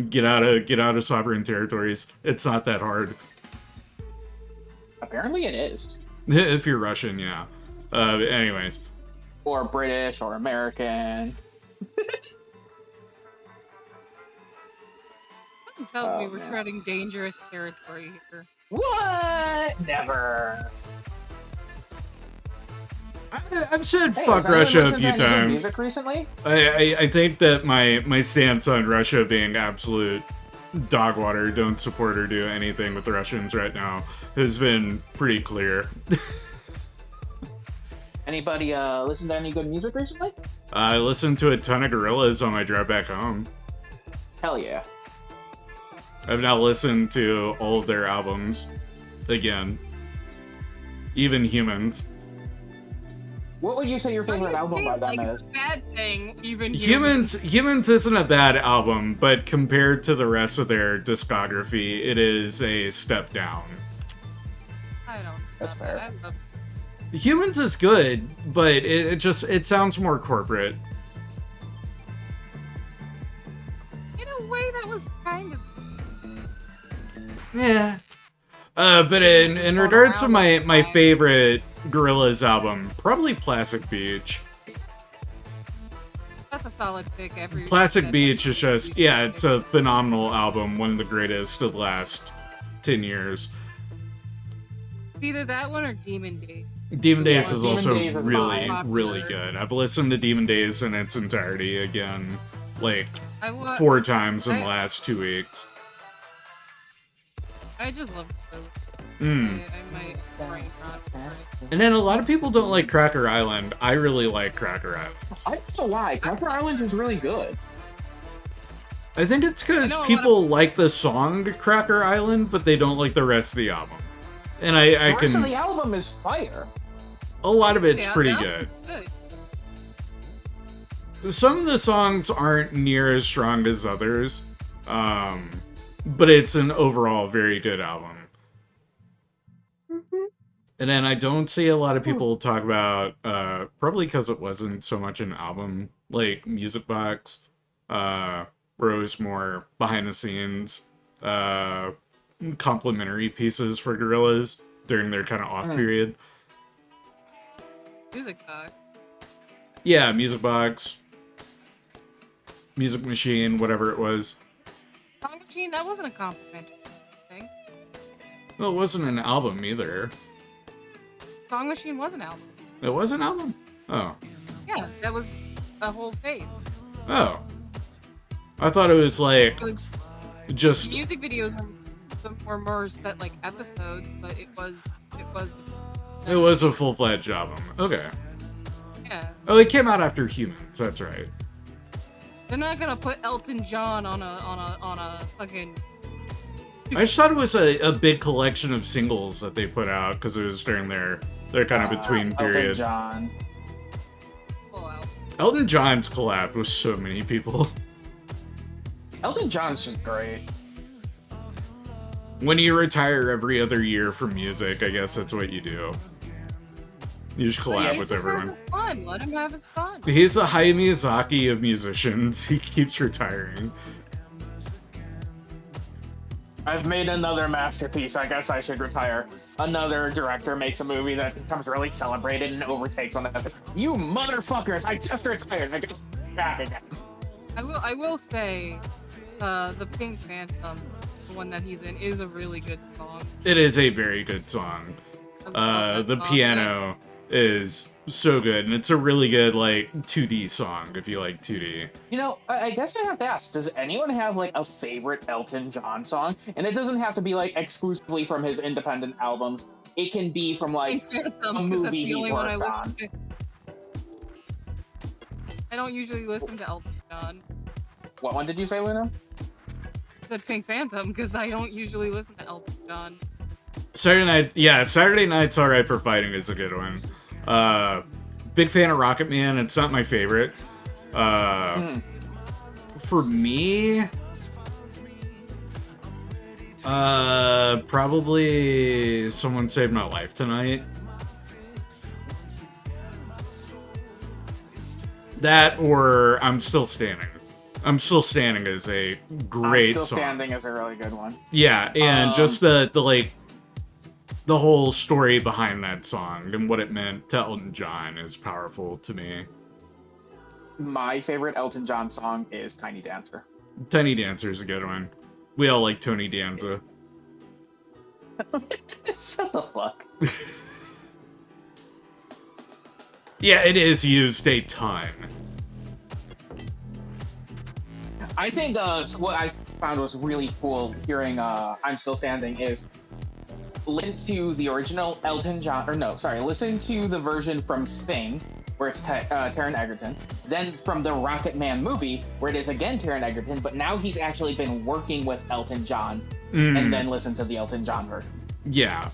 Get out of sovereign territories. It's not that hard. Apparently it is. If you're Russian, yeah. Anyways. Or British or American. Something tells me we're treading dangerous territory here. What? Never. I've said fuck Russia a few times. Music recently? I think that my stance on Russia being absolute dog water, don't support or do anything with the Russians right now, has been pretty clear. Anybody listen to any good music recently? I listened to a ton of Gorillaz on my drive back home. Hell yeah. I've now listened to all of their albums again. Even Humans. What would you say your favorite album by them is? Bad thing, even Humans isn't a bad album, but compared to the rest of their discography, it is a step down. I don't. That's fair. I love Humans is good, but it sounds more corporate. in a way that was kind of. Yeah. But in regards to my favorite Gorillaz album, probably Plastic Beach. That's a solid pick. Plastic Beach is just, yeah, it's a phenomenal album, one of the greatest of the last 10 years. Either that one or Demon Days. Demon Days is Demon also Days is really, mine. really good. I've listened to Demon Days in its entirety again, like, I wa- 4 times in the I- last 2 weeks. I just love those. Mm. I might brain rot for it. And then a lot of people don't like Cracker Island. I really like Cracker Island. I don't know why. Cracker Island is really good. I think it's because I know a lot people like the song Cracker Island, but they don't like the rest of the album. And I The rest of can... the album is fire. A lot of it's Yeah, pretty that good. was good. Some of the songs aren't near as strong as others, but it's an overall very good album. And then I don't see a lot of people talk about, probably because it wasn't so much an album, like Music Box, where it was more behind the scenes, complimentary pieces for Gorillaz during their kind of off period. Music Box. Yeah, Music Box, Music Machine, whatever it was. Song Machine, that wasn't a complimentary thing. Well, it wasn't an album either. Song Machine was an album. It was an album? Oh. Yeah, that was a whole phase. Oh. I thought it was like It was- just Music videos were more set like episodes, but it was a full-fledged album. Okay. yeah. Oh, it came out after Humans. That's right. They're not gonna put Elton John on a fucking. I just thought it was a big collection of singles that they put out because it was during their kind of between period. Elton John. Elton John's collabed with so many people. Elton John's just great. When you retire every other year from music, I guess that's what you do. You just collab with everyone. Fun. Let him have his fun. He's the Hayao Miyazaki of musicians. He keeps retiring. I've made another masterpiece. I guess I should retire. Another director makes a movie that becomes really celebrated and overtakes one of them. You motherfuckers! I just retired. I guess back again. I will say, the Pink Phantom, the one that he's in, is a really good song. It is a very good song. The piano is so good, and it's a really good, like, 2D song, if you like 2D. You know, I guess I have to ask, does anyone have, like, a favorite Elton John song? And it doesn't have to be, like, exclusively from his independent albums. It can be from, like, a movie he's worked on. I don't usually listen to Elton John. What one did you say, Luna? I said Pink Phantom, because I don't usually listen to Elton John. Saturday Night's Alright for Fighting is a good one. Big fan of Rocket Man. It's not my favorite. For me, probably Someone Saved My Life Tonight. That or I'm Still Standing. I'm Still Standing is a great Still song. Standing is a really good one. Yeah, and just the whole story behind that song and what it meant to Elton John is powerful to me. My favorite Elton John song is Tiny Dancer. Tiny Dancer is a good one. We all like Tony Danza. Shut the fuck. Yeah, it is used a ton. I think what I found was really cool hearing I'm Still Standing is listen to the original Elton John, listen to the version from Sting, where it's Taron Egerton, then from the Rocket Man movie, where it is again Taron Egerton, but now he's actually been working with Elton John, and then listen to the Elton John version. Yeah.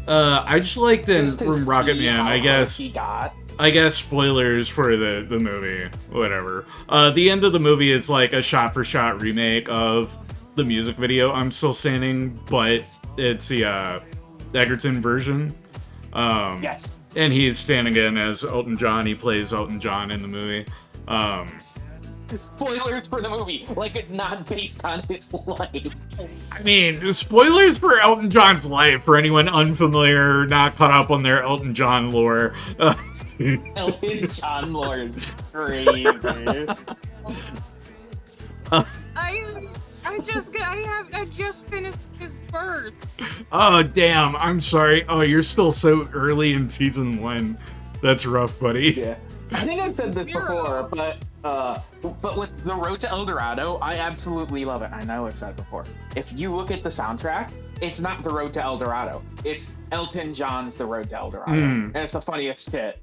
I just liked in from Rocket Man, I guess. He got. I guess spoilers for the movie, whatever. The end of the movie is like a shot-for-shot remake of the music video, I'm Still Standing, but it's the Egerton version. Yes. And he's standing in as Elton John. He plays Elton John in the movie. Spoilers for the movie, like it's not based on his life. I mean, spoilers for Elton John's life for anyone unfamiliar, not caught up on their Elton John lore. Elton John lore is crazy. I just finished his birth. Oh, damn. I'm sorry. Oh, you're still so early in season 1. That's rough, buddy. Yeah. I think I've said this before, but with The Road to El Dorado, I absolutely love it. I know I've said it before. If you look at the soundtrack, it's not The Road to El Dorado. It's Elton John's The Road to El Dorado. And it's the funniest shit.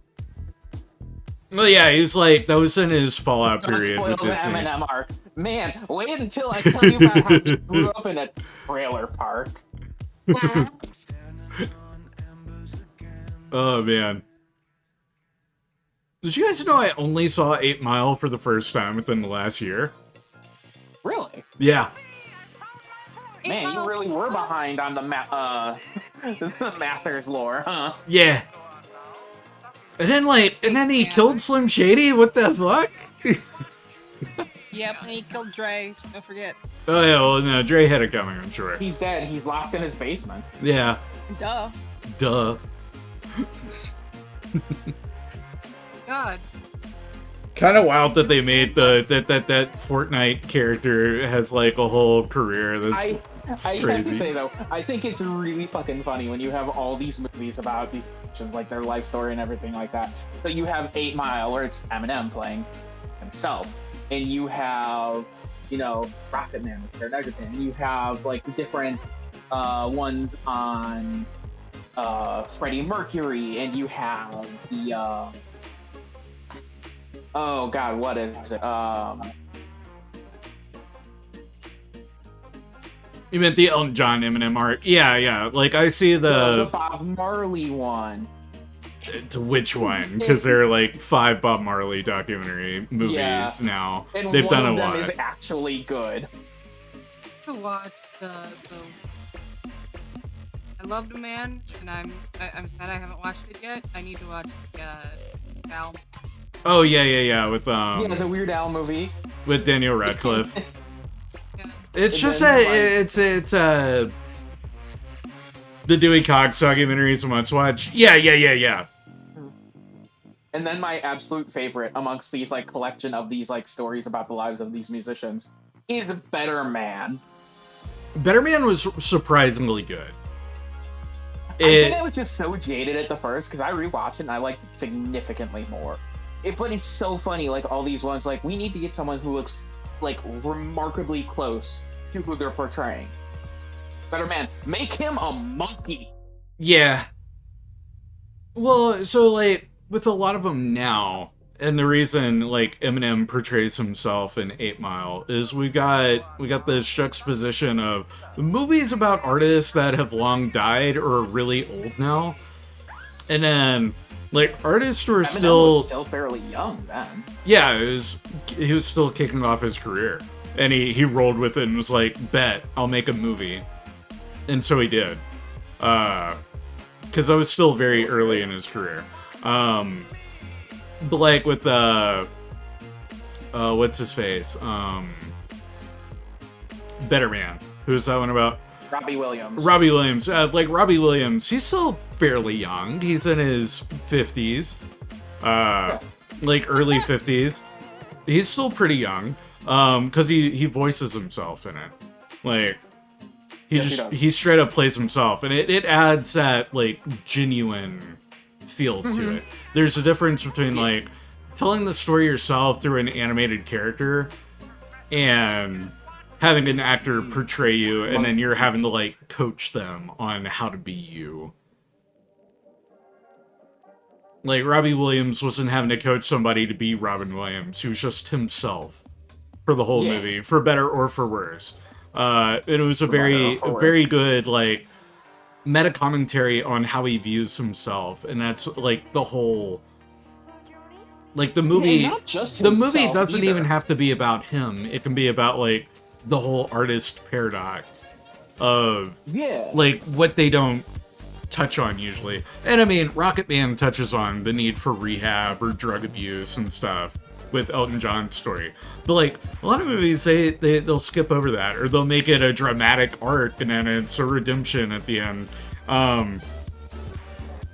Well, yeah, he's like, that was in his fallout period Don't with spoil the Disney. Eminem arc. Man, wait until I tell you about how he grew up in a trailer park. Oh, man. Did you guys know I only saw 8 Mile for the first time within the last year? Really? Yeah. Man, you really were behind on the the Mathers lore, huh? Yeah. And then he killed Slim Shady? What the fuck? Yep, and he killed Dre. Don't forget. Oh, yeah, well, no, Dre had it coming, I'm sure. He's dead. He's locked in his basement. Yeah. Duh. God. Kind of wild that they made that Fortnite character has like a whole career. That's I have crazy. to say though, I think it's really fucking funny when you have all these movies about these like their life story and everything like that. So you have 8 Mile where it's Eminem playing himself, and you have Rocket Man with Taron Egerton. You have like different ones on Freddie Mercury, and you have the oh god, what is it? You meant the Elton John Eminem arc? Yeah. Like I see the Bob Marley one. To which one? Because there are like 5 Bob Marley documentary movies now. And they've done a one of lot. them is actually good. To watch I love the man, and I'm sad I haven't watched it yet. I need to watch Val. Oh yeah, with the Weird Al movie with Daniel Radcliffe. It's And just then, it's the Dewey Cox documentary is a must watch. Yeah. And then my absolute favorite amongst these like collection of these like stories about the lives of these musicians is Better Man. Better Man was surprisingly good. I think I was just so jaded at the first because I rewatched it and I liked it significantly more. But it's so funny, like all these ones, like we need to get someone who looks like remarkably close to who they're portraying. Better Man, make him a monkey. Yeah. Well, so like with a lot of them now, and the reason like Eminem portrays himself in 8 Mile is we got this juxtaposition of movies about artists that have long died or are really old now, and then like artists who are Eminem was still fairly young then. Yeah, he was still kicking off his career, and he rolled with it and was like, bet I'll make a movie, and so he did, because I was still very early in his career. But like with what's his face? Better Man. Who's that one about? Robbie Williams. Robbie Williams. Like Robbie Williams, he's still fairly young. He's in his 50s. Like early 50s. He's still pretty young. Because he voices himself in it. Like he straight up plays himself, and it adds that like genuine feel to it. There's a difference between like telling the story yourself through an animated character and having an actor portray you, and then you're having to like coach them on how to be you. Like Robbie Williams wasn't having to coach somebody to be Robin Williams. He was just himself for the whole movie, for better or for worse. It was a very good like meta commentary on how he views himself, and that's like the whole. Like the movie, Yeah, not just the movie himself doesn't either. even have to be about him. It can be about like the whole artist paradox of like what they don't touch on usually. And I mean, Rocket Man touches on the need for rehab or drug abuse and stuff with Elton John's story. But like a lot of movies, they'll skip over that, or they'll make it a dramatic arc and then it's a redemption at the end.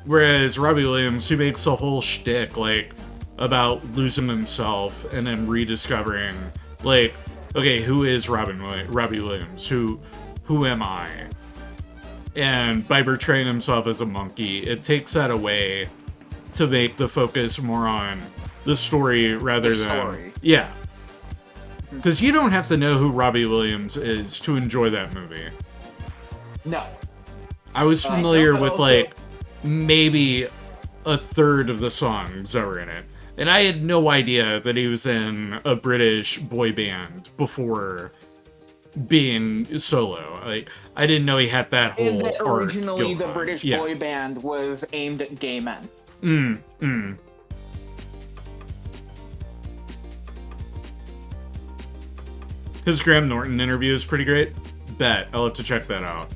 Whereas Robbie Williams, he makes a whole shtick like about losing himself and then rediscovering, like, okay, who is Robbie Williams? Who am I? And by portraying himself as a monkey, it takes that away to make the focus more on the story rather than... Yeah. Because you don't have to know who Robbie Williams is to enjoy that movie. No. I was familiar with, like, maybe a third of the songs that were in it. And I had no idea that he was in a British boy band before being solo. Like, I didn't know he had that whole And that arc originally going the on. British Yeah. boy band was aimed at gay men. His Graham Norton interview is pretty great. Bet. I'll have to check that out.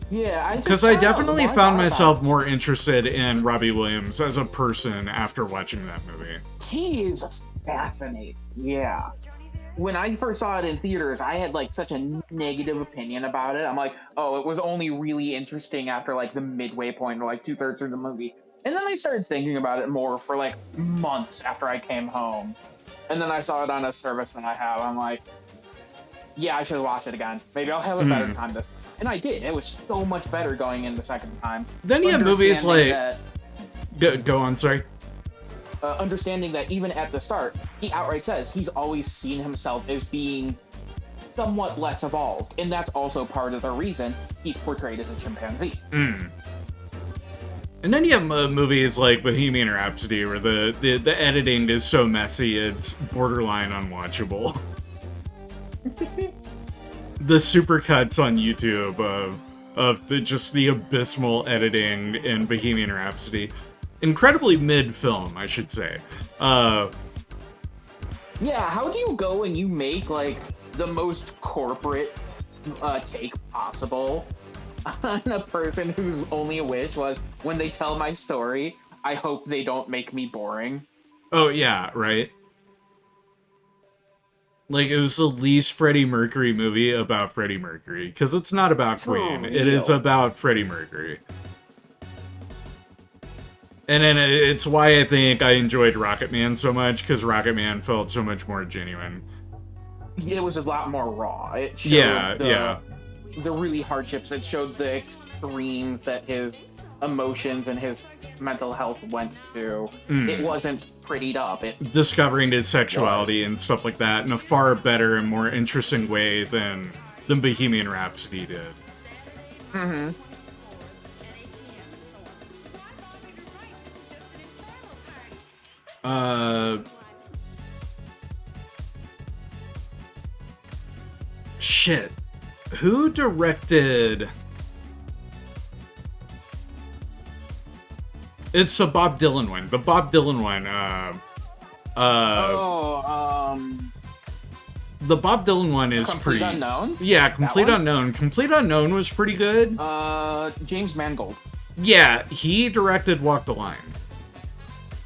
Yeah, Because I definitely found myself more interested in Robbie Williams as a person after watching that movie. He is fascinating. Yeah. When I first saw it in theaters, I had like such a negative opinion about it. I'm like, oh, it was only really interesting after like the midway point or like 2/3 of the movie. And then I started thinking about it more for like months after I came home. And then I saw it on a service that I have. I'm like, yeah, I should watch it again. Maybe I'll have a better time this time. And I did. It was so much better going in the second time. Then you have movies like... Understanding Go on, sorry. understanding that even at the start, he outright says he's always seen himself as being somewhat less evolved. And that's also part of the reason he's portrayed as a chimpanzee. And then you have movies like Bohemian Rhapsody where the editing is so messy it's borderline unwatchable. The supercuts on YouTube of the abysmal editing in Bohemian Rhapsody. Incredibly mid-film, I should say. Yeah, how do you go and you make like the most corporate take possible on a person whose only wish was, when they tell my story, I hope they don't make me boring? Oh yeah, right? Like, it was the least Freddie Mercury movie about Freddie Mercury. Because it's not about Queen. It is about Freddie Mercury. And then it's why I think I enjoyed Rocket Man so much, because Rocket Man felt so much more genuine. It was a lot more raw. It showed Yeah. the really hardships. It showed the extremes that his emotions and his mental health went through. It wasn't prettied up. Discovering his sexuality and stuff like that in a far better and more interesting way than Bohemian Rhapsody did. Shit. Who directed... It's a Bob Dylan one. The Bob Dylan one, the Bob Dylan one is Complete pretty... Unknown? Yeah, Complete That one? Unknown. Complete Unknown was pretty good. James Mangold. Yeah, he directed Walk the Line.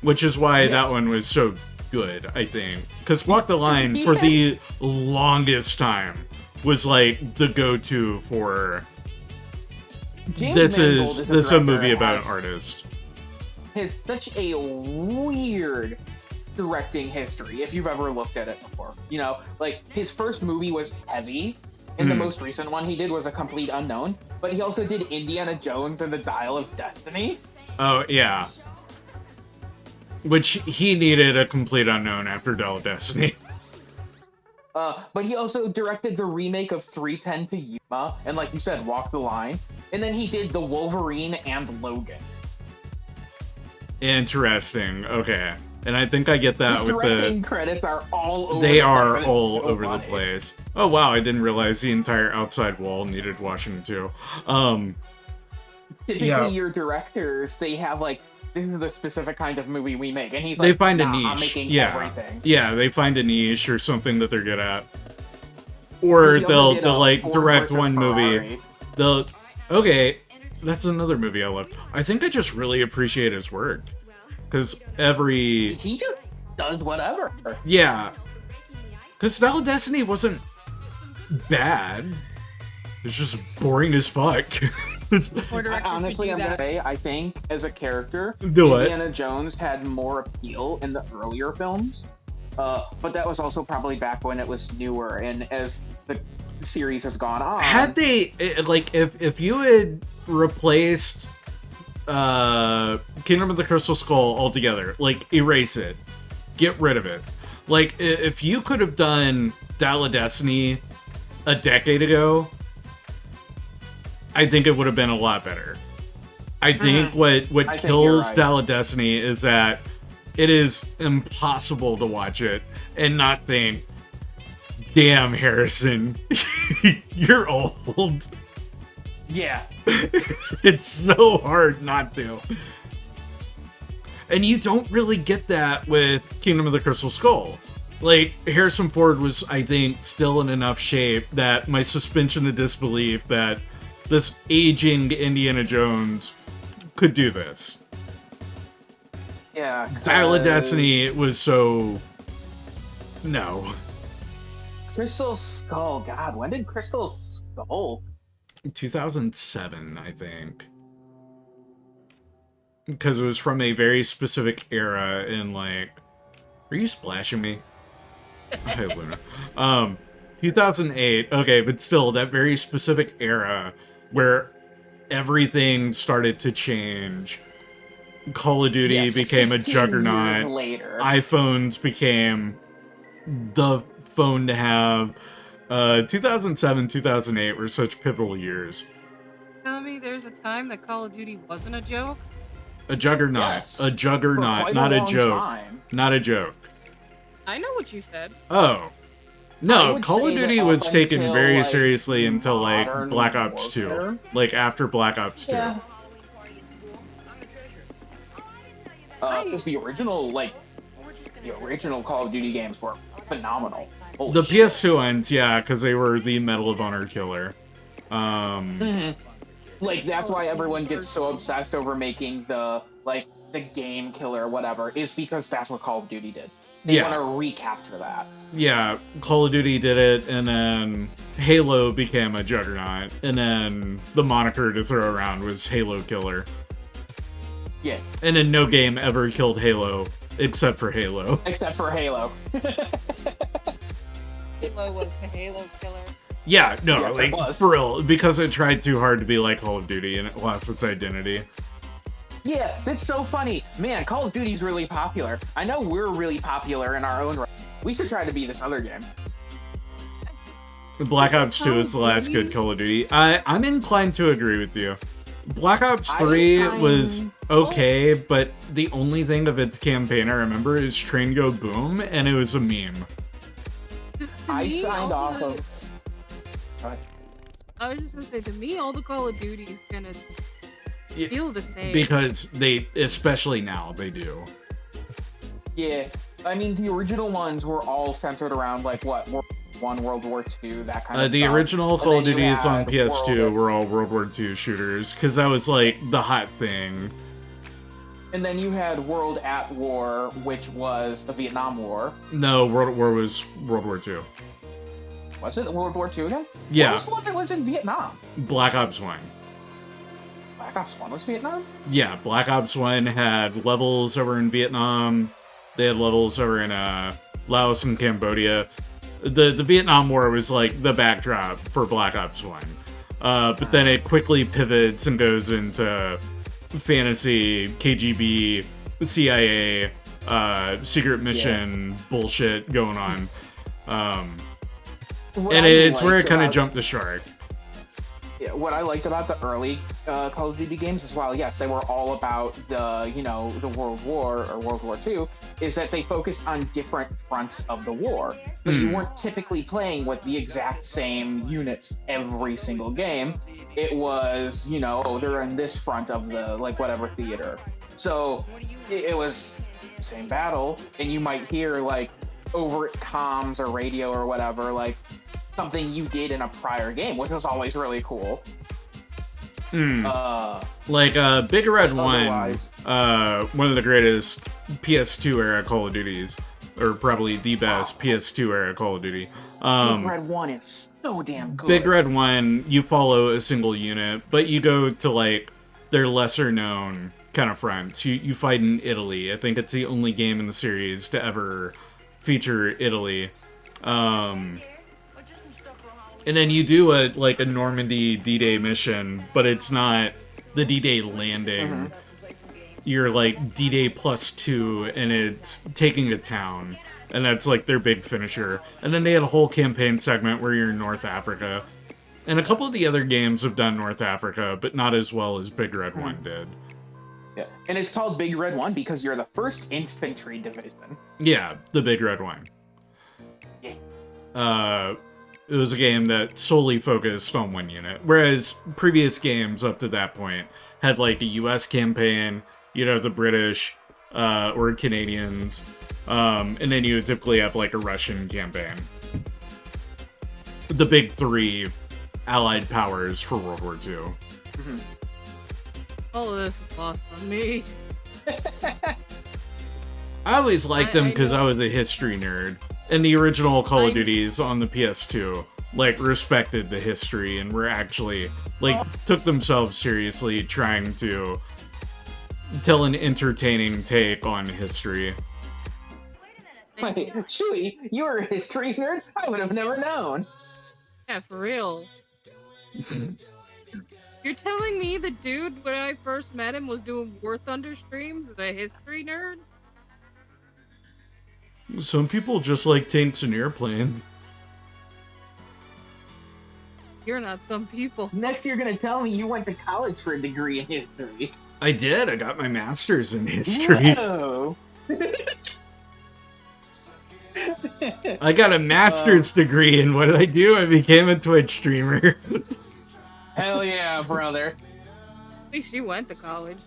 Which is why that one was so good, I think. Because Walk the Line, for the longest time, was like the go-to for... This is a movie about an artist. Has such a weird directing history, if you've ever looked at it before. You know, like, his first movie was heavy, and the most recent one he did was A Complete Unknown, but he also did Indiana Jones and the Dial of Destiny. Oh, yeah. Which he needed a Complete Unknown after Dial of Destiny. But he also directed the remake of 3:10 to Yuma, and like you said, Walk the Line. And then he did The Wolverine and Logan. Interesting. Okay. And I think I get that His with directing credits are all over They the are place, all so over funny. the place. Oh, wow. I didn't realize the entire outside wall needed washing, too. typically your directors, they have like, this is the specific kind of movie we make, and he's like, they find a nah, niche. I'm making Yeah, everything. yeah, they find a niche or something that they're good at, or they'll like direct one movie. They'll okay, that's another movie I love. I think I just really appreciate his work because he just does whatever. Yeah, because Style of Destiny wasn't bad. It's just boring as fuck. Honestly, I'm gonna say, I think as a character, Do it. Indiana Jones had more appeal in the earlier films, but that was also probably back when it was newer. And as the series has gone on, Had they like if you had replaced Kingdom of the Crystal Skull altogether, like erase it, get rid of it. Like if you could have done Dial of Destiny a decade ago, I think it would have been a lot better. I think what kills right. Dial of Destiny is that it is impossible to watch it and not think, damn, Harrison, you're old. Yeah. It's so hard not to. And you don't really get that with Kingdom of the Crystal Skull. Like, Harrison Ford was, I think, still in enough shape that my suspension of disbelief that this aging Indiana Jones could do this. Yeah. Dial of Destiny was so... No. Crystal Skull. God, when did Crystal Skull? 2007, I think. Because it was from a very specific era in, like... Are you splashing me? Hey, Luna. 2008. Okay, but still, that very specific era where everything started to change. Call of Duty became a juggernaut. Later. iPhones became the phone to have. 2007, 2008 were such pivotal years. Tell me there's a time that Call of Duty wasn't a joke? A juggernaut. Yes. A juggernaut, For quite not a a long joke. time. Not a joke. I know what you said. Oh. I No, would Call of say that Duty was up taken until, very like, seriously until, like, Modern Black Ops 2. Warfare. Like, after Black Ops 2. Yeah. Because the original Call of Duty games were phenomenal. Holy The shit. PS2 ones, yeah, because they were the Medal of Honor killer. Like, that's why everyone gets so obsessed over making the game killer or whatever, is because that's what Call of Duty did. They Yeah. want to recapture that. Yeah, Call of Duty did it, and then Halo became a juggernaut, and then the moniker to throw around was Halo Killer. Yeah. And then no game ever killed Halo, except for Halo. Except for Halo. Halo was the Halo killer. Yeah, no, Yes, it like, was. for real, because it tried too hard to be like Call of Duty, and it lost its identity. Yeah, that's so funny. Man, Call of Duty's really popular. I know we're really popular in our own right. We should try to be this other game. Black Ops 2 is the last good Call of Duty. I'm inclined to agree with you. Black Ops 3 was okay, but the only thing of its campaign I remember is Train Go Boom, and it was a meme. I signed off of... I was just gonna say, to me, all the Call of Duties kind of feel the same. Because they, especially now, they do. Yeah, I mean, the original ones were all centered around, like, what, World War I, World War II, that kind of The stuff. original And Call of then you Duties on had PS2 World- were all World War II shooters, because that was, like, the hot thing. And then you had World at War, which was the Vietnam War. No, World War was World War II. Was it World War II again? Yeah. What was the one that was in Vietnam? Black Ops 1. Black Ops 1 was Vietnam? Yeah, Black Ops 1 had levels over in Vietnam. They had levels over in Laos and Cambodia. The Vietnam War was like the backdrop for Black Ops 1. But then it quickly pivots and goes into fantasy, KGB, CIA, secret mission bullshit going on. And it's where it kind of jumped the shark. Yeah, what I liked about the early Call of Duty games is, while yes, they were all about the, the World War or World War II, is that they focused on different fronts of the war, but you weren't typically playing with the exact same units every single game. It was, you know, oh, they're in this front of the, like, whatever theater. So it was the same battle, and you might hear, like, over comms or radio or whatever, like, something you did in a prior game, which was always really cool. Like Big Red 1, one of the greatest PS2 era Call of Duties, or probably the best PS2 era Call of Duty. Big Red 1 is so damn good. Big Red 1, you follow a single unit, but you go to like their lesser known kind of fronts. You fight in Italy. I think it's the only game in the series to ever feature Italy. And then you do a Normandy D-Day mission, but it's not the D-Day landing. You're like D-Day +2, and it's taking a town. And that's like their big finisher. And then they had a whole campaign segment where you're in North Africa. And a couple of the other games have done North Africa, but not as well as Big Red 1 did. Yeah, and it's called Big Red 1 because you're the 1st Infantry Division. Yeah, the Big Red 1. Yeah. It was a game that solely focused on one unit, whereas previous games up to that point had like a US campaign, you know, the British or Canadians, and then you would typically have like a Russian campaign. The big three allied powers for World War II. All of this is lost on me. I always liked them because I was a history nerd. And the original Call of Duties on the PS2, like, respected the history and were actually, like, took themselves seriously trying to tell an entertaining take on history. Wait, Chewie, you were a history nerd? I would have never known. Yeah, for real. You're telling me the dude, when I first met him, was doing War Thunder streams as a history nerd? Some people just like tanks and airplanes. You're not some people. Next, you're gonna tell me you went to college for a degree in history. I did. I got my master's in history. Whoa. I got a master's degree, and what did I do? I became a Twitch streamer. Hell yeah, brother. At least you went to college.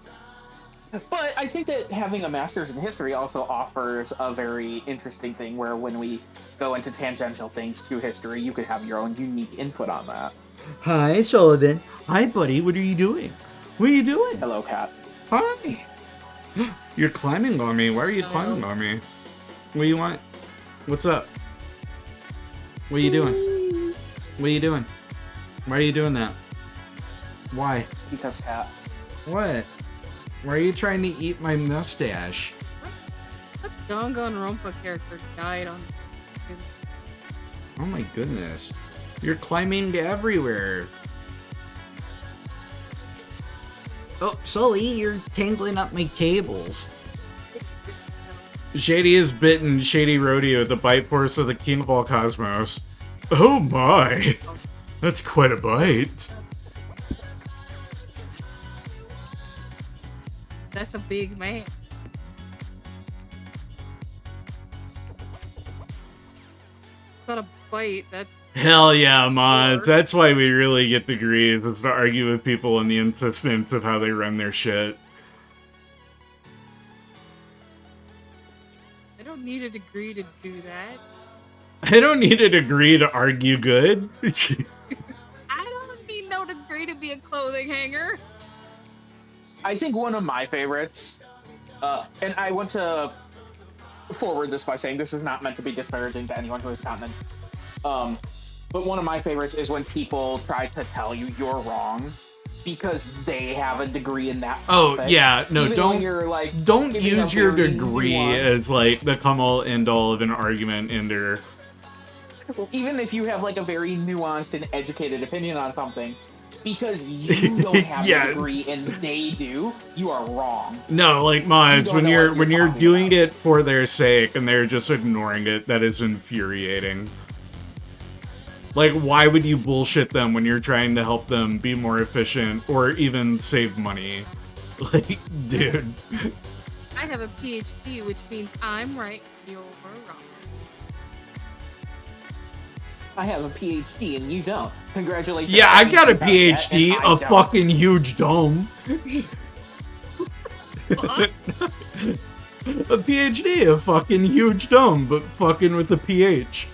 But I think that having a master's in history also offers a very interesting thing where when we go into tangential things to history, you could have your own unique input on that. Hi, Sullivan. Hi, buddy. What are you doing? What are you doing? Hello, Cat. Hi. You're climbing on me. Why are you climbing on me? What do you want? What's up? What are you doing? What are you doing? Why are you doing that? Why? Because Cat. What? Why are you trying to eat my mustache? That Danganronpa character died on... Oh my goodness. You're climbing everywhere. Oh, Sully, you're tangling up my cables. Shady has bitten Shady Rodeo, the bite force of the King of all Cosmos. Oh my! That's quite a bite. That's a big man. It's not a bite, that's... Hell yeah, mods. That's why we really get degrees, is to argue with people on the insistence of how they run their shit. I don't need a degree to do that. I don't need a degree to argue good. I don't need no degree to be a clothing hanger. I think one of my favorites, and I want to forward this by saying this is not meant to be disparaging to anyone who is continent, but one of my favorites is when people try to tell you you're wrong because they have a degree in that Oh topic. yeah, no, Even when you're, like, don't giving use a your very degree nuanced- as like the come all end all of an argument ender. Even if you have like a very nuanced and educated opinion on something, because you don't have Yes. a degree and they do, you are wrong. No, like mods, You when don't know you're what when you're you're doing it for their sake and they're just ignoring it, that is infuriating. Like, why would you bullshit them when you're trying to help them be more efficient or even save money? Like, dude. I have a PhD, which means I'm right, you're wrong. I have a PhD and you don't. Congratulations. Yeah, I got a about that, PhD, and I a don't. fucking huge dome. A PhD, a fucking huge dome, but fucking with a PH.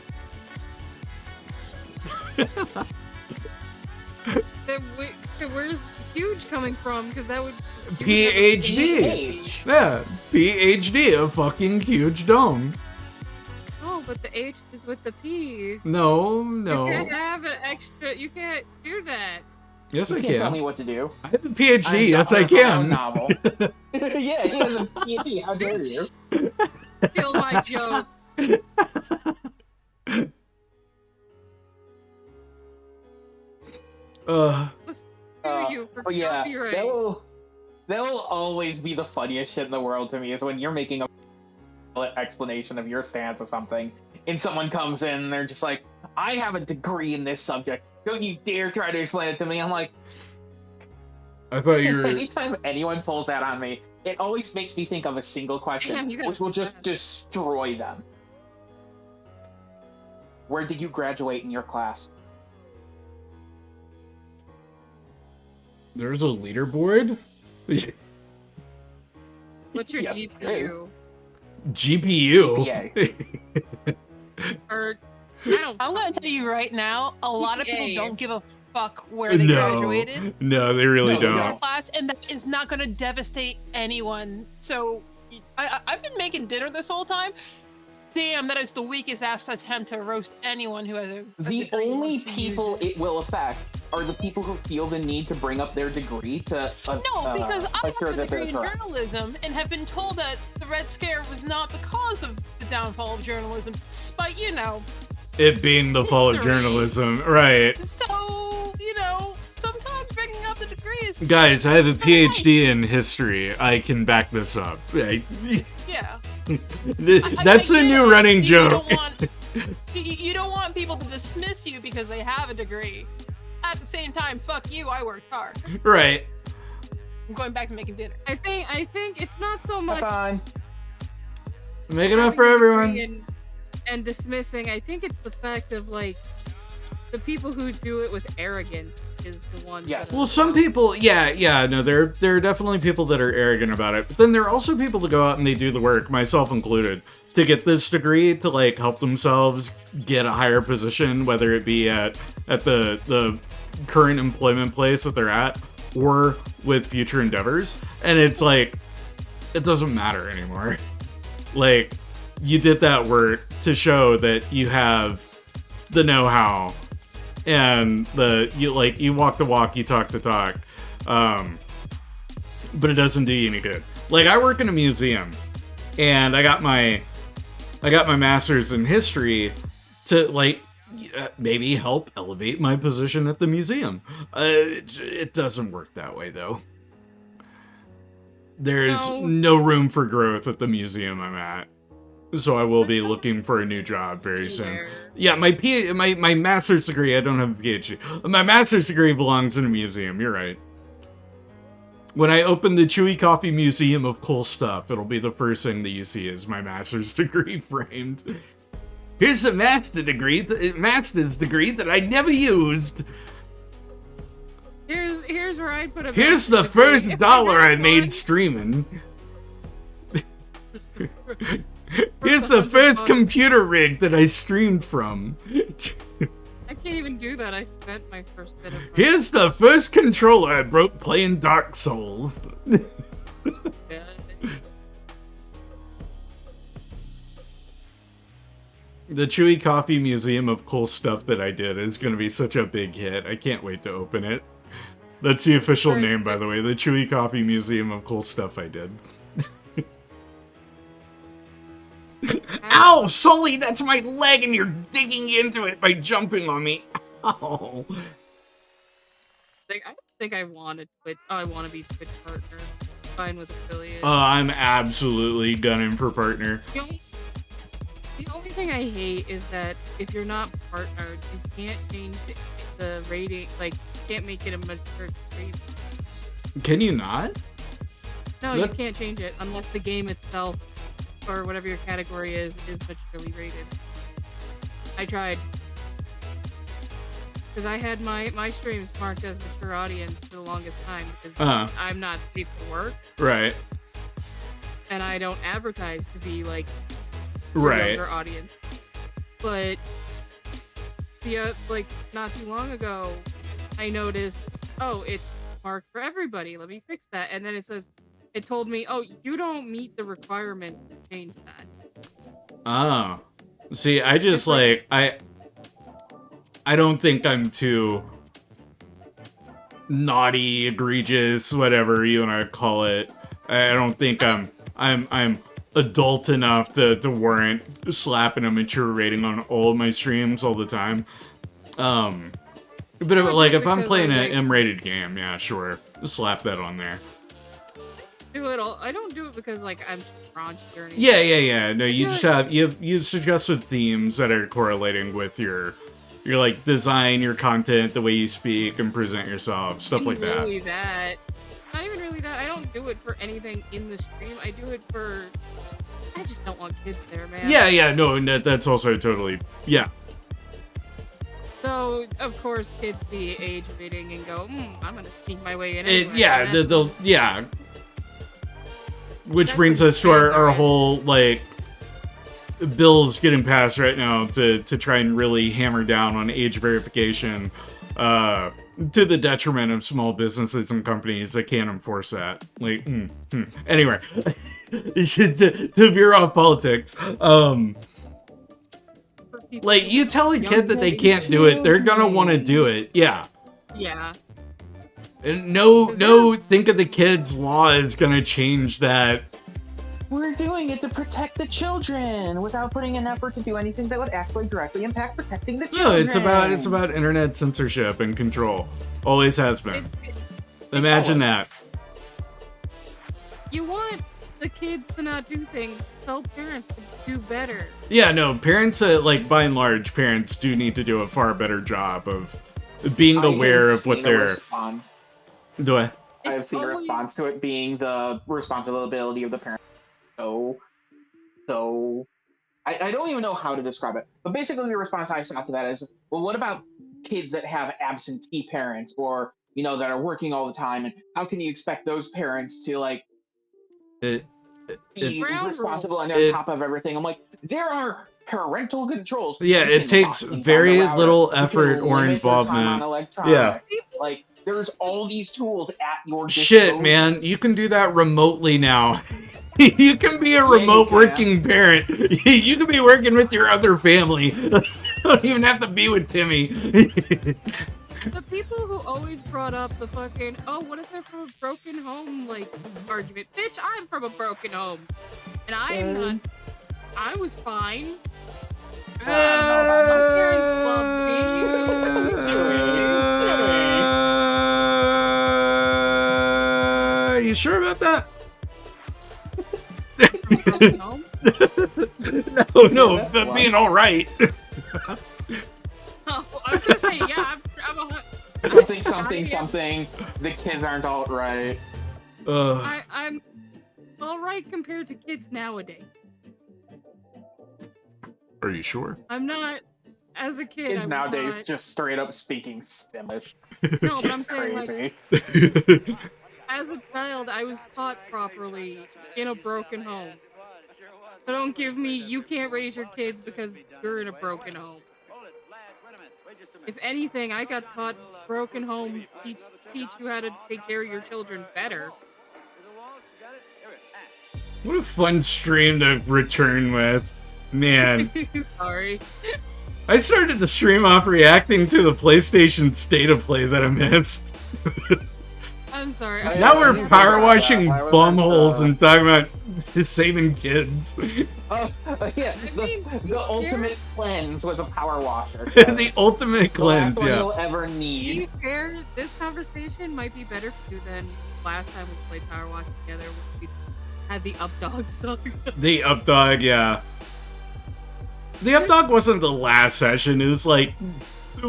Where's huge coming from? Because that would... PhD. Yeah, PhD, a fucking huge dome. Oh, but the H is with the P. No. You can't have an extra... You can't do that. Yes, You I can't can. tell me what to do. I have a PhD. Yes, I can. Novel. Yeah, he has a PhD. How dare you? Kill my joke. You for But yeah, copyright. that will always be the funniest shit in the world to me, is when you're making a explanation of your stance or something, and someone comes in and they're just like, I have a degree in this subject. Don't you dare try to explain it to me. I'm like, I thought you were... Anytime anyone pulls that on me, it always makes me think of a single question, Damn, which will just destroy them. Where did you graduate in your class? There's a leaderboard? What's your GPU? GPU? I'm gonna tell you right now, a lot of people don't give a fuck where they No. graduated. No, they really in their don't. class, and that is not gonna devastate anyone. So, I've been making dinner this whole time. Damn, that is the weakest ass attempt to roast anyone who has a The only people it will affect are the people who feel the need to bring up their degree to No, because I assure have a that they're degree in correct. journalism and have been told that the Red Scare was not the cause of the downfall of journalism, despite, you know. It being the fall of History. journalism. Right. So, you know, sometimes bringing up the degrees. Guys, I have a PhD in history. I can back this up. Yeah. That's a new running joke. You don't want people to dismiss you because they have a degree. At the same time, fuck you, I worked hard. Right. I'm going back to making dinner. I think it's not so much Make enough for everyone. and dismissing. I think it's the fact of like the people who do it with arrogance is the ones. that Well, some people, no, there are definitely people that are arrogant about it. But then there are also people that go out and they do the work, myself included, to get this degree to like help themselves get a higher position, whether it be at the current employment place that they're at or with future endeavors. And it's like, it doesn't matter anymore. Like, you did that work to show that you have the know-how and you walk the walk, you talk the talk. But it doesn't do you any good. Like, I work in a museum and I got my master's in history to like maybe help elevate my position at the museum. It doesn't work that way though. There's no room for growth at the museum I'm at. So I will be looking for a new job very soon. Yeah, my master's degree, I don't have a PhD. My master's degree belongs in a museum, you're right. When I open the ChewieCoffee Museum of Cool Stuff, it'll be the first thing that you see is my master's degree framed. Here's a master's degree that I never used. Here's where I put a. Here's the first dollar I made streaming. Here's the first computer rig that I streamed from. I can't even do that. I spent my first bit of. Here's the first controller I broke playing Dark Souls. The ChewieCoffee Museum of Cool Stuff that I did is going to be such a big hit. I can't wait to open it. That's the official name, by the way. The ChewieCoffee Museum of Cool Stuff I did. Ow, Sully, that's my leg and you're digging into it by jumping on me. Ow. I don't think I want to Twitch. Oh, I want to be Twitch partner. Fine with affiliate. I'm absolutely gunning for partner. The only thing I hate is that if you're not partnered, you can't change the rating. Like, you can't make it a mature stream. Can you not? No, you can't change it unless the game itself, or whatever your category is maturely rated. I tried. Because I had my streams marked as mature audience for the longest time because I'm not safe for work. Right. And I don't advertise to be like right. younger audience. But like not too long ago, I noticed, oh, it's marked for everybody. Let me fix that. And then it told me, oh, you don't meet the requirements to change that. Oh. See, I just like I don't think I'm too naughty, egregious, whatever you want to call it. I don't think I'm adult enough to warrant slapping a mature rating on all of my streams all the time. But like if I'm playing an M-rated game, yeah, sure, slap that on there. Do it all. I don't do it because like I'm raunchy or anything. Yeah. No, you just have you suggested themes that are correlating with your like design, your content, the way you speak and present yourself, stuff like that. Really that. Not even really that. I don't do it for anything in the stream. I do it for. I just don't want kids there, man. Yeah. No, and that's also totally So of course, kids see age rating and go, "I'm gonna sneak my way in." Anyway. Yeah. Which brings us to our whole like bills getting passed right now to try and really hammer down on age verification to the detriment of small businesses and companies that can't enforce that. Like, Anyway, to veer off politics, like you tell a kid that they can't do it, they're gonna want to do it. Yeah. And no, think of the kids law is gonna change that. We're doing it to protect the children without putting an effort to do anything that would actually directly impact protecting the children. No, it's about internet censorship and control. Always has been. Imagine that. You want the kids to not do things. Tell parents to do better. Yeah, no, parents, like by and large, parents do need to do a far better job of being aware of what they're. Do I? I've seen a response to it being the responsibility of the parents. So I don't even know how to describe it, but basically the response I saw to that is, well, what about kids that have absentee parents or, that are working all the time, and how can you expect those parents to like be responsible and on top of everything? I'm like, there are parental controls. Yeah, it takes very little effort or involvement. Yeah. Like, there's all these tools at your disposal. Shit, man, you can do that remotely now. You can be a remote working parent. You can be working with your other family. You don't even have to be with Timmy. The people who always brought up the fucking, oh, what if they're from a broken home, like, argument. Bitch, I'm from a broken home. And I am not. I was fine. My parents loved me. Are you sure about that? No, but being all right. Oh, I was gonna say, yeah, I'm something. The kids aren't all right. I'm all right compared to kids nowadays. Are you sure? I'm not. As a kid, kids nowadays just straight up speaking Stimish. No, but I'm saying like. As a child, I was taught properly in a broken home. So don't give me, you can't raise your kids because you're in a broken home. If anything, I got taught broken homes teach you how to take care of your children better. What a fun stream to return with. Man. Sorry. I started the stream off reacting to the PlayStation State of Play that I missed. I'm sorry. Now we're power washing bumholes and talking about saving kids. Yeah, the ultimate cleanse with a power washer. The ultimate cleanse, the last one yeah. you'll ever need. To be fair, this conversation might be better for you than last time we played Power Wash together, which we had the Updog song. The Updog, yeah. The Updog wasn't the last session, it was like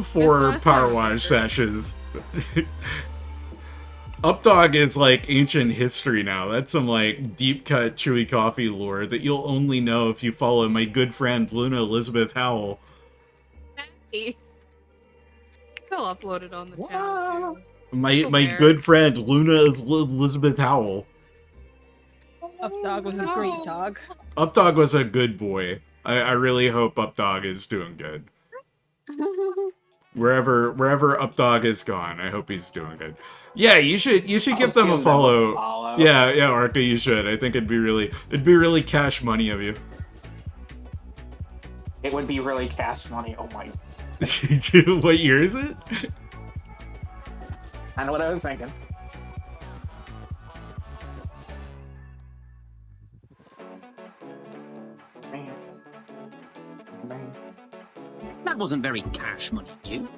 4 Power Wash sessions. Updog is like ancient history now. That's some like deep cut ChewieCoffee lore that you'll only know if you follow my good friend Luna Elizabeth Howell. Hey. I'll upload it on the channel too. My good friend Luna Elizabeth Howell. Updog was a great dog. Updog was a good boy. I really hope Updog is doing good. Wherever Updog is gone, I hope he's doing good. Yeah, you should give them a follow. Yeah, Arca, you should. I think it'd be really cash money of you. It would be really cash money. Oh my. What year is it? I know what I was thinking. That wasn't very cash money, you.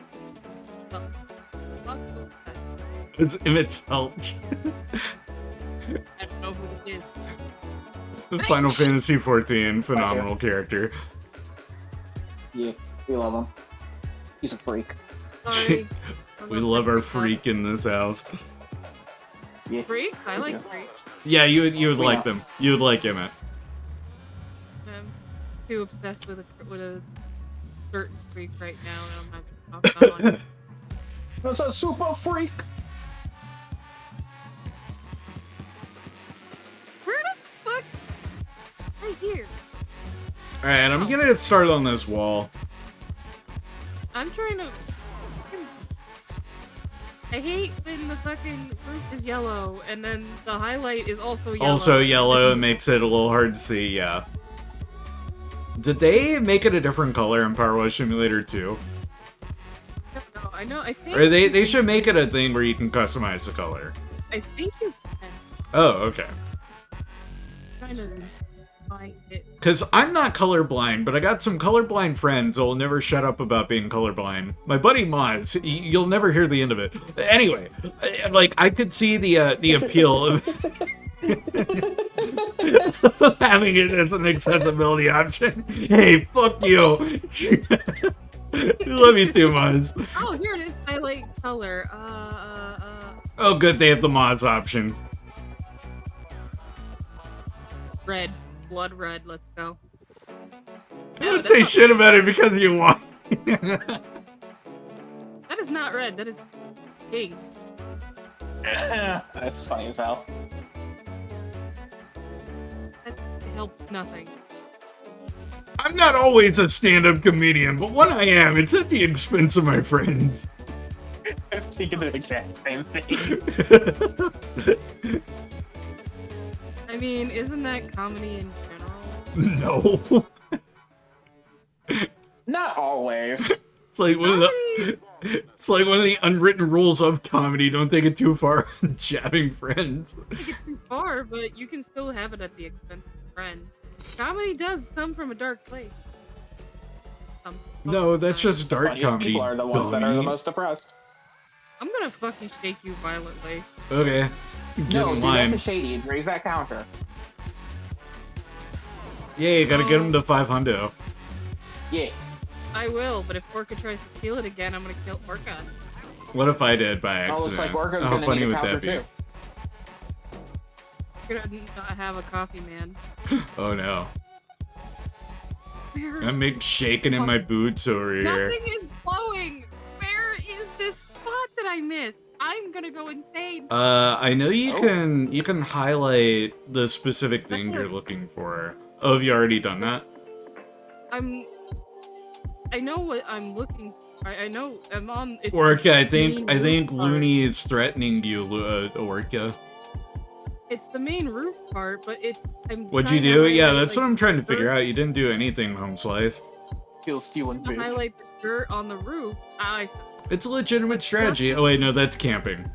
It's Emmett's Helch. I don't know who it is. The Final Fantasy XIV, phenomenal character. Yeah, we love him. He's a freak. Sorry. We love our freak in this house. Yeah. Freak? I like freak. Yeah, you would like them. You would like Emmett. I'm too obsessed with a certain freak right now, and I'm not gonna talk about it. That's a super freak. Where the fuck? Right here. Alright, I'm gonna get started on this wall. I'm trying to. I hate when the fucking roof is yellow and then the highlight is also yellow. Also yellow, it makes it a little hard to see, yeah. Did they make it a different color in Power Wash Simulator 2? No, I know, I think... Or they should make it a thing where you can customize the color. I think you can. Oh, okay. I'm trying to find it. Because I'm not colorblind, but I got some colorblind friends that will never shut up about being colorblind. My buddy Moz, you'll never hear the end of it. Anyway, like, I could see the appeal of having it as an accessibility option. Hey, fuck you. Love you too, Moz. Oh, here it is. Highlight color. Oh, good, they have the Moz option. Red. Blood red. Let's go. I would say shit about it because you want. That is not red. That is pink. That's funny as hell. That helps nothing. I'm not always a stand-up comedian, but when I am, it's at the expense of my friends. Thinking the exact same thing. I mean, isn't that comedy in general? No. Not always. It's like one of the unwritten rules of comedy. Don't take it too far on jabbing friends. Don't take it too far, but you can still have it at the expense of a friend. Comedy does come from a dark place. No, that's just dark comedy. People are the ones that are the most depressed. I'm gonna fucking shake you violently. Okay. Get in line. Do that shady. Raise that counter. Yeah, you gotta get him to 500. Yeah. I will, but if Orca tries to steal it again, I'm gonna kill Orca. What if I did by accident? Looks like Orca's How gonna funny need a would counter that be? too. You're gonna not have a coffee man. Oh no. Where? I'm shaking in my boots over here. Nothing is flowing! Where is this spot that I missed? I'm gonna go insane. I know you can highlight the specific thing you're looking for. Oh, have you already done that? I know what I'm looking for. I know I'm on. It's Orca, I think roof part. Looney is threatening you, Orca. It's the main roof part, but it's. What'd you do? Yeah, that's what I'm trying to figure out. You didn't do anything, Home Slice. To highlight the dirt on the roof. It's a legitimate strategy. Oh wait, no, that's camping.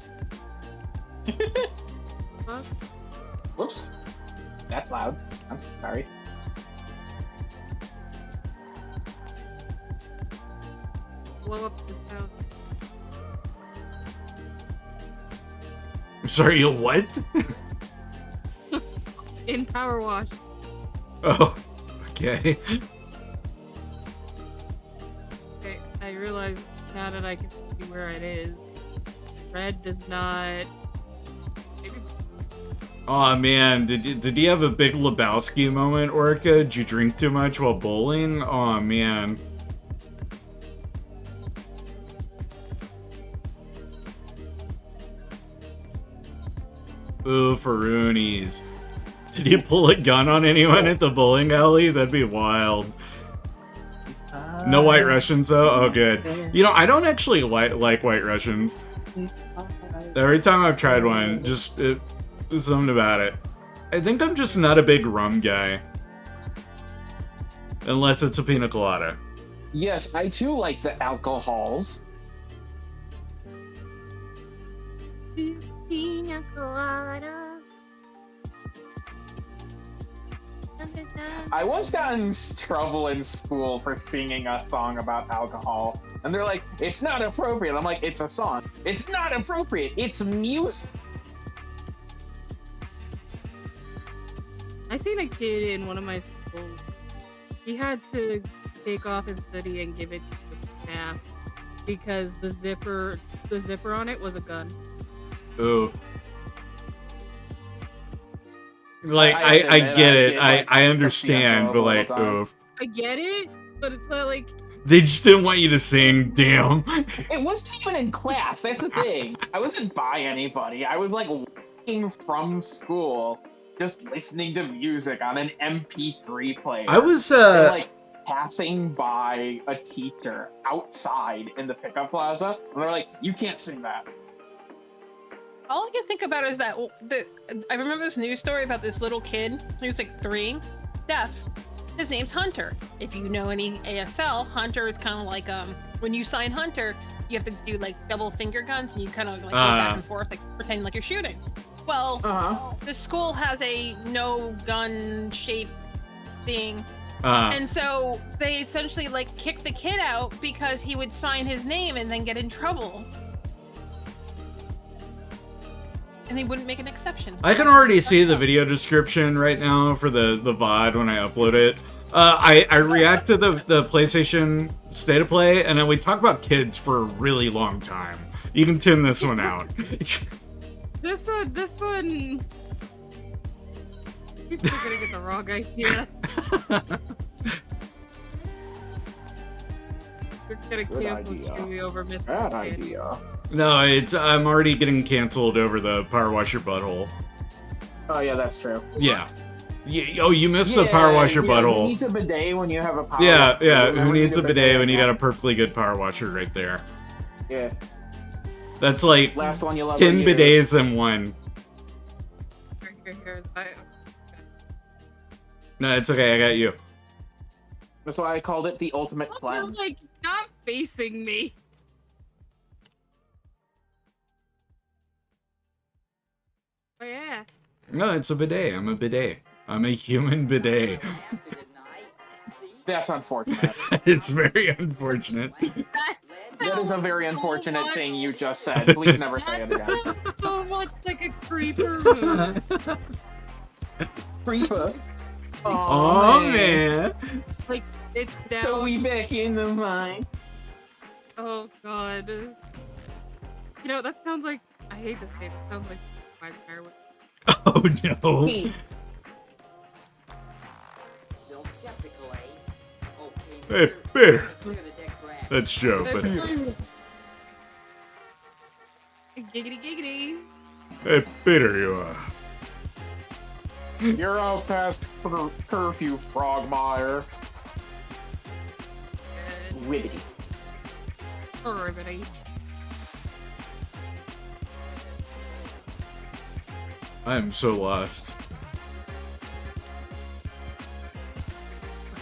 Whoops. That's loud. I'm sorry. Blow up this house. I'm sorry, you what? In Power Wash. Oh, okay. Okay, I realize now that I can see where it is. Red does not Maybe. Oh man, did you have a big Lebowski moment, Orca? Did you drink too much while bowling? Oh man. Ooh, Faroonies. Did you pull a gun on anyone at the bowling alley? That'd be wild. No White Russians though? Oh good. You know, I don't actually like White Russians. Every time I've tried one, there's something about it. I think I'm just not a big rum guy. Unless it's a pina colada. Yes, I too like the alcohols. Pina colada. I once got in trouble in school for singing a song about alcohol. And they're like, it's not appropriate. I'm like, it's a song. It's not appropriate. It's music. I seen a kid in one of my schools. He had to take off his hoodie and give it to the staff because the zipper on it was a gun. Ooh. Like, I get it. I understand, but like, oof. I get it, but it's not like... They just didn't want you to sing, damn. It wasn't even in class, that's the thing. I wasn't by anybody. I was like walking from school, just listening to music on an MP3 player. I was, and, like, passing by a teacher outside in the pickup plaza, and they're like, you can't sing that. All I can think about is that I remember this news story about this little kid. He was like 3, deaf. His name's Hunter. If you know any ASL, Hunter is kind of like when you sign Hunter, you have to do like double finger guns, and you kind of like go back and forth, like pretending like you're shooting. Well, the school has a no gun shape thing, and so they essentially like kicked the kid out because he would sign his name and then get in trouble. And they wouldn't make an exception. I can already see the video description right now for the VOD when I upload it. I react to the PlayStation State of Play, and then we talk about kids for a really long time. You can tune this one out. This one... People are gonna get the wrong idea. You're gonna cancel Chewie over Mr. Bad idea. No, I'm already getting canceled over the Power Wash Your Butthole. Oh yeah, that's true. Yeah. Oh, you missed the Power Wash Your Butthole. Who needs a bidet when you have a power Yeah, washer? yeah. Who needs a bidet when you got a perfectly good power washer right there? Yeah. That's like Last one you'll ever 10 use. bidets in one. No, it's okay. I got you. That's why I called it the ultimate cleanse. You're like not facing me. Oh yeah. No, it's a bidet. I'm a bidet. I'm a human bidet. That's unfortunate. It's very unfortunate. That is a very unfortunate thing you just said. Please never say it again. So much like a creeper move. Creeper. Oh man. Like it's down. So we back in the mine. Oh god. You know that sounds like I hate this game. It sounds like my parent. Oh no. Hey, Peter. That's Joe, but Giggity giggity. hey, Peter, you are. You're out past curfew, Frogmire. Ribbity. Ribbity. I am so lost.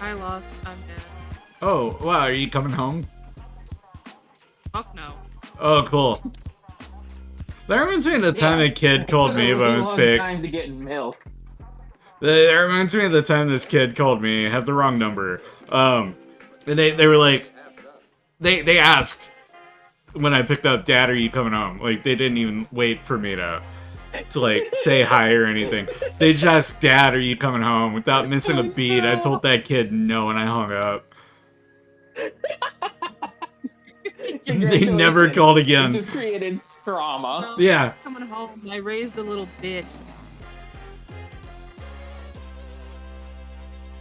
I lost. I'm dead. Oh, wow, are you coming home? Fuck no. Oh, cool. That reminds me of the time a kid called me by mistake. Time to get milk. That reminds me of the time this kid called me, had the wrong number. And they were like, they asked when I picked up, Dad, are you coming home? Like, they didn't even wait for me to like say hi or anything. They just asked, Dad, are you coming home? Without missing a beat, I told that kid no, and I hung up. They never called again. It just created trauma. Yeah. Coming home. I raised a little bitch.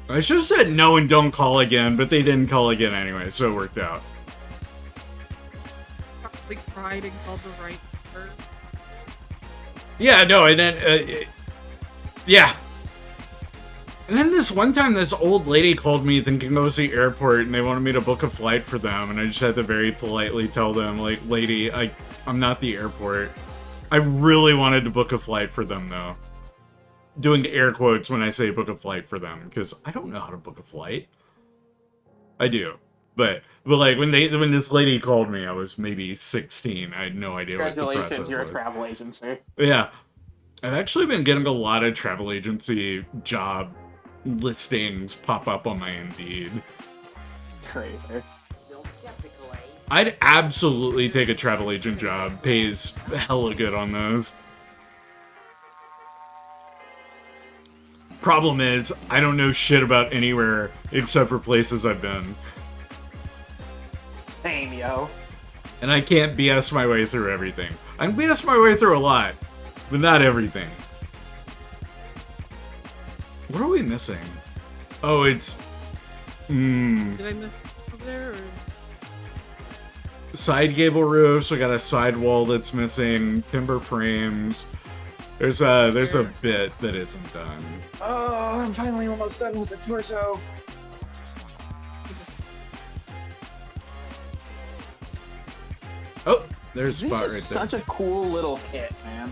I should have said no and don't call again, but they didn't call again anyway, so it worked out. Probably cried and called the right number. Yeah, no, and then, yeah. And then this one time, this old lady called me thinking it was the airport, and they wanted me to book a flight for them, and I just had to very politely tell them, like, lady, I'm not the airport. I really wanted to book a flight for them, though. Doing air quotes when I say book a flight for them, because I don't know how to book a flight. I do. But like, when this lady called me, I was maybe 16. I had no idea what the process was. Congratulations, you're a travel agency. Yeah. I've actually been getting a lot of travel agency job listings pop up on my Indeed. Crazy. I'd absolutely take a travel agent job. Pays hella good on those. Problem is, I don't know shit about anywhere except for places I've been. Same, yo. And I can't BS my way through everything. I can BS my way through a lot, but not everything. What are we missing? Oh, it's... Did I miss over there? Or? Side gable roofs, we got a sidewall that's missing, timber frames. There's a bit that isn't done. Oh, I'm finally almost done with the torso. Oh, there's a spot right there. This is such a cool little kit, man.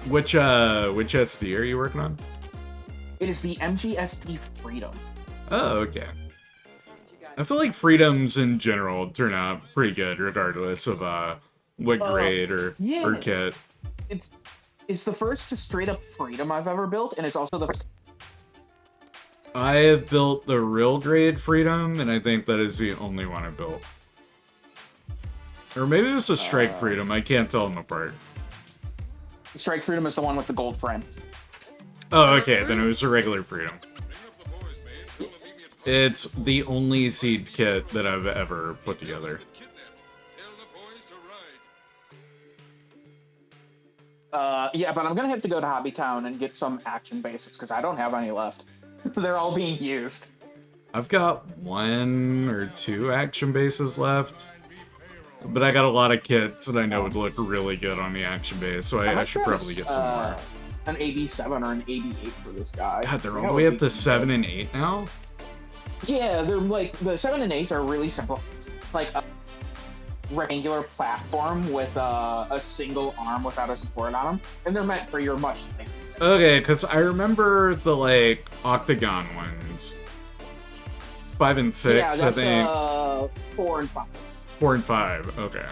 Which SD are you working on? It is the MGST Freedom. Oh, okay. I feel like Freedoms in general turn out pretty good, regardless of what grade or kit. It's the first just straight up Freedom I've ever built, and it's also the first. I have built the real grade Freedom, and I think that is the only one I built. Or maybe it was a Strike Freedom. I can't tell them apart. Strike Freedom is the one with the gold frame. Oh, okay. Then it was a regular Freedom. It's the only seed kit that I've ever put together. Yeah, but I'm gonna have to go to Hobbytown and get some action basics because I don't have any left. They're all being used. I've got 1 or 2 action bases left, but I got a lot of kits that I know would look really good on the action base, so I should probably get some more. An 87 or an 88 for this guy. God, they're all the way up to 7 and 8 now? Yeah, they're like, the 7 and 8s are really simple. Like a rectangular platform with a single arm without a support on them, and they're meant for your much things. Okay, because I remember the, like, octagon ones. 5 and 6, yeah, that's, I think. 4 and 5. 4 and 5, okay.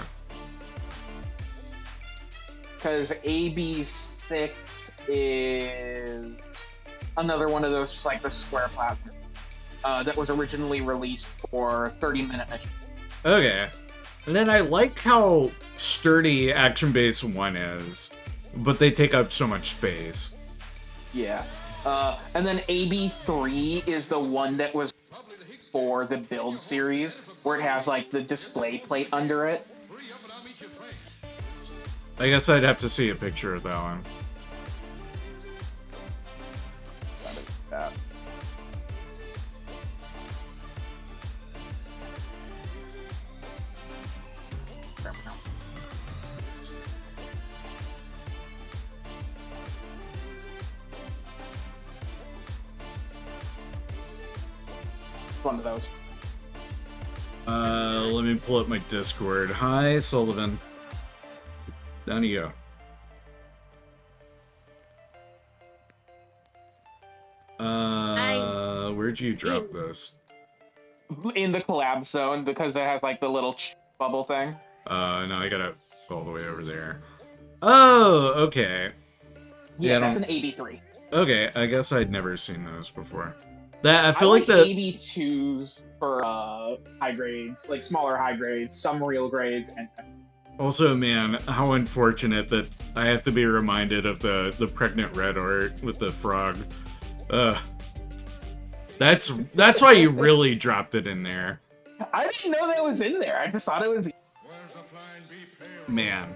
Because AB6 is another one of those, like, the square platform that was originally released for 30-minute missions. Okay. And then I like how sturdy Action Base 1 is, but they take up so much space. Yeah. And then AB3 is the one that was for the build series, where it has, like, the display plate under it. I guess I'd have to see a picture of that one. One of those. Let me pull up my Discord. Hi, Sullivan. Down you go. Where'd you drop this? In the collab zone, because it has, like, the little bubble thing. No, I gotta go all the way over there. Oh, okay. Yeah, that's an AB3. Okay, I guess I'd never seen those before. I feel like like the AB2s for high grades, like smaller high grades, some real grades, and also, man, how unfortunate that I have to be reminded of the pregnant red art with the frog. That's why you really dropped it in there. I didn't know that was in there. I just thought it was. Man,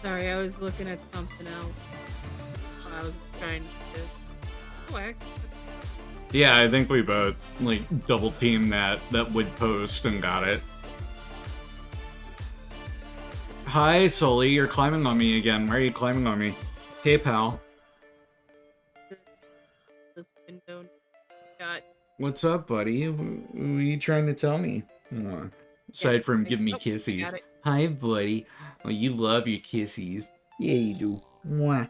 Sorry, I was looking at something else. I was trying to. Oh, Yeah, I think we both like double teamed that wood post and got it. Hi, Sully, you're climbing on me again. Why are you climbing on me? Hey, pal. This window got. What's up, buddy? What are you trying to tell me? Aside from giving me kissies. Hi, buddy. Oh, you love your kissies. Yeah, you do. Mwah.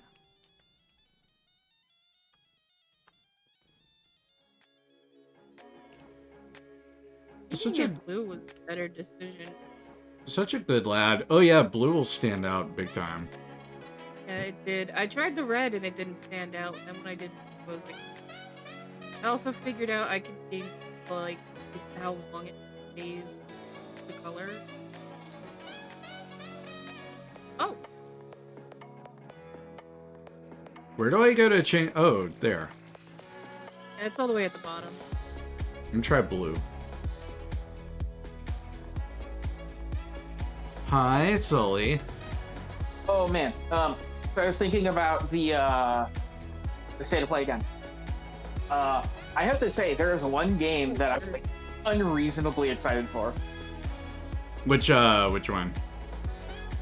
Such a blue was a better decision. Such a good lad. Oh yeah, blue will stand out big time. Yeah, it did. I tried the red and it didn't stand out. And when I did, it was like. I also figured out I could change like how long it stays the color. Oh. Where do I go to change? Oh, there. It's all the way at the bottom. Let me try blue. Hi, Sully. Oh man, so I was thinking about the state of play again. I have to say, there is one game that I was like unreasonably excited for. Which one?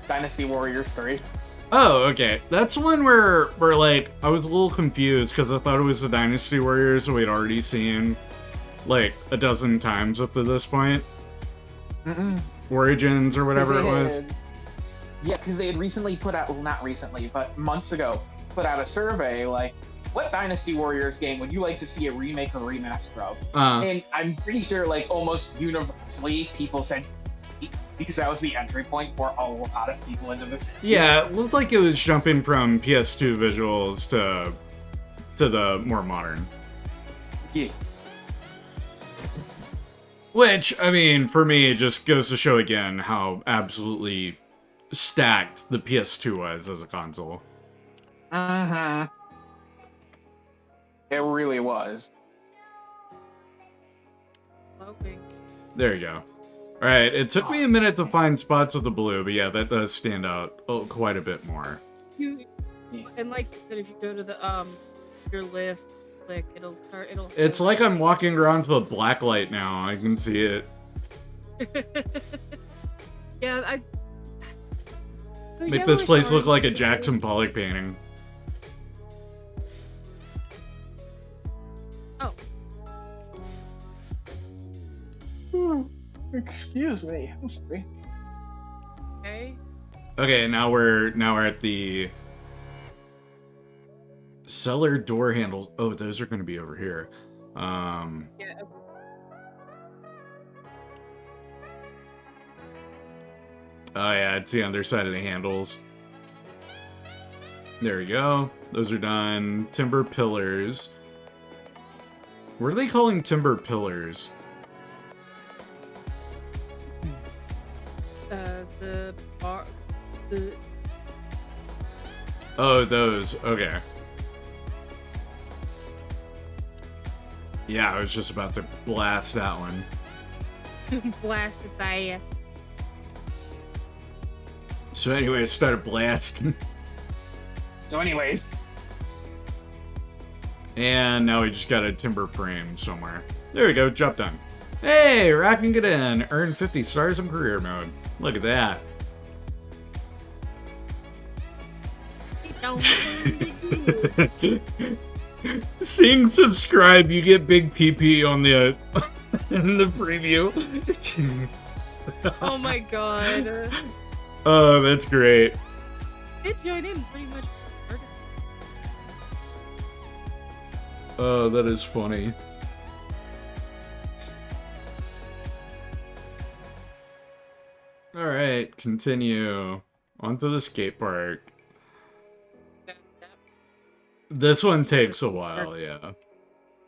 Dynasty Warriors 3. Oh, okay. That's one where like I was a little confused because I thought it was the Dynasty Warriors we'd already seen like a dozen times up to this point. Origins or whatever it was. Yeah, because they had recently put out, well, not recently, but months ago, put out a survey like, what Dynasty Warriors game would you like to see a remake or remaster of? And I'm pretty sure like almost universally people said because that was the entry point for a lot of people into this. Yeah, it looked like it was jumping from PS2 visuals to the more modern. Yeah. Which, I mean, for me, it just goes to show again how absolutely stacked the PS2 was as a console. It really was. There you go. Alright, it took me a minute to find spots of the blue, but yeah, that does stand out quite a bit more. And like you said, if you go to the your list, click, it'll. It's like I'm walking around with a black light now. I can see it. Yeah, Make this place look like a Jackson Pollock painting. Oh. Excuse me. I'm sorry. Okay. Okay, now we're at the cellar door handles. Oh, those are going to be over here. Yeah. Oh yeah, it's the underside of the handles. There we go. Those are done. Timber pillars. What are they calling timber pillars? The bar. The. Oh, those. Okay. Yeah, I was just about to blast that one. Blast its ass. So anyway, I started blasting. So anyways. And now we just got a timber frame somewhere. There we go, job done. Hey, racking it in. Earn 50 stars in career mode. Look at that. Seeing subscribe, you get big PP on the in the preview. Oh my god. Oh, that's great. It joined in pretty much. Oh, that is funny. Alright, continue. Onto the skate park. This one takes a while, yeah.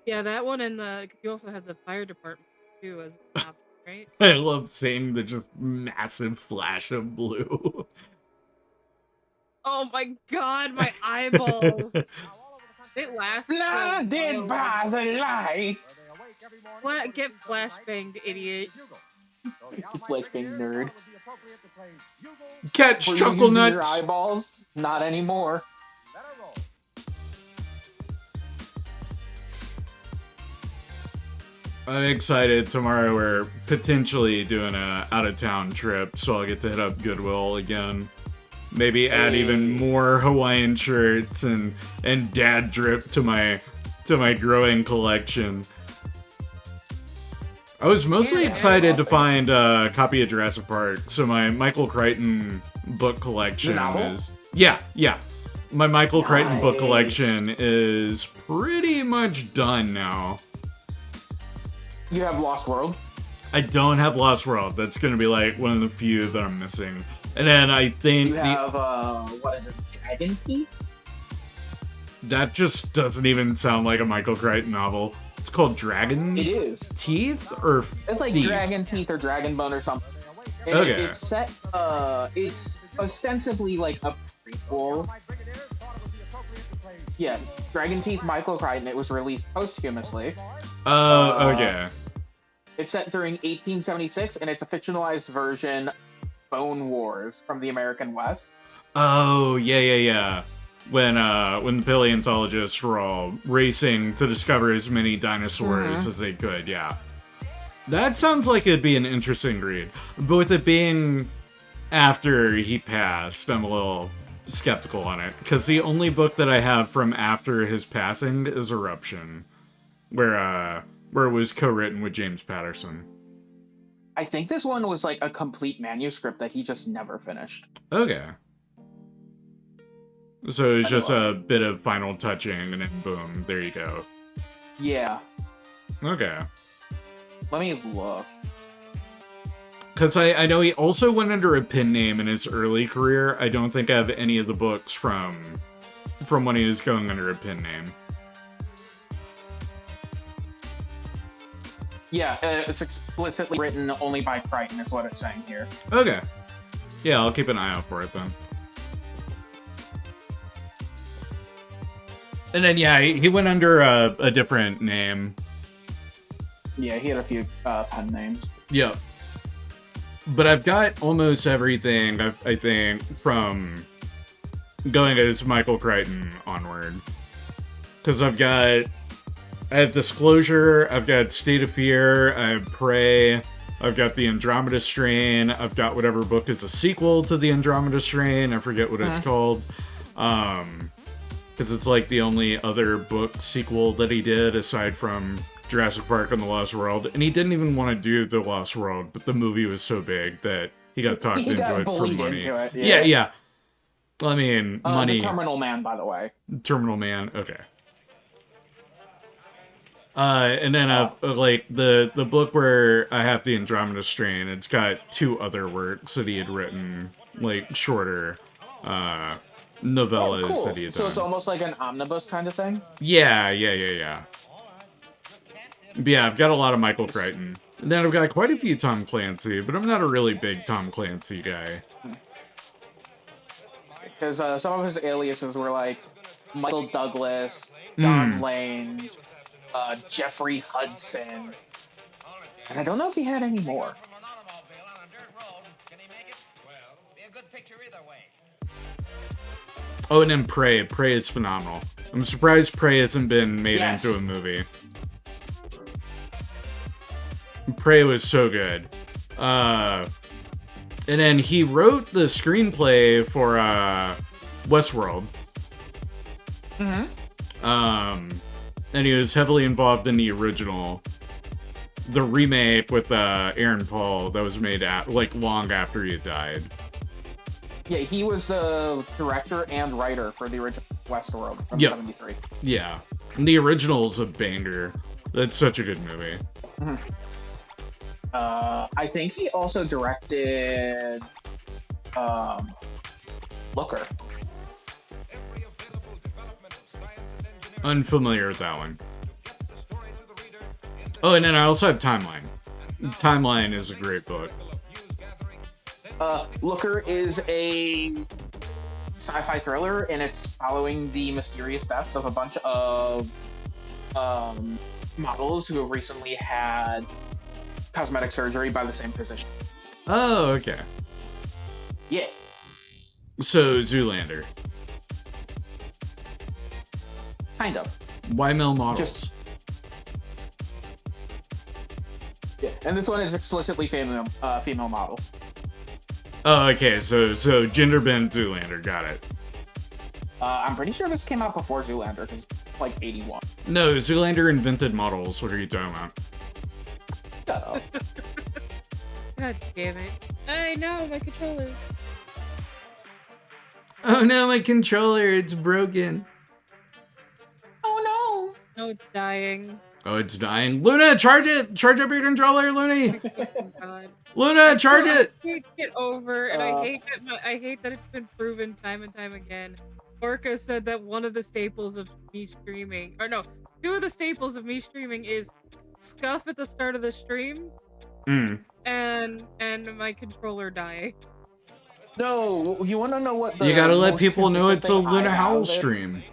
Yeah, that one and you also have the fire department too as an option, right? I love seeing the just massive flash of blue. Oh my god, my eyeballs! It lasts. Blinded by the light. Get flashbanged, idiot. Like being nerd. Catch Were you chuckle using your nuts. eyeballs? Not anymore. I'm excited. Tomorrow we're potentially doing a out-of-town trip, so I'll get to hit up Goodwill again. Maybe add even more Hawaiian shirts and dad drip to my growing collection. I was mostly excited to find a copy of Jurassic Park, so my Michael Crichton book collection is... Yeah. My Michael Crichton book collection is pretty much done now. You have Lost World? I don't have Lost World. That's going to be like one of the few that I'm missing. And then I think You have, what is it, Dragon Teeth? That just doesn't even sound like a Michael Crichton novel. It's called Dragon It is. Teeth or It's like Thief? Dragon Teeth or Dragon Bone or something. And Okay. It's set, it's ostensibly like a prequel. Yeah, Dragon Teeth, Michael Crichton. It was released posthumously. Okay. It's set during 1876, and it's a fictionalized version of Bone Wars from the American West. Oh, yeah. When the paleontologists were all racing to discover as many dinosaurs as they could, yeah. That sounds like it'd be an interesting read. But with it being after he passed, I'm a little skeptical on it. Because the only book that I have from after his passing is Eruption, where it was co-written with James Patterson. I think this one was like a complete manuscript that he just never finished. Okay. So it's just a bit of final touching, and then boom, there you go. Yeah. Okay. Let me look. Because I know he also went under a pen name in his early career. I don't think I have any of the books from when he was going under a pen name. Yeah, it's explicitly written only by Crichton, is what it's saying here. Okay. Yeah, I'll keep an eye out for it then. And then, yeah, he went under a different name. Yeah, he had a few pen names. Yep. But I've got almost everything, I think, from going as Michael Crichton onward. Because I have Disclosure, I've got State of Fear, I have Prey, I've got the Andromeda Strain, I've got whatever book is a sequel to the Andromeda Strain, I forget what it's called. Because it's like the only other book sequel that he did aside from Jurassic Park and the Lost World. And he didn't even want to do the Lost World, but the movie was so big that he got talked into it for money. Yeah. I mean, money. The Terminal Man, by the way. Terminal Man, okay. And then like the book where I have the Andromeda Strain, it's got two other works that he had written, like shorter novellas that he had done. So it's almost like an omnibus kind of thing? Yeah. But yeah, I've got a lot of Michael Crichton. And then I've got quite a few Tom Clancy, but I'm not a really big Tom Clancy guy. Because some of his aliases were like Michael Douglas, Don Lane, Jeffrey Hudson. And I don't know if he had any more. Oh, and then Prey. Prey is phenomenal. I'm surprised Prey hasn't been made into a movie. Prey was so good. And then he wrote the screenplay for Westworld. And he was heavily involved in the original. The remake with Aaron Paul that was made long after he had died. Yeah, he was the director and writer for the original Westworld from 73. Yeah. And the original's a banger. That's such a good movie. I think he also directed Looker. Unfamiliar with that one. Oh, and then I also have Timeline. Timeline is a great book. Looker is a sci-fi thriller, and it's following the mysterious deaths of a bunch of models who have recently had cosmetic surgery by the same physician. Oh, okay. Yeah. So, Zoolander. Kind of. Why male models? Yeah, and this one is explicitly female models. Oh, okay. So gender bent Zoolander. Got it. I'm pretty sure this came out before Zoolander, because it's like 81. No, Zoolander invented models. What are you talking about? Shut up. God damn it. I know, my controller. Oh no, my controller, it's broken. Oh no. No, it's dying. Oh, it's dying. Luna, charge it! Charge up your controller, Looney! Oh, God. Luna, charge it! I can't get over, and I hate that it's been proven time and time again. Orca said that one of the staples of me streaming, or no, two of the staples of me streaming is scuff at the start of the stream, and my controller dying. No, you want to know what You gotta let people know it's a Luna Howl stream.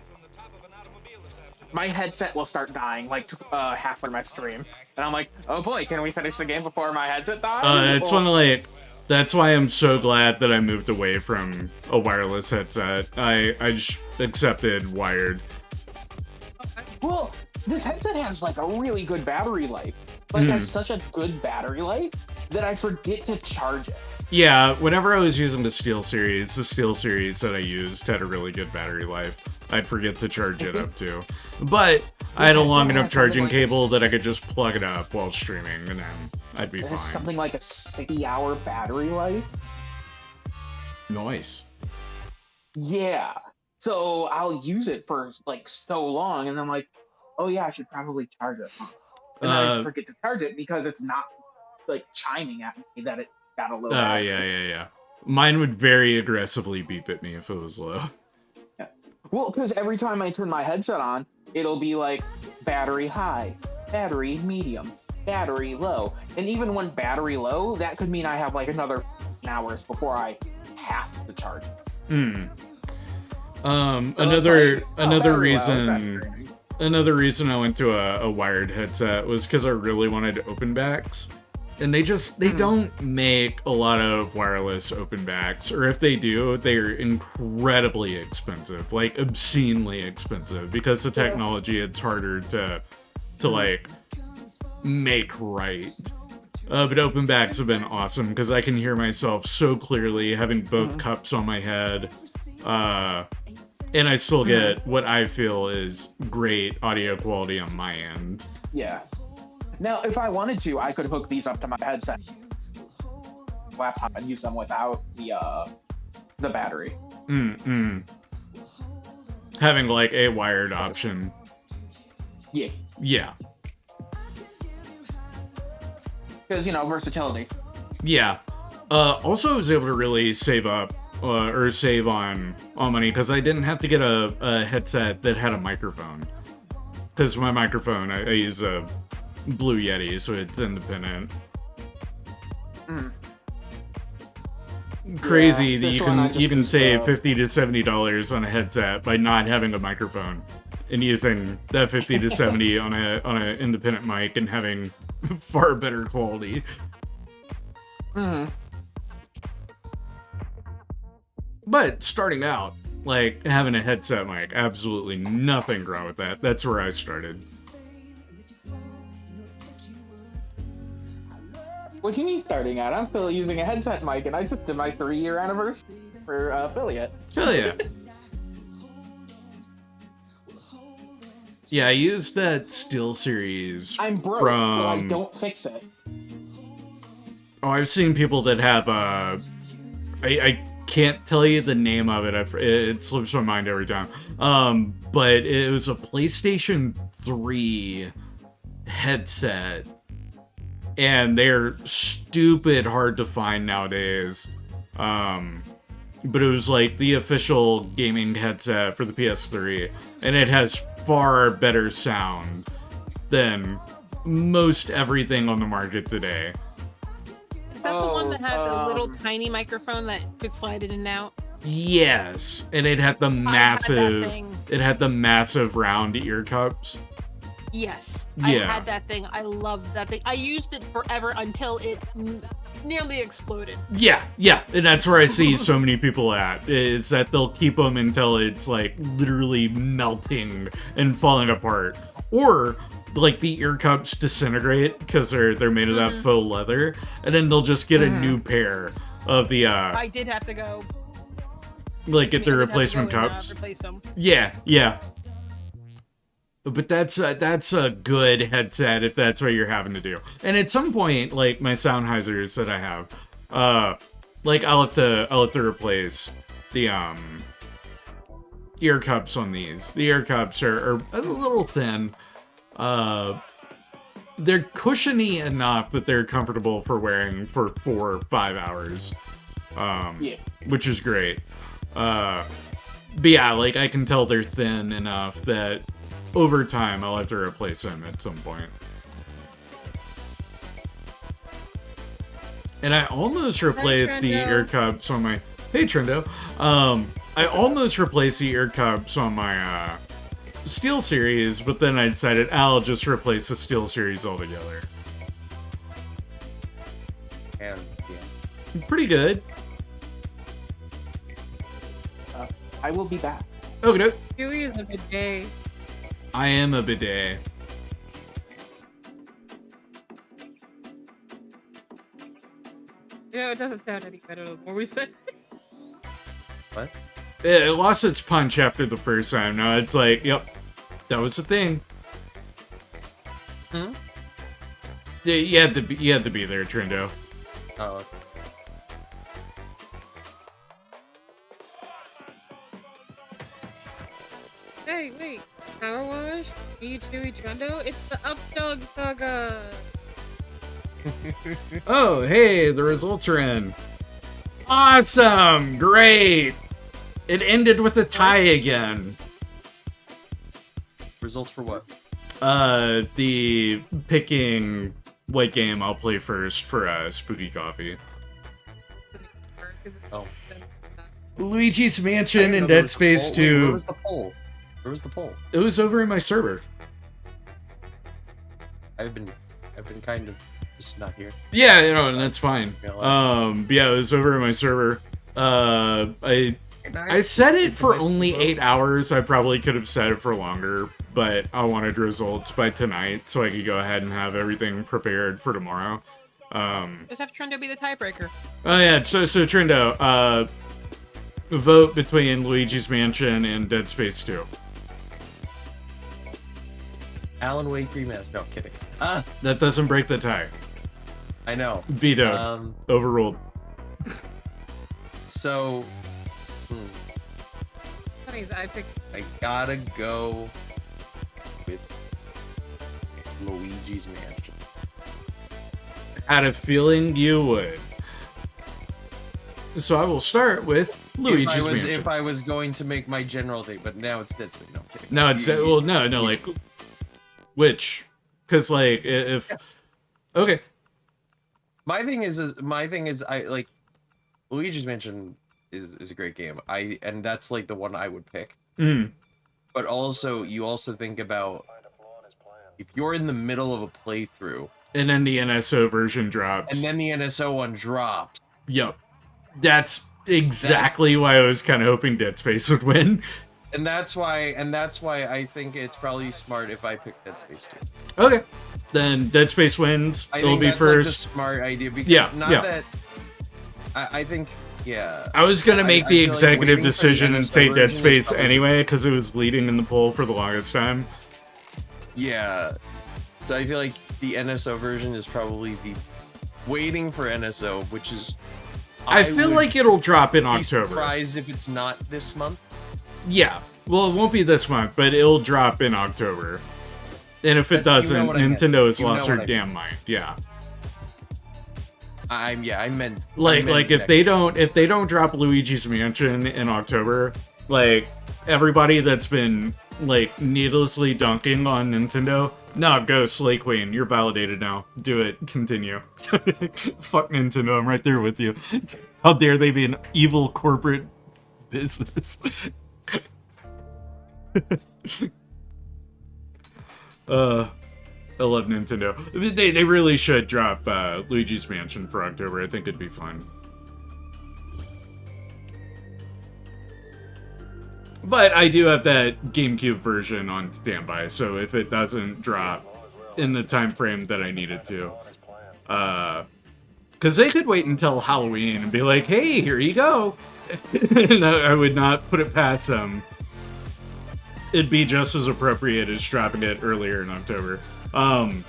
My headset will start dying like half of my stream, and I'm like, oh boy, can we finish the game before my headset dies? It's one of like, that's why I'm so glad that I moved away from a wireless headset. I just accepted wired. Well, this headset has like a really good battery life. Like, it has such a good battery life that I forget to charge it. Yeah, whenever I was using the Steel Series that I used had a really good battery life. I'd forget to charge it up too. But I had a long enough charging cable that I could just plug it up while streaming, and then I'd be fine. Something like a 60-hour battery life. Nice. Yeah. So I'll use it for like so long, and I'm like, oh yeah, I should probably charge it. And then I just forget to charge it because it's not like chiming at me that it got a little. Oh yeah. Mine would very aggressively beep at me if it was low. Yeah. Well, because every time I turn my headset on, it'll be like battery high, battery medium, battery low, and even when battery low, that could mean I have like another hours before I have to charge it. Another reason I went to a wired headset was because I really wanted open backs. And they don't make a lot of wireless open backs, or if they do, they're incredibly expensive, like obscenely expensive, because the technology, it's harder to like make right. But open backs have been awesome because I can hear myself so clearly having both cups on my head, and I still get what I feel is great audio quality on my end. Yeah. Now, if I wanted to, I could hook these up to my headset, laptop, and use them without the battery. Having like a wired option. Yeah. Yeah. Because, versatility. Yeah. Also, I was able to really save up or save on money because I didn't have to get a headset that had a microphone. Because my microphone, I use a Blue Yeti, so it's independent. Crazy that you can save $50 to $70 on a headset by not having a microphone and using that $50 to $70 on an independent mic and having far better quality. But starting out, like having a headset mic, absolutely nothing wrong with that. That's where I started. What do you mean starting out? I'm still using a headset mic, and I just did my 3-year anniversary for affiliate. Hell yeah. Yeah, I used that Steel Series. I'm broke, so I don't fix it. Oh, I've seen people that have I can't tell you the name of it. It slips my mind every time. But it was a PlayStation 3 headset. And they're stupid hard to find nowadays. But it was like the official gaming headset for the PS3. And it has far better sound than most everything on the market today. Is that the one that had the little tiny microphone that could slide in and out? Yes. And it had the massive round ear cups. Yes. Yeah. I had that thing. I loved that thing. I used it forever until it nearly exploded. Yeah, and that's where I see so many people at, is that they'll keep them until it's like literally melting and falling apart. Or like the ear cups disintegrate because they're made of that faux leather, and then they'll just get a new pair of the I did have to go. Like get the replacement cups. Replace them. Yeah. But that's a good headset if that's what you're having to do. And at some point, like my Sennheisers that I have, like I'll have to replace the ear cups on these. The ear cups are a little thin. They're cushiony enough that they're comfortable for wearing for 4 or 5 hours. Which is great. But yeah, like I can tell they're thin enough that over time I'll have to replace them at some point. And I almost replaced the ear cups on my... Hey, Trendo. I almost replaced the ear cups on my Steel series, but then I decided I'll just replace the Steel series altogether. And, yeah. Pretty good. I will be back. Okay. Chewie is a bidet. I am a bidet. Yeah, it doesn't sound any better the more we say it. What? It lost its punch after the first time. Now it's like, yep, that was the thing. Hmm? Yeah, you had to be there, Trindo. Oh, okay. Hey, wait. Power Wash? Me, Chewie, Trendo? It's the Updog Saga! Oh, hey, the results are in. Awesome! Great! It ended with a tie again. Results for what? The picking what game I'll play first for ChewieCoffee. Oh. Luigi's Mansion and Dead Space 2. Where was the poll? Where was the poll? It was over in my server. I've been kind of just not here. Yeah, you know, and that's fine. But yeah, it was over in my server. I set it for only 8 hours. I probably could have set it for longer, but I wanted results by tonight so I could go ahead and have everything prepared for tomorrow. Just have Trendo be the tiebreaker. Oh yeah, so Trindo, vote between Luigi's Mansion and Dead Space 2. Alan Wake remaster. No, kidding. That doesn't break the tie. I know. Vetoed. Overruled. So, Funny is I picked. I gotta go with Luigi's Mansion. Had a feeling you would. So I will start with Luigi's Mansion. If I was going to make my general date, but now it's Dead Space. No, I'm kidding. No, it's well, no, like which, because like if okay. My thing is I like Luigi's Mansion is a great game. And that's like the one I would pick. Mm. But also you also think about if you're in the middle of a playthrough and then the NSO version drops. And then the NSO one drops. Yep. That's exactly why I was kind of hoping Dead Space would win. And that's why I think it's probably smart if I pick Dead Space 2. Okay. Then Dead Space wins. It'll be first. Like the smart idea because that I think I was gonna make the executive decision and say Dead Space anyway because it was leading in the poll for the longest time. Yeah. So I feel like the NSO version is probably the waiting for NSO, which is I feel like it'll drop in October. Surprised if it's not this month. Yeah. Well, it won't be this month, but it'll drop in October. And if it doesn't, Nintendo has lost their damn mind. Yeah. I meant if they don't drop Luigi's Mansion in October, like everybody that's been like needlessly dunking on Nintendo, no, go Slay Queen, you're validated now. Do it. Continue. Fuck Nintendo, I'm right there with you. How dare they be an evil corporate business? I love Nintendo. They really should drop Luigi's Mansion for October. I think it'd be fun. But I do have that GameCube version on standby, so if it doesn't drop in the time frame that I need it to, because they could wait until Halloween and be like, "Hey, here you go," and I would not put it past them. It'd be just as appropriate as dropping it earlier in October. But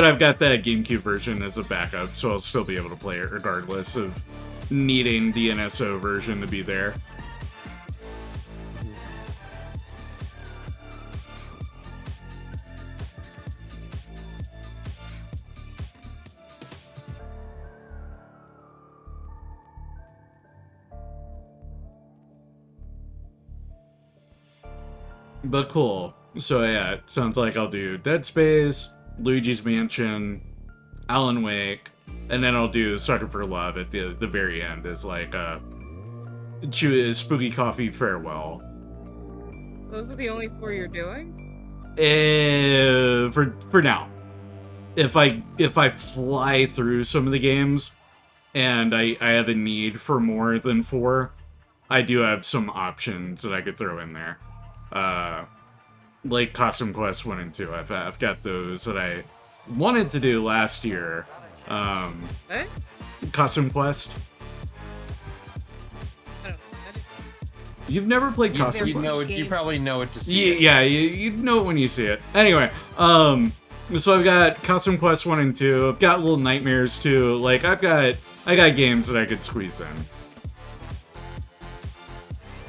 I've got that GameCube version as a backup, so I'll still be able to play it regardless of needing the NSO version to be there. But cool. So yeah, it sounds like I'll do Dead Space, Luigi's Mansion, Alan Wake, and then I'll do Sucker for Love at the very end as like Spooky Coffee Farewell. Those are the only 4 you're doing? For now. If I fly through some of the games and I have a need for more than 4, I do have some options that I could throw in there. Like Costume Quest 1 and 2. I've got those that I wanted to do last year. What? Costume Quest. You've never played Costume Quest? You probably know it to see it. Yeah, you know it when you see it. Anyway, so I've got Costume Quest 1 and 2. I've got Little Nightmares 2. Like, I got games that I could squeeze in.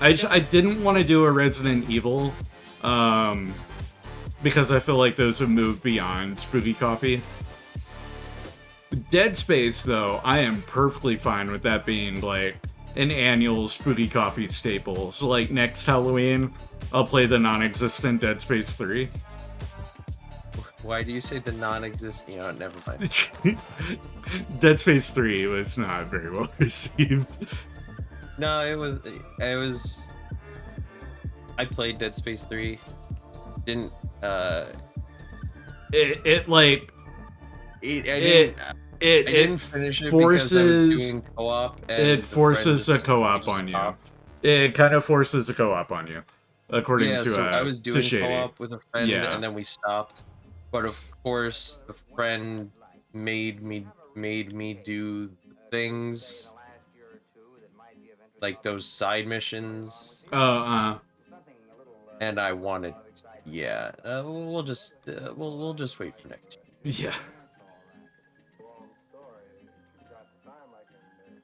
I didn't want to do a Resident Evil, because I feel like those have moved beyond Spooky Coffee. Dead Space, though, I am perfectly fine with that being, like, an annual Spooky Coffee staple. So, like, next Halloween, I'll play the non-existent Dead Space 3. Why do you say the non-existent? You know, never mind. Dead Space 3 was not very well received. No, it was. I played Dead Space 3. Didn't. It like. I didn't finish it because I was doing co-op. And it forces a co-op on you. It kind of forces a co-op on you, according to so I was doing Shady. co-op with a friend, and then we stopped. But of course, the friend made me do things. Like those side missions. And I wanted, we'll just wait for next year. Yeah.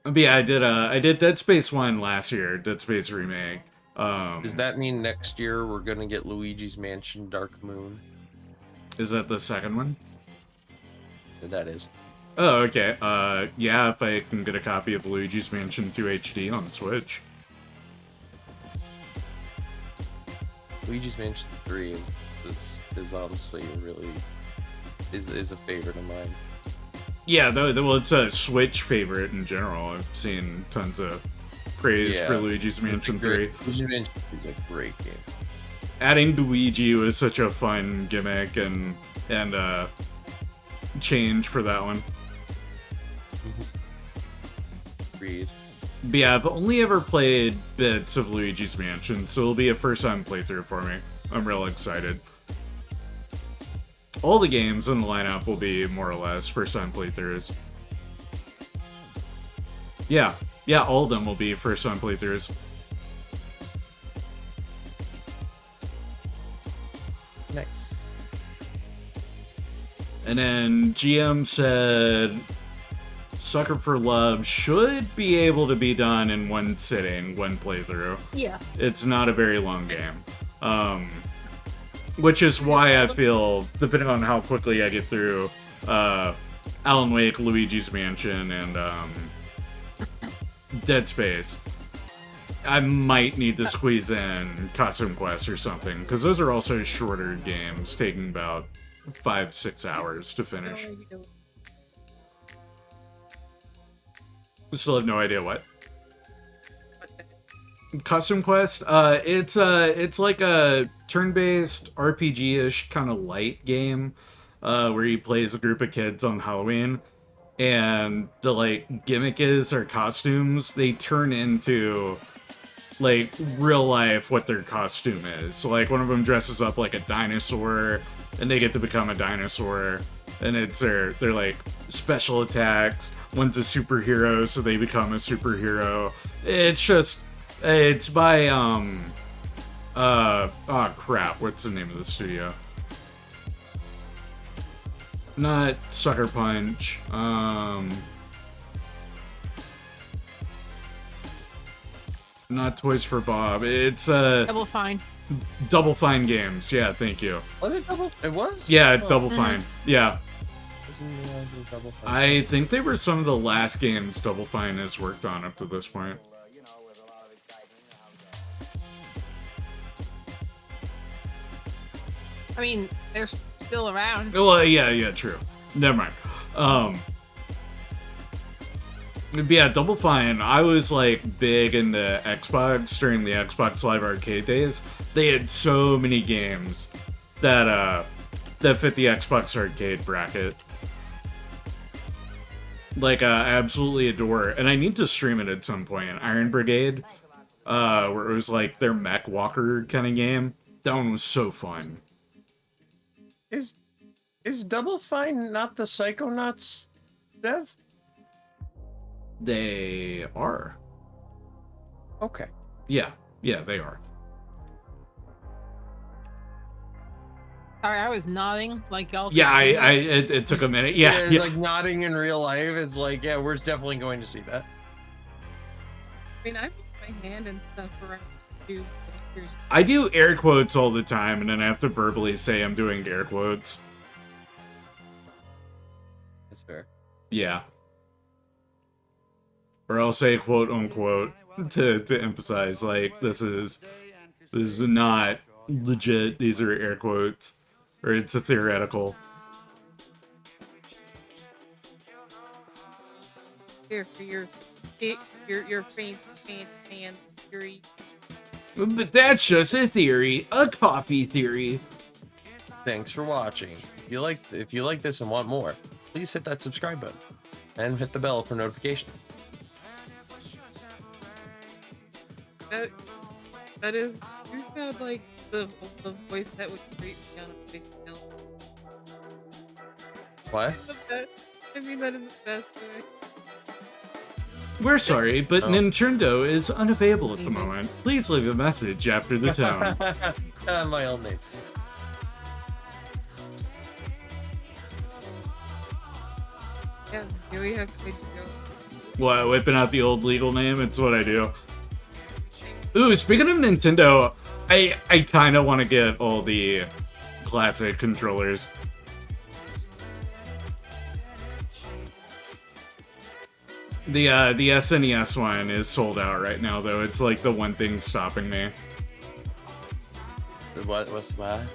But yeah, I did Dead Space 1 last year, Dead Space Remake. Does that mean next year we're gonna get Luigi's Mansion Dark Moon? Is that the second one? That is. Oh, okay. Yeah, if I can get a copy of Luigi's Mansion 2 HD on Switch. Luigi's Mansion 3 is honestly really is a favorite of mine. Yeah, well, it's a Switch favorite in general. I've seen tons of praise for Luigi's Mansion 3. Luigi's Mansion is a great game. Adding Luigi was such a fun gimmick and change for that one. Agreed. But yeah, I've only ever played bits of Luigi's Mansion, so it'll be a first-time playthrough for me. I'm real excited. All the games in the lineup will be more or less first-time playthroughs. Yeah, all of them will be first-time playthroughs. Nice. And then GM said Sucker for Love should be able to be done in one sitting, one playthrough. Yeah. It's not a very long game. Which is why I feel, depending on how quickly I get through Alan Wake, Luigi's Mansion, and Dead Space, I might need to squeeze in Costume Quest or something, because those are also shorter games, taking about 5-6 hours to finish. We still have no idea what. Costume Quest? It's like a turn-based RPG-ish kind of light game where you play as a group of kids on Halloween, and the like gimmick is their costumes, they turn into like real life what their costume is. So like one of them dresses up like a dinosaur and they get to become a dinosaur, and it's their like special attacks. One's a superhero, so they become a superhero. It's by oh crap, what's the name of the studio? Not Sucker Punch. Not Toys for Bob. It's Double Fine. Double Fine Games. Yeah, thank you. Was it Double? It was? Yeah, Oh. Double Fine. Yeah. Double Fine. I think they were some of the last games Double Fine has worked on up to this point. I mean, they're still around. Well, yeah, true. Never mind. But yeah, Double Fine, I was like big into Xbox during the Xbox Live Arcade days. They had so many games that fit the Xbox Arcade bracket. Like, I absolutely adore, and I need to stream it at some point, Iron Brigade, where it was like their mech walker kind of game. That one was so fun. Is Double Fine not the Psychonauts dev? They are. Okay. Yeah, they are. Sorry, I was nodding like y'all. Yeah, it took a minute. Yeah. Like nodding in real life. It's like, yeah, we're definitely going to see that. I mean, I put my hand and stuff around too. I do air quotes all the time, and then I have to verbally say I'm doing air quotes. That's fair. Yeah. Or I'll say quote unquote to emphasize like this is not legit. These are air quotes, or it's a theoretical. Here for your faint theory. But that's just a theory, a coffee theory. Thanks for watching. If you like this and want more, please hit that subscribe button and hit the bell for notifications. That is, you sound like the voice that would create me on a voicemail. What? I mean that in the best way. We're sorry, but Nintendo is unavailable at the moment. Please leave a message after the tone. My old name. Yeah, do we have to go? What, whipping out the old legal name? It's what I do. Ooh, speaking of Nintendo, I kind of want to get all the classic controllers. The SNES one is sold out right now, though. It's like the one thing stopping me. What's that?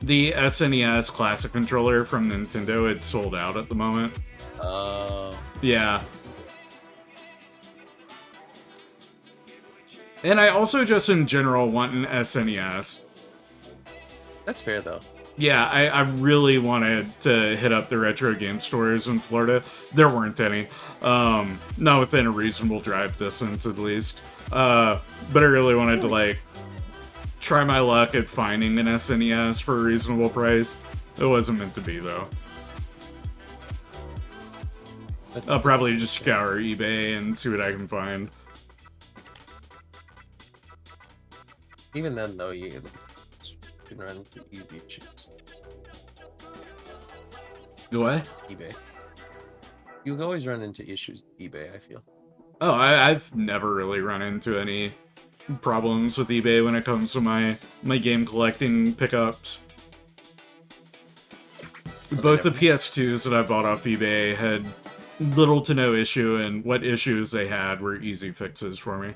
The SNES classic controller from Nintendo, it's sold out at the moment. Oh. Yeah. And I also just in general want an SNES. That's fair, though. Yeah, I really wanted to hit up the retro game stores in Florida. There weren't any. Not within a reasonable drive distance, at least. But I really wanted to, like, try my luck at finding an SNES for a reasonable price. It wasn't meant to be, though. I'll probably just scour eBay and see what I can find. Even then, though, you can run into easy issues. What? eBay. You can always run into issues with eBay, I feel. Oh, I've never really run into any problems with eBay when it comes to my game collecting pickups. Both the PS2s that I bought off eBay had little to no issue, and what issues they had were easy fixes for me.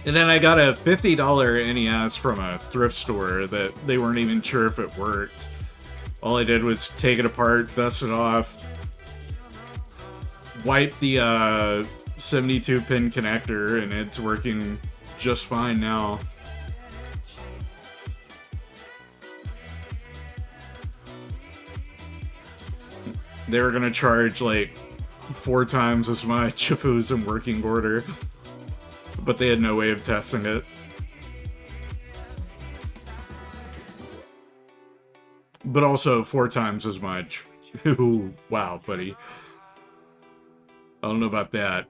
And then I got a $50 NES from a thrift store that they weren't even sure if it worked. All I did was take it apart, dust it off, wiped the 72-pin connector, and it's working just fine now. They were gonna charge like 4 times as much if it was in working order, but they had no way of testing it. But also 4 times as much. Ooh, wow, buddy. I don't know about that.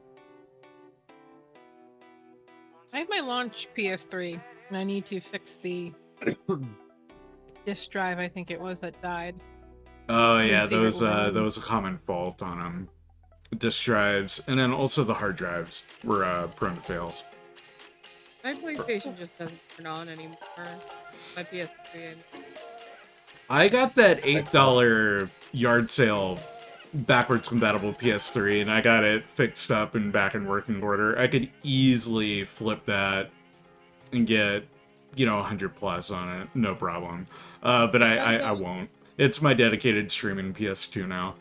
I have my launch PS3, and I need to fix the disk drive, I think it was, that died. Oh yeah, that was a common fault on them. Disk drives, and then also the hard drives were prone to fails. My PlayStation just doesn't turn on anymore. My PS3. I got that $8 yard sale backwards compatible PS3, and I got it fixed up and back in working order. I could easily flip that and get, you know, 100 plus on it, no problem. But I won't. It's my dedicated streaming PS2 now.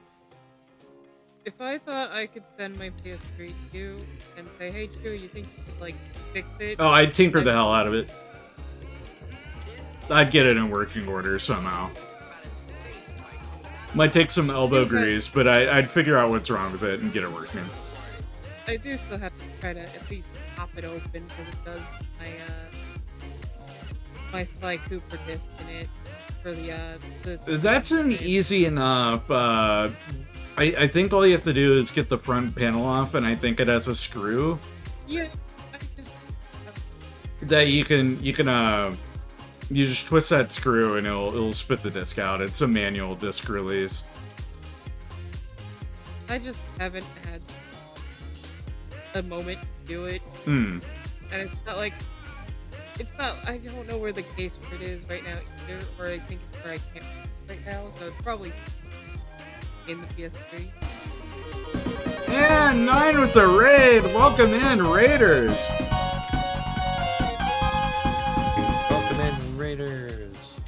If I thought I could send my PS3 to you and say, hey, Chew, you think you could, like, fix it? Oh, I'd tinker the hell out of it. I'd get it in working order somehow. Might take some elbow grease, but I'd figure out what's wrong with it and get it working. I do still have to try to at least pop it open because it does my Sly Cooper disc in it for the That's an easy enough. I think all you have to do is get the front panel off, and I think it has a screw. Yeah. That you just twist that screw and it'll spit the disc out. It's a manual disc release. I just haven't had a moment to do it. Hmm. And it's not, I don't know where the case for it is right now either, or I think it's where I can't right now, so it's probably in the PS3. And 9 with the raid! Welcome in, Raiders! Welcome in, Raiders.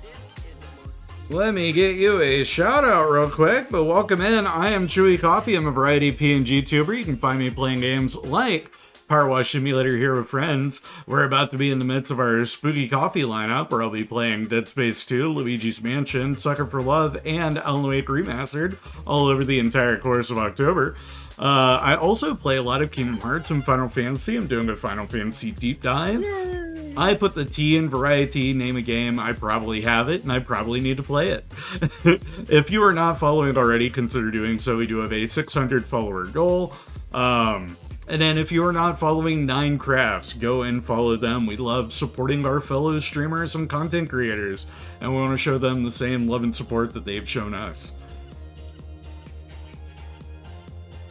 Let me get you a shout out real quick, but welcome in. I am ChewieCoffee. I'm a variety PNG tuber. You can find me playing games like Power Wash Simulator here with friends. We're about to be in the midst of our spooky coffee lineup, where I'll be playing Dead Space 2, Luigi's Mansion, Sucker for Love, and Alan Wake Remastered all over the entire course of October. I also play a lot of Kingdom Hearts and Final Fantasy. I'm doing a Final Fantasy deep dive. Yay. I put the T in variety, name a game, I probably have it, and I probably need to play it. If you are not following it already, consider doing so. We do have a 600 follower goal. And then if you are not following Nine Crafts, go and follow them. We love supporting our fellow streamers and content creators, and we want to show them the same love and support that they've shown us.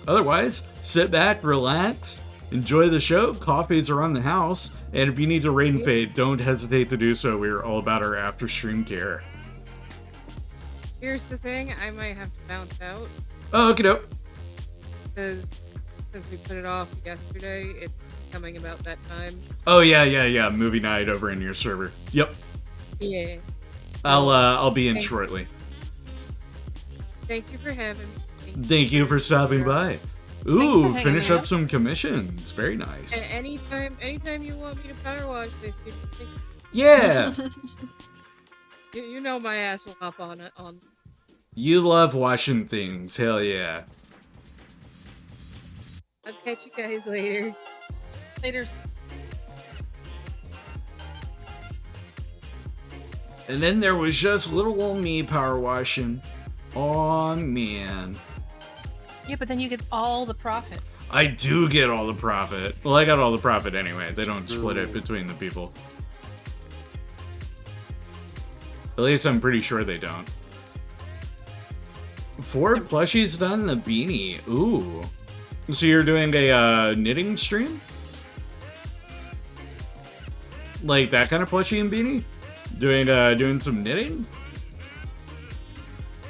Otherwise, sit back, relax, enjoy the show. Coffees are on the house, and if you need to raid and fade, don't hesitate to do so. We're all about our after-stream care. Here's the thing, I might have to bounce out. Oh, okay, dope. Because since we put it off yesterday, it's coming about that time. Oh yeah. Movie night over in your server. Yep. Yeah. I'll be in shortly. Thank you for having me. Thank you for stopping by. Ooh, finish up some commissions. Very nice. Anytime you want me to power wash this, yeah. you know my ass will hop on it. You love washing things. Hell yeah. I'll catch you guys later. Laters. And then there was just little old me power washing. Oh man. Yeah, but then you get all the profit. I do get all the profit. Well, I got all the profit anyway. They don't split it between the people. At least I'm pretty sure they don't. 4 plushies done, a beanie. Ooh. So you're doing a knitting stream? Like that kind of plushie and beanie? Doing some knitting?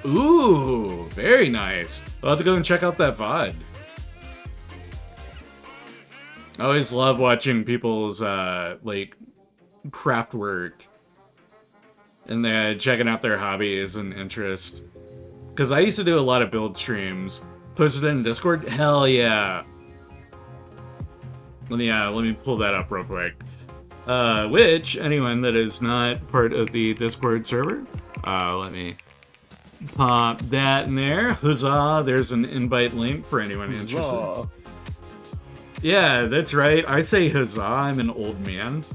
Ooh, very nice. I'll have to go and check out that VOD. I always love watching people's like craft work and checking out their hobbies and interests. Because I used to do a lot of build streams Posted in Discord? Hell yeah. Let me pull that up real quick. Which, anyone that is not part of the Discord server, let me pop that in there. Huzzah, there's an invite link for anyone interested. Huzzah. Yeah, that's right. I say huzzah, I'm an old man.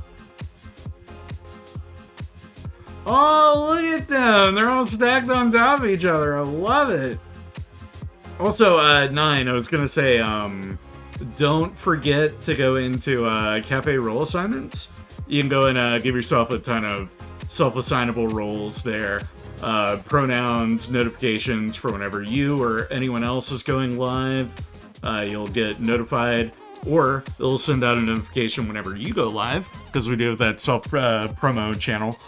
Oh, look at them! They're all stacked on top of each other. I love it. Also, 9, I was gonna say, don't forget to go into cafe role assignments. You can go and give yourself a ton of self-assignable roles there. Pronouns, notifications for whenever you or anyone else is going live. You'll get notified, or it'll send out a notification whenever you go live, because we do have that self-promo channel.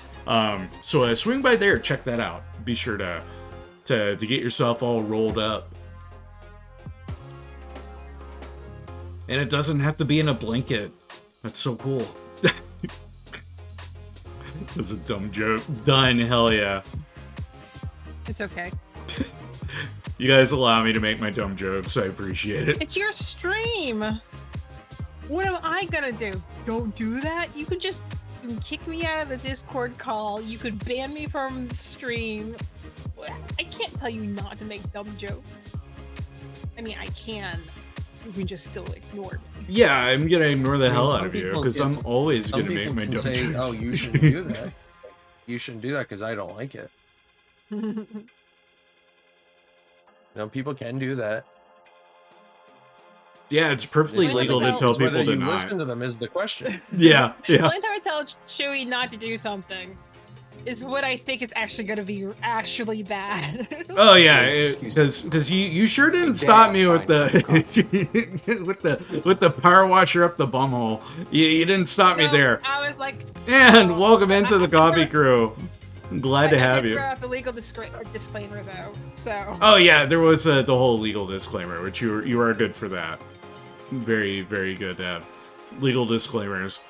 So swing by there, check that out. Be sure to get yourself all rolled up. And it doesn't have to be in a blanket. That's so cool. That's a dumb joke. Done, hell yeah. It's okay. You guys allow me to make my dumb jokes, I appreciate it. It's your stream. What am I gonna do? Don't do that? You can kick me out of the Discord call. You could ban me from the stream. I can't tell you not to make dumb jokes. I mean, I can. You can just still ignore me. Yeah, I'm gonna ignore the hell out of you, because I'm always gonna make my dumb say, jokes. oh, you shouldn't do that. You shouldn't do that because I don't like it. You know, people can do that. Yeah, it's perfectly legal to tell people to not. Listen to them is the question. Yeah, yeah. The only time I tell Chewie not to do something is what I think is actually going to be actually bad. Oh yeah, because you sure didn't stop me with the with the power washer up the bumhole. You didn't stop me there. I was like, and welcome into the coffee crew. I'm glad to have you. Throw out the legal disclaimer though. So. Oh yeah, there was the whole legal disclaimer, which you are good for that. Very, very good to have legal disclaimers.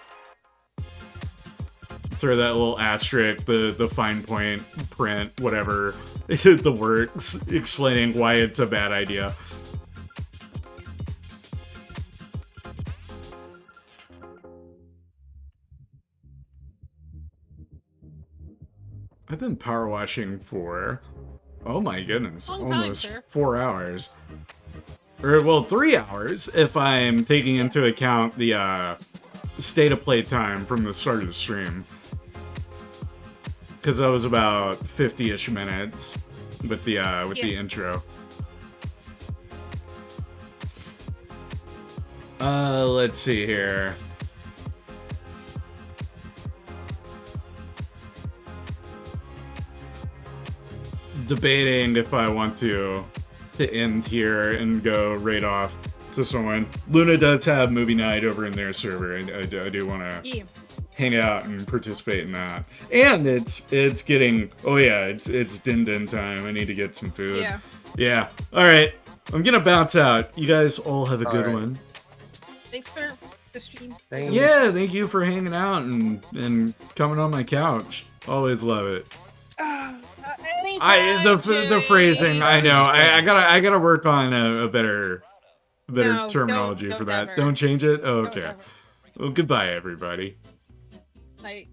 Throw that little asterisk, the fine point print, whatever, the works, explaining why it's a bad idea. I've been power washing for, oh my goodness, almost 4 hours. Or, well, 3 hours if I'm taking into account the state of play time from the start of the stream. Because that was about 50-ish minutes with the the intro. Let's see here. Debating if I want to end here and go right off to someone. Luna does have movie night over in their server. I do want to hang out and participate in that. And it's getting, oh yeah, it's din time. I need to get some food. Yeah. All right, I'm gonna bounce out. You guys all have a good one. Thanks for the stream. Yeah, thank you for hanging out and coming on my couch. Always love it. The phrasing, I know. I gotta work on a better terminology for that. Don't change it? Oh, okay. Well, goodbye, everybody. Night.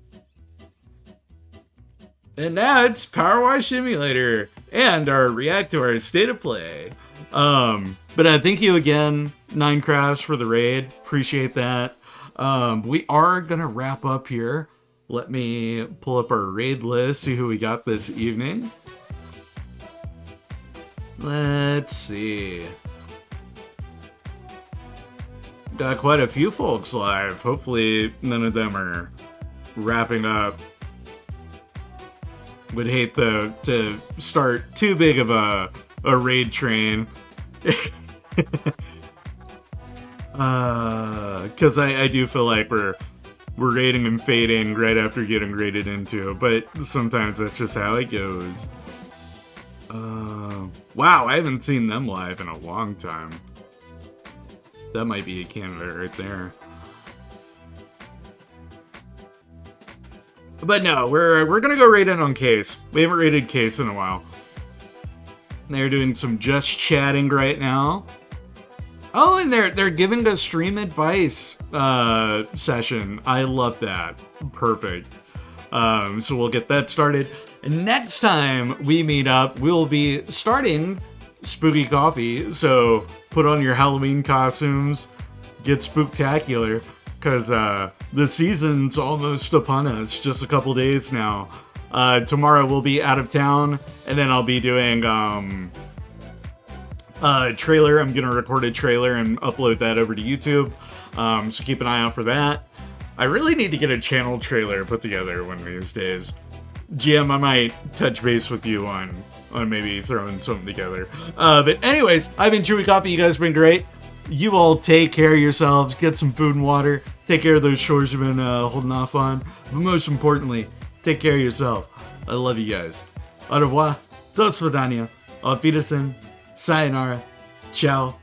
And now it's Power Wash Simulator and our react to our state of play. But thank you again, Ninecrafts, for the raid. Appreciate that. We are gonna wrap up here. Let me pull up our raid list, see who we got this evening. Let's see. Got quite a few folks live. Hopefully none of them are wrapping up. Would hate to start too big of a raid train. Because I do feel like we're raiding and fading right after getting raided into, but sometimes that's just how it goes. Wow, I haven't seen them live in a long time. That might be a candidate right there. But no, we're gonna go raid in on Case. We haven't raided Case in a while. They're doing some just chatting right now. Oh, and they're giving a stream advice session. I love that. Perfect. So we'll get that started. And next time we meet up, we'll be starting Spooky Coffee. So put on your Halloween costumes, get spooktacular, because the season's almost upon us. Just a couple days now. Tomorrow we'll be out of town, and then I'll be doing trailer. I'm gonna record a trailer and upload that over to YouTube. So keep an eye out for that. I really need to get a channel trailer put together one of these days. GM, I might touch base with you on maybe throwing something together. But anyways, I've been ChewieCoffee. You guys have been great. You all take care of yourselves. Get some food and water. Take care of those chores you've been holding off on. But most importantly, take care of yourself. I love you guys. Au revoir. Do svidaniya. Auf Wiedersehen. Sayonara. Ciao.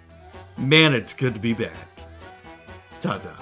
Man, it's good to be back. Ta-ta.